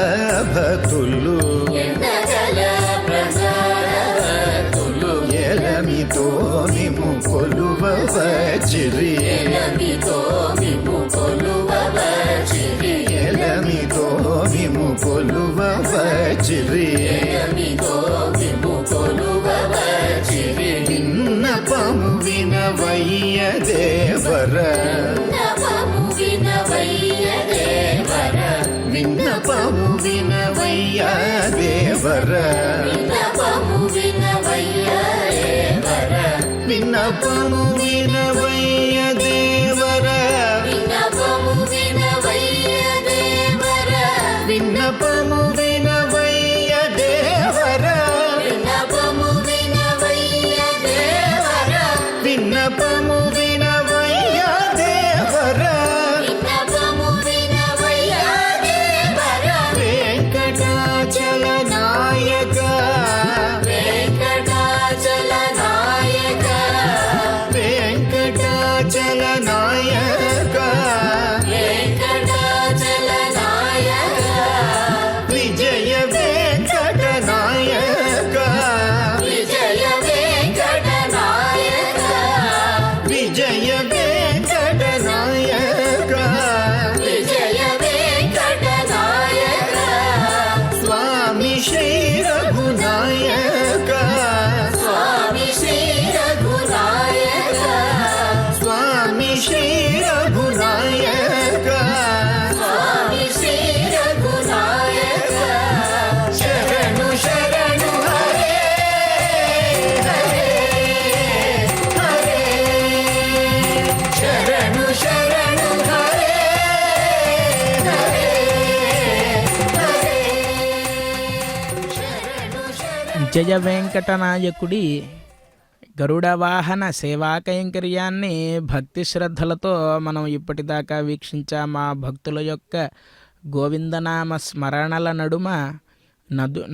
భక్తులు ఎన్నగల ప్రహ్లాద భక్తులు ఎలమితో నిము కొలువ వచ్చిరి ఎలమితో మిము కొలువ వచ్చిరి ఎలమితో నిము కొలువ వచ్చిరి ఎలమితో మిము కొలువ వచ్చిరి విన్నపము వినవయ్య దేవర నమము వినవయ్య దేవర విన్నపము వినవయ్య దేవర నమము వినవయ్య దేవర విన్నపము వినవయ్య దేవర నమము వినవయ్య దేవర విన్నపము వినవయ్య దేవర నమము వినవయ్య దేవర విన్నపము వినవయ్య దేవర నమము వినవయ్య దేవర వెంకటాచల నాయక వెంకటాచల నాయక వెంకటాచల నాయక వెంకటాచల నాయక విజయ వెంకట నాయక విజయ వెంకట నాయక విజయ వెంకట నాయక విజయ వెంకట నాయక స్వామి శ్రీ రఘునాయక స్వామి శ్రీ రఘునాయక స్వామి శ్రీ రఘునాయక స్వామి శ్రీ రఘునాయక శరణు శరణు హరే హరే హరే శరణు శరణు హరే హరే హరే శరణు శరణు జయ వెంకటనాయకుడి గరుడ వాహన సేవా కైంకర్యాన్ని భక్తి శ్రద్ధలతో మనం ఇప్పటిదాకా వీక్షించాం. ఆ భక్తుల యొక్క గోవిందనామ స్మరణల నడుమ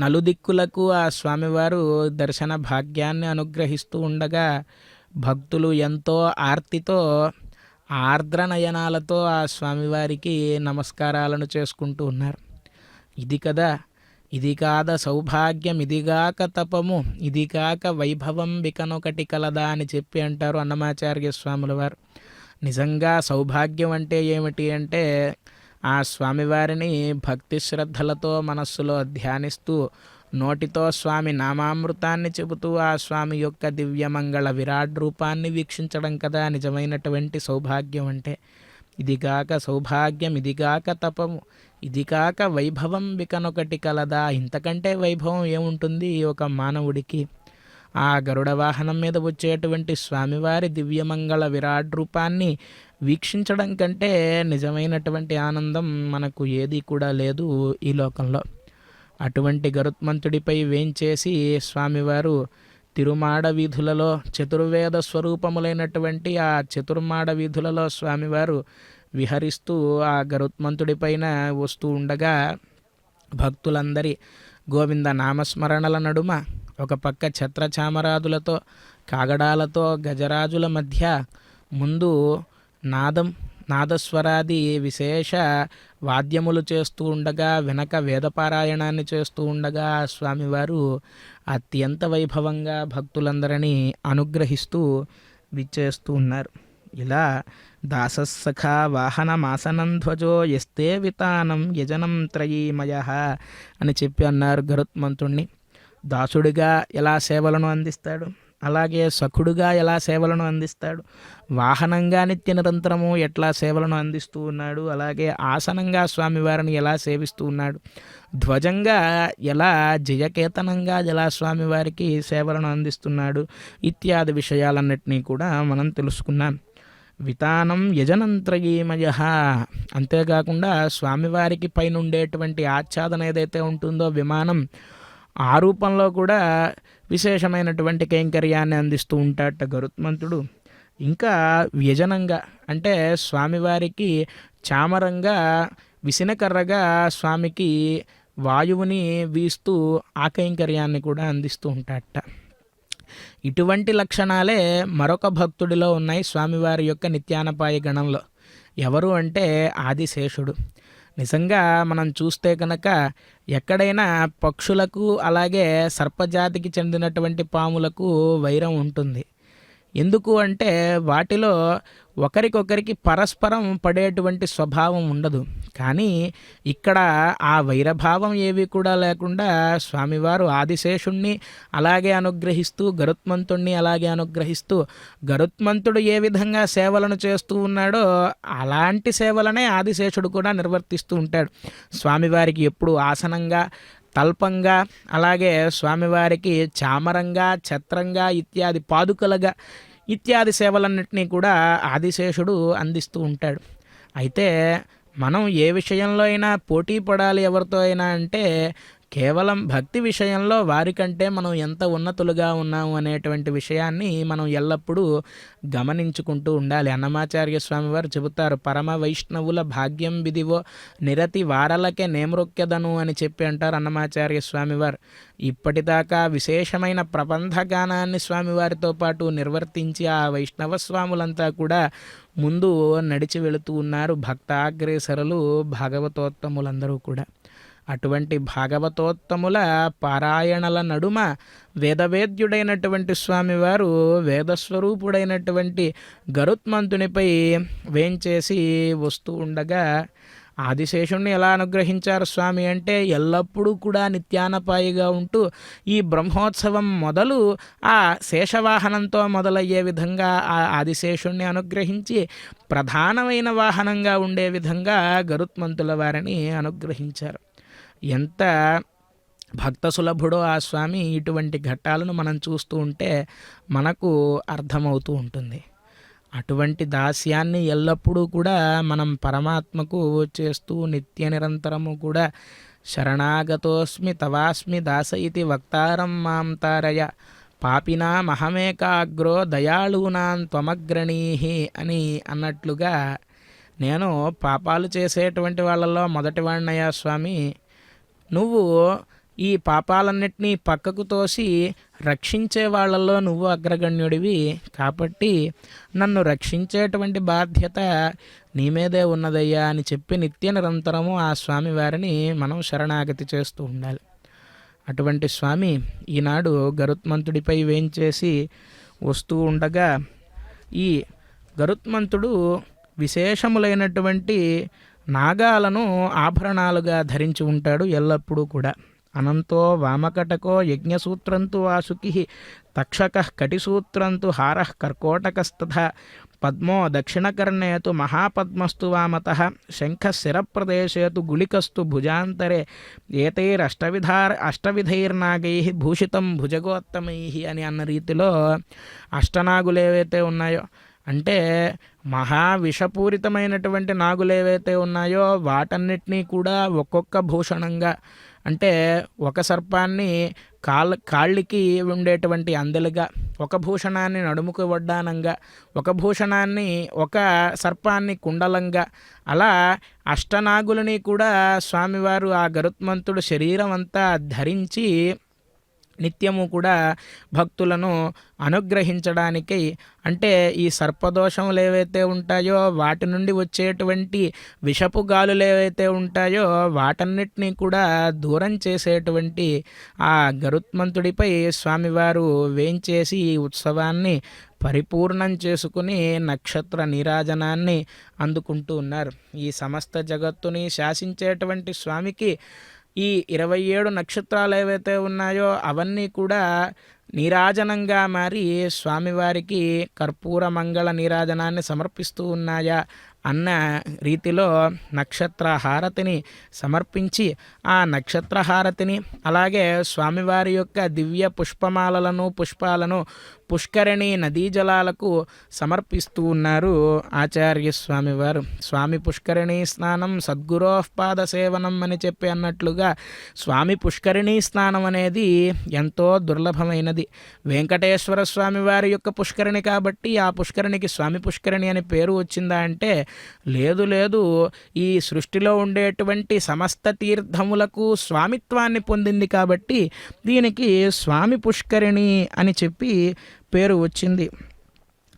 నలుదిక్కులకు ఆ స్వామివారు దర్శన భాగ్యాన్ని అనుగ్రహిస్తూ ఉండగా భక్తులు ఎంతో ఆర్తితో ఆర్ద్ర నయనాలతో ఆ స్వామివారికి నమస్కారాలను చేసుకుంటూ ఉన్నారు. ఇది కదా, ఇది కాద సౌభాగ్యం, ఇదిగాక తపము, ఇది కాక వైభవం బికనొకటి కలదా అని చెప్పి అంటారు అన్నమాచార్య స్వాముల వారు. నిజంగా సౌభాగ్యం అంటే ఏమిటి అంటే ఆ స్వామివారిని భక్తి శ్రద్ధలతో మనస్సులో ధ్యానిస్తూ నోటితో స్వామి నామామృతాన్ని చెబుతూ ఆ స్వామి యొక్క దివ్యమంగళ విరాట్ రూపాన్ని వీక్షించడం కదా నిజమైనటువంటి సౌభాగ్యం అంటే. ఇదిగాక సౌభాగ్యం, ఇదిగాక తపము, ఇది కాక వైభవం బికనొకటి కలదా. ఇంతకంటే వైభవం ఏముంటుంది ఒక మానవుడికి? ఆ గరుడ వాహనం మీద వచ్చేటువంటి స్వామివారి దివ్యమంగళ విరాట్ రూపాన్ని వీక్షించడం కంటే నిజమైనటువంటి ఆనందం మనకు ఏది కూడా లేదు ఈ లోకంలో. అటువంటి గరుత్మంతుడిపై వేంచేసి స్వామివారు తిరుమాడ వీధులలో చతుర్వేద స్వరూపములైనటువంటి ఆ చతుర్మాడ వీధులలో స్వామివారు విహరిస్తూ ఆ గరుత్మంతుడిపైన వస్తూ ఉండగా భక్తులందరి గోవింద నామస్మరణల నడుమ ఒక పక్క ఛత్రచామరాదులతో కాగడాలతో గజరాజుల మధ్య ముందు నాదస్వరాది విశేష వాద్యములు చేస్తూ ఉండగా వెనక వేదపారాయణాన్ని చేస్తూ ఉండగా స్వామివారు అత్యంత వైభవంగా భక్తులందరినీ అనుగ్రహిస్తూ విచ్చేస్తూ ఉన్నారు. ఇలా దాసస్సఖా వాహనమాసనం ధ్వజో ఎస్తే వితానం యజనం త్రయీమయ అని చెప్పి అన్నారు గరుత్మంతుణ్ణి. దాసుడిగా ఎలా సేవలను అందిస్తాడు, అలాగే సఖుడుగా ఎలా సేవలను అందిస్తాడు, వాహనంగా నిత్య నిరంతరము ఎట్లా సేవలను అందిస్తూ ఉన్నాడు, అలాగే ఆసనంగా స్వామివారిని ఎలా సేవిస్తూ ఉన్నాడు, ధ్వజంగా ఎలా జయకేతనంగా ఎలా స్వామివారికి సేవలను అందిస్తున్నాడు ఇత్యాది విషయాలన్నిటినీ కూడా మనం తెలుసుకున్నాం. వితానం యజనంత్రయీమయ, అంతేకాకుండా స్వామివారికి పైన ఉండేటువంటి ఆచ్ఛాదన ఏదైతే ఉంటుందో విమానం, ఆ రూపంలో కూడా విశేషమైనటువంటి కైంకర్యాన్ని అందిస్తూ ఉంటాడట గరుత్మంతుడు. ఇంకా వ్యజనంగా అంటే స్వామివారికి చామరంగా విసినకర్రగా స్వామికి వాయువుని వీస్తూ ఆ కైంకర్యాన్ని కూడా అందిస్తూ ఉంటాడట. ఇటువంటి లక్షణాలే మరొక భక్తుడిలో ఉన్నాయి స్వామివారి యొక్క నిత్యానపాయ గణంలో. ఎవరు అంటే ఆదిశేషుడు. నిజంగా మనం చూస్తే కనుక ఎక్కడైనా పక్షులకు అలాగే సర్పజాతికి చెందినటువంటి పాములకు వైరం ఉంటుంది. ఎందుకు అంటే వాటిలో ఒకరికొకరికి పరస్పరం పడేటువంటి స్వభావం ఉండదు. కానీ ఇక్కడ ఆ వైరభావం ఏవి కూడా లేకుండా స్వామివారు ఆదిశేషుణ్ణి అలాగే అనుగ్రహిస్తూ గరుత్మంతుణ్ణి అలాగే అనుగ్రహిస్తూ గరుత్మంతుడు ఏ విధంగా సేవలను చేస్తూ ఉన్నాడో అలాంటి సేవలనే ఆదిశేషుడు కూడా నిర్వర్తిస్తూ ఉంటాడు. స్వామివారికి ఎప్పుడు ఆసనంగా తల్పంగా అలాగే స్వామివారికి చామరంగా ఛత్రంగా ఇత్యాది పాదుకలుగా ఇత్యాది సేవలన్నింటినీ కూడా ఆదిశేషుడు అందిస్తూ ఉంటాడు. అయితే మనం ఏ విషయంలో అయినా పోటీ పడాలి ఎవరితో అయినా అంటే కేవలం భక్తి విషయంలో వారికంటే మనం ఎంత ఉన్నతులుగా ఉన్నాము అనేటువంటి విషయాన్ని మనం ఎల్లప్పుడూ గమనించుకుంటూ ఉండాలి. అన్నమాచార్య స్వామి వారు చెబుతారు, పరమ వైష్ణవుల భాగ్యం విధివో నిరతి వారలకే నేమ్రొక్కెదను అని చెప్పి అంటారు అన్నమాచార్య స్వామివారు. ఇప్పటిదాకా విశేషమైన ప్రబంధగానాన్ని స్వామివారితో పాటు నిర్వర్తించి ఆ వైష్ణవ స్వాములంతా కూడా ముందు నడిచి వెళుతూ ఉన్నారు, భక్తాగ్రేసరులు భాగవతోత్తములందరూ కూడా. అటువంటి భాగవతోత్తముల పారాయణల నడుమ వేదవేద్యుడైనటువంటి స్వామివారు వేదస్వరూపుడైనటువంటి గరుత్మంతునిపై వేంచేసి వస్తూ ఉండగా ఆదిశేషుణ్ణి ఎలా అనుగ్రహించారు స్వామి అంటే ఎల్లప్పుడూ కూడా నిత్యానపాయిగా ఉంటూ ఈ బ్రహ్మోత్సవం మొదలు ఆ శేషవాహనంతో మొదలయ్యే విధంగా ఆ ఆదిశేషుణ్ణి అనుగ్రహించి ప్రధానమైన వాహనంగా ఉండే విధంగా గరుత్మంతుల వారిని అనుగ్రహించారు. ఎంత భక్త సులభుడో ఆ స్వామి. ఇటువంటి ఘట్టాలను మనం చూస్తూ ఉంటే మనకు అర్థమవుతూ ఉంటుంది. అటువంటి దాస్యాన్ని ఎల్లప్పుడూ కూడా మనం పరమాత్మకు చేస్తూ నిత్య నిరంతరము కూడా శరణాగతోస్మి తవాస్మి దాస ఇతి వక్తారం మాం తారయ పాపినా మహమేకాగ్రో దయాళూనాం త్వమగ్రణీహి అని అన్నట్లుగా నేను పాపాలు చేసేటువంటి వాళ్ళలో మొదటివాడినయ్యా స్వామి, నువ్వు ఈ పాపాలన్నిటినీ పక్కకు తోసి రక్షించే వాళ్ళల్లో నువ్వు అగ్రగణ్యుడివి కాబట్టి నన్ను రక్షించేటువంటి బాధ్యత నీ మీదే ఉన్నదయ్యా అని చెప్పి నిత్య నిరంతరము ఆ స్వామి వారిని మనం శరణాగతి చేస్తూ ఉండాలి. అటువంటి స్వామి ఈనాడు గరుత్మంతుడిపై వేంచేసి వస్తూ ఉండగా ఈ గరుత్మంతుడు విశేషములైనటువంటి నాగాలను ఆభరణాలుగా ధరించి ఉంటాడు ఎల్లప్పుడూ కూడా. అనంతో వామకటకో యజ్ఞసూత్రంతు వాసుకి తక్షక కటిసూత్రంతు హార కర్కోటకస్తథ పద్మో దక్షిణకర్ణేతు మహాపద్మస్తు వామతః శంఖశిరప్రదేశేతు గుళికస్తు భుజాంతరే అష్టవిధైర్నాగై భూషితం భుజగోత్తమై అని అన్న రీతిలో అష్టనాగులు ఏవైతే ఉన్నాయో అంటే మహావిషపూరితమైనటువంటి నాగులు ఏవైతే ఉన్నాయో వాటన్నిటినీ కూడా ఒక్కొక్క భూషణంగా అంటే ఒక సర్పాన్ని కాళ్ళకి ఉండేటువంటి అందెలుగా, ఒక భూషణాన్ని నడుముకు వడ్డానంగా, ఒక భూషణాన్ని ఒక సర్పాన్ని కుండలంగా, అలా అష్టనాగులని కూడా స్వామివారు ఆ గరుత్మంతుడు శరీరం అంతా ధరించి నిత్యము కూడా భక్తులను అనుగ్రహించడానికి అంటే ఈ సర్పదోషములు ఏవైతే ఉంటాయో వాటి నుండి వచ్చేటువంటి విషపు గాలులు ఏవైతే ఉంటాయో వాటన్నిటినీ కూడా దూరం చేసేటువంటి ఆ గరుత్మంతుడిపై స్వామివారు వేంచేసి ఈ ఉత్సవాన్ని పరిపూర్ణం చేసుకుని నక్షత్ర నీరాజనాన్ని అందుకుంటూ ఉన్నారు. ఈ సమస్త జగత్తుని శాసించేటువంటి స్వామికి ఈ 27 నక్షత్రాలు ఏవైతే ఉన్నాయో అవన్నీ కూడా నీరాజనంగా మారి స్వామివారికి కర్పూర మంగళ నీరాజనాన్ని సమర్పిస్తూ ఉన్నాయా అన్న రీతిలో నక్షత్ర హారతిని సమర్పించి ఆ నక్షత్ర హారతిని అలాగే స్వామివారి యొక్క దివ్య పుష్పమాలలను పుష్పాలను పుష్కరిణి నదీ జలాలకు సమర్పిస్తూ ఉన్నారు ఆచార్య స్వామివారు. స్వామి పుష్కరిణీ స్నానం సద్గురోపాద సేవనం అని చెప్పి అన్నట్లుగా స్వామి పుష్కరిణీ స్నానం అనేది ఎంతో దుర్లభమైనది. వెంకటేశ్వర స్వామి వారి యొక్క పుష్కరిణి కాబట్టి ఆ పుష్కరిణికి స్వామి పుష్కరిణి అని పేరు వచ్చిందా అంటే లేదు. ఈ సృష్టిలో ఉండేటువంటి సమస్త తీర్థములకు స్వామిత్వాన్ని పొందింది కాబట్టి దీనికి స్వామి పుష్కరిణి అని చెప్పి పేరు వచ్చింది.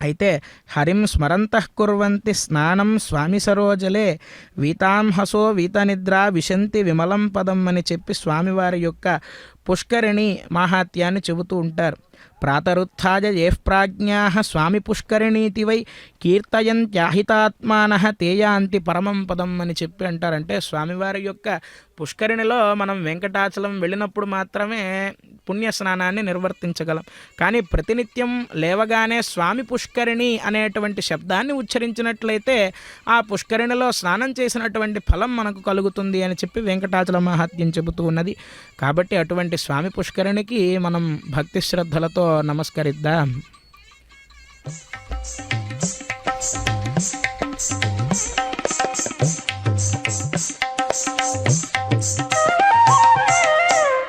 అయితే హరిం స్మరంతః కుర్వంతి స్నానం స్వామి సరోజలే వీతాంహసో వీతనిద్ర విశంతి విమలం పదం అని చెప్పి స్వామివారి యొక్క పుష్కరిణి మాహాత్యాన్ని చెబుతూ ఉంటారు. ప్రాతరుత్థాయ ఏః ప్రాజ్ఞాః స్వామి పుష్కరిణీతి వై కీర్తయంత్యాహితాత్మానః తేయాంతి పరమం పదం అని చెప్పి అంటారంటే స్వామివారి యొక్క పుష్కరిణిలో మనం వెంకటాచలం వెళ్ళినప్పుడు మాత్రమే పుణ్య స్నానాన్ని నిర్వర్తించగలం. కానీ ప్రతినిత్యం లేవగానే స్వామి పుష్కరిణి అనేటువంటి శబ్దాన్ని ఉచ్చరించినట్లయితే ఆ పుష్కరిణిలో స్నానం చేసినటువంటి ఫలం మనకు కలుగుతుంది అని చెప్పి వెంకటాచల మహాత్యం చెబుతూ ఉన్నది. కాబట్టి అటువంటి స్వామి పుష్కరిణికి మనం భక్తి శ్రద్ధలతో నమస్కరిద్దాం.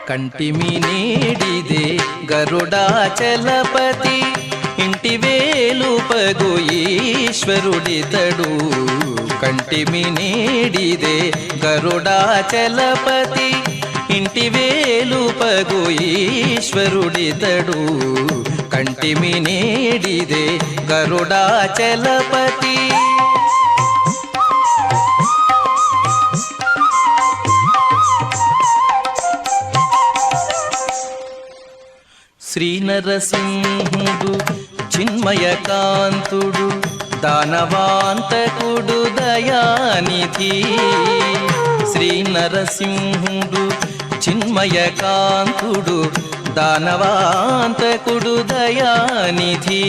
కంటిమి నేడిదే గరుడాచలపతి ఇంటి వేలుపగు ఈశ్వరుడితడు. కంటిమి నేడిదే గరుడాచలపతి ఇంటి వేలుపగు ఈశ్వరుడితడు. కంటిమి నేడిదే గరుడాచలపతి. శ్రీనరసింహుడు చిన్మయకాంతుడు దానవాంతకుడు దయానిధి. శ్రీనరసింహుడు చిన్మయకాంతుడు దానవాంతకుడు దయానిధి.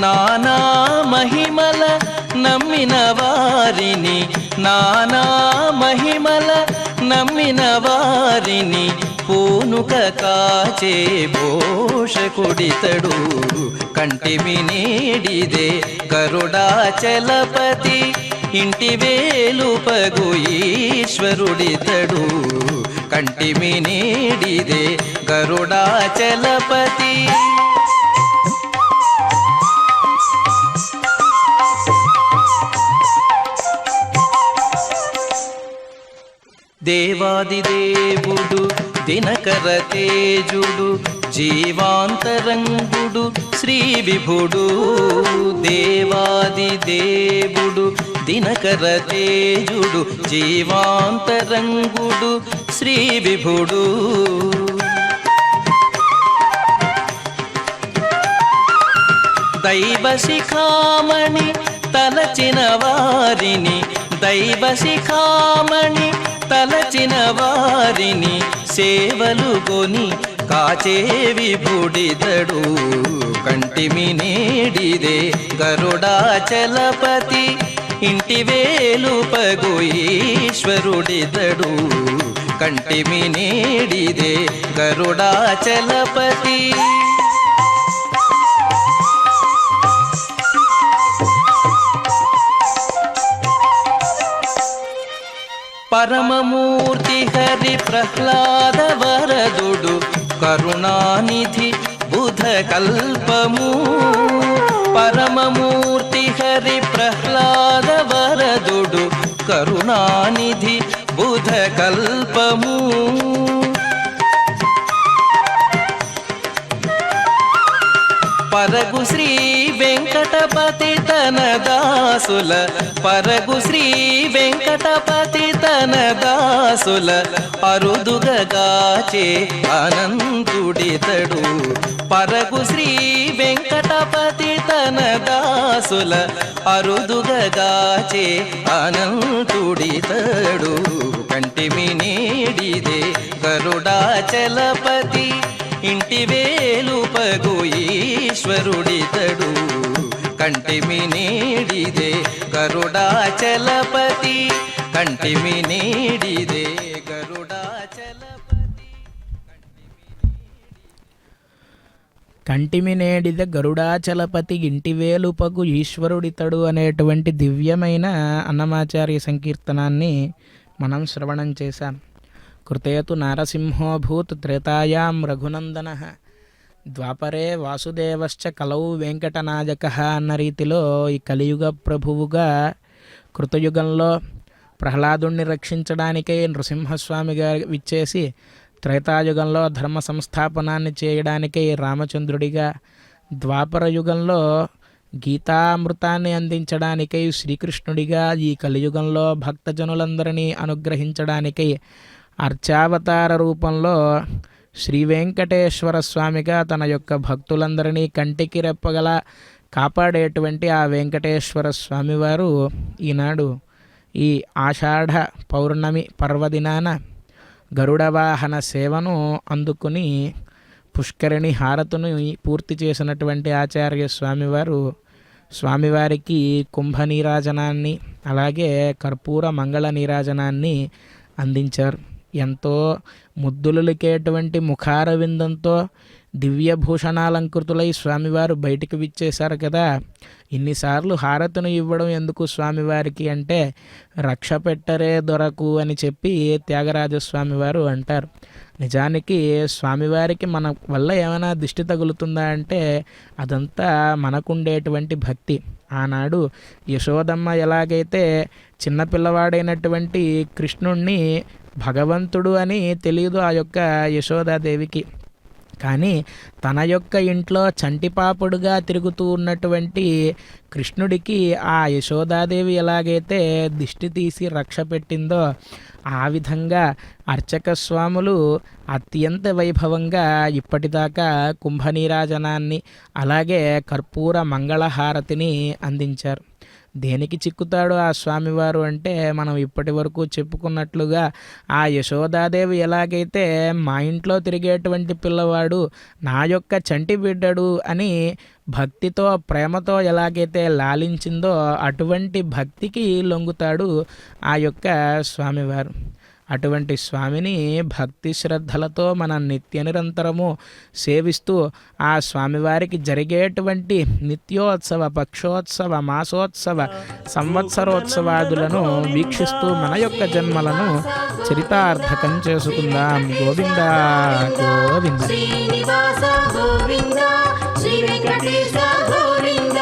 నానా మహిమల నమ్మిన వారిని నానా మహిమల నమ్మిన వారిని పూనుక కాచే పోషకుడితడు. కంటిమి నేడిదే గరుడాచలపతి ఇంటి వేలుపగు ఈశ్వరుడితడు. కంటిమి నేడిదే గరుడాచలపతి. దేవాదిదేవుడు దినకర తేజుడు జీవాంతరంగుడు శ్రీ విభుడు. దేవాదిదేవుడు దినకర తేజుడు జీవాంతరంగుడు శ్రీ విభుడు. దైవ శిఖామణి తలచిన వారిని దైవ శిఖామణి తలచిన వారిని సేవలు గొని కాచే విభుడితడు. కంటిమి నేడిదే గరుడాచలపతి ఇంటి వేలుపగు ఈశ్వరుడితడు. కంటిమి నేడిదే గరుడాచలపతి. పరమమూర్తి హరి ప్రహ్లాద వరదుడు కరుణానిధి బుధ కల్పము. పరమమూర్తి హరి ప్రహ్లాద వరదుడు కరుణానిధి బుధ కల్పము. పరగు శ్రీ వెంకటపతి తన దాసుల పరగు శ్రీ వెంకటపతి తన దాసుల అరుదుగాచే అనంతుడితడు. పరగు శ్రీ వెంకటపతి తన దాసుల అరుదుగాచే అనంతుడితడు. కంటిమి నేడిదే గరుడాచలపతి ఇంటి వేలుపగు ఈశ్వరుడితడు కంటిమి నీడిదే గరుడాచలపతి కంటిమి నీడిదే గరుడాచలపతి కంటిమి నేడిద గరుడాచలపతి ఇంటివేలుపగు ఈశ్వరుడితడు అనేటువంటి దివ్యమైన అన్నమాచార్య సంకీర్తనాన్ని మనం శ్రవణం చేశాం. కృతేతు నారసింహోభూత్ త్రేతాయాం రఘునందన ద్వాపరే వాసుదేవశ్చ కలౌ వెంకటనాయక అన్న రీతిలో ఈ కలియుగ ప్రభువుగా కృతయుగంలో ప్రహ్లాదుణ్ణి రక్షించడానికే నృసింహస్వామి గారు విచ్చేసి, త్రేతాయుగంలో ధర్మ సంస్థాపనాన్ని చేయడానికే రామచంద్రుడిగా, ద్వాపర యుగంలో గీతామృతాన్ని అందించడానికై శ్రీకృష్ణుడిగా, ఈ కలియుగంలో భక్తజనులందరినీ అనుగ్రహించడానికై అర్చావతార రూపంలో శ్రీ వెంకటేశ్వర స్వామిగా తన యొక్క భక్తులందరినీ కంటికి రెప్పగల కాపాడేటువంటి ఆ వెంకటేశ్వర స్వామివారు ఈనాడు ఈ ఆషాఢ పౌర్ణమి పర్వదినాన గరుడవాహన సేవను అందుకుని పుష్కరిణి హారతును పూర్తి చేసినటువంటి ఆచార్య స్వామివారు స్వామివారికి కుంభ నీరాజనాన్ని అలాగే కర్పూర మంగళ నీరాజనాన్ని అందించారు. ఎంతో ముద్దులకేటువంటి ముఖారవిందంతో దివ్యభూషణాలంకృతులై స్వామివారు బయటికి విచ్చేశారు కదా. ఇన్నిసార్లు హారతును ఇవ్వడం ఎందుకు స్వామివారికి అంటే, రక్ష పెట్టరే దొరకు అని చెప్పి త్యాగరాజస్వామివారు అంటారు. నిజానికి స్వామివారికి మన వల్ల ఏమైనా దిష్టి తగులుతుందా అంటే అదంతా మనకుండేటువంటి భక్తి. ఆనాడు యశోదమ్మ ఎలాగైతే చిన్నపిల్లవాడైనటువంటి కృష్ణుణ్ణి భగవంతుడు అని తెలియదు ఆ యొక్క యశోదాదేవికి, కానీ తన యొక్క ఇంట్లో చంటిపాపుడుగా తిరుగుతూ ఉన్నటువంటి కృష్ణుడికి ఆ యశోదాదేవి ఎలాగైతే దిష్టి తీసి రక్ష పెట్టిందో ఆ విధంగా అర్చక స్వాములు అత్యంత వైభవంగా ఇప్పటిదాకా కుంభనీరాజనాన్ని అలాగే కర్పూర మంగళహారతిని అందించారు. దేనికి చిక్కుతాడు ఆ స్వామివారు అంటే, మనం ఇప్పటి వరకు చెప్పుకున్నట్లుగా ఆ యశోదాదేవి ఎలాగైతే మా ఇంట్లో తిరిగేటువంటి పిల్లవాడు నా యొక్క చంటి బిడ్డడు అని భక్తితో ప్రేమతో ఎలాగైతే లాలించిందో అటువంటి భక్తికి లొంగుతాడు ఆ యొక్క స్వామివారు. అటువంటి స్వామిని భక్తి శ్రద్ధలతో మనం నిత్య నిరంతరము సేవిస్తూ ఆ స్వామివారికి జరిగేటువంటి నిత్యోత్సవ పక్షోత్సవ మాసోత్సవ సంవత్సరోత్సవాదులను వీక్షిస్తూ మన యొక్క జన్మలను చరితార్థకం చేసుకుందాం. గోవింద గోవింద. శ్రీనివాస గోవింద శ్రీ వెంకటేశ గోవింద.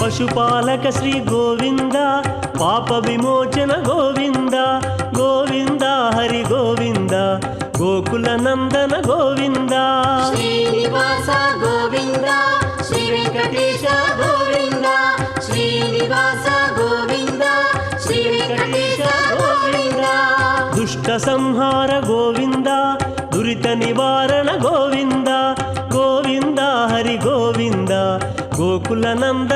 పశుపాలక శ్రీ గోవింద పాప విమోచన గోవింద గోవింద హరి గోవింద గోకుల నందన గోవింద. శ్రీనివాస గోవింద శ్రీ వెంకటేశ గోవింద శ్రీనివాస గోవింద శ్రీ వెంకటేశ గోవింద. దుష్ట సంహార గోవింద దురిత నివారణ గోవింద గోవింద హరి గోవింద గోకుల నందన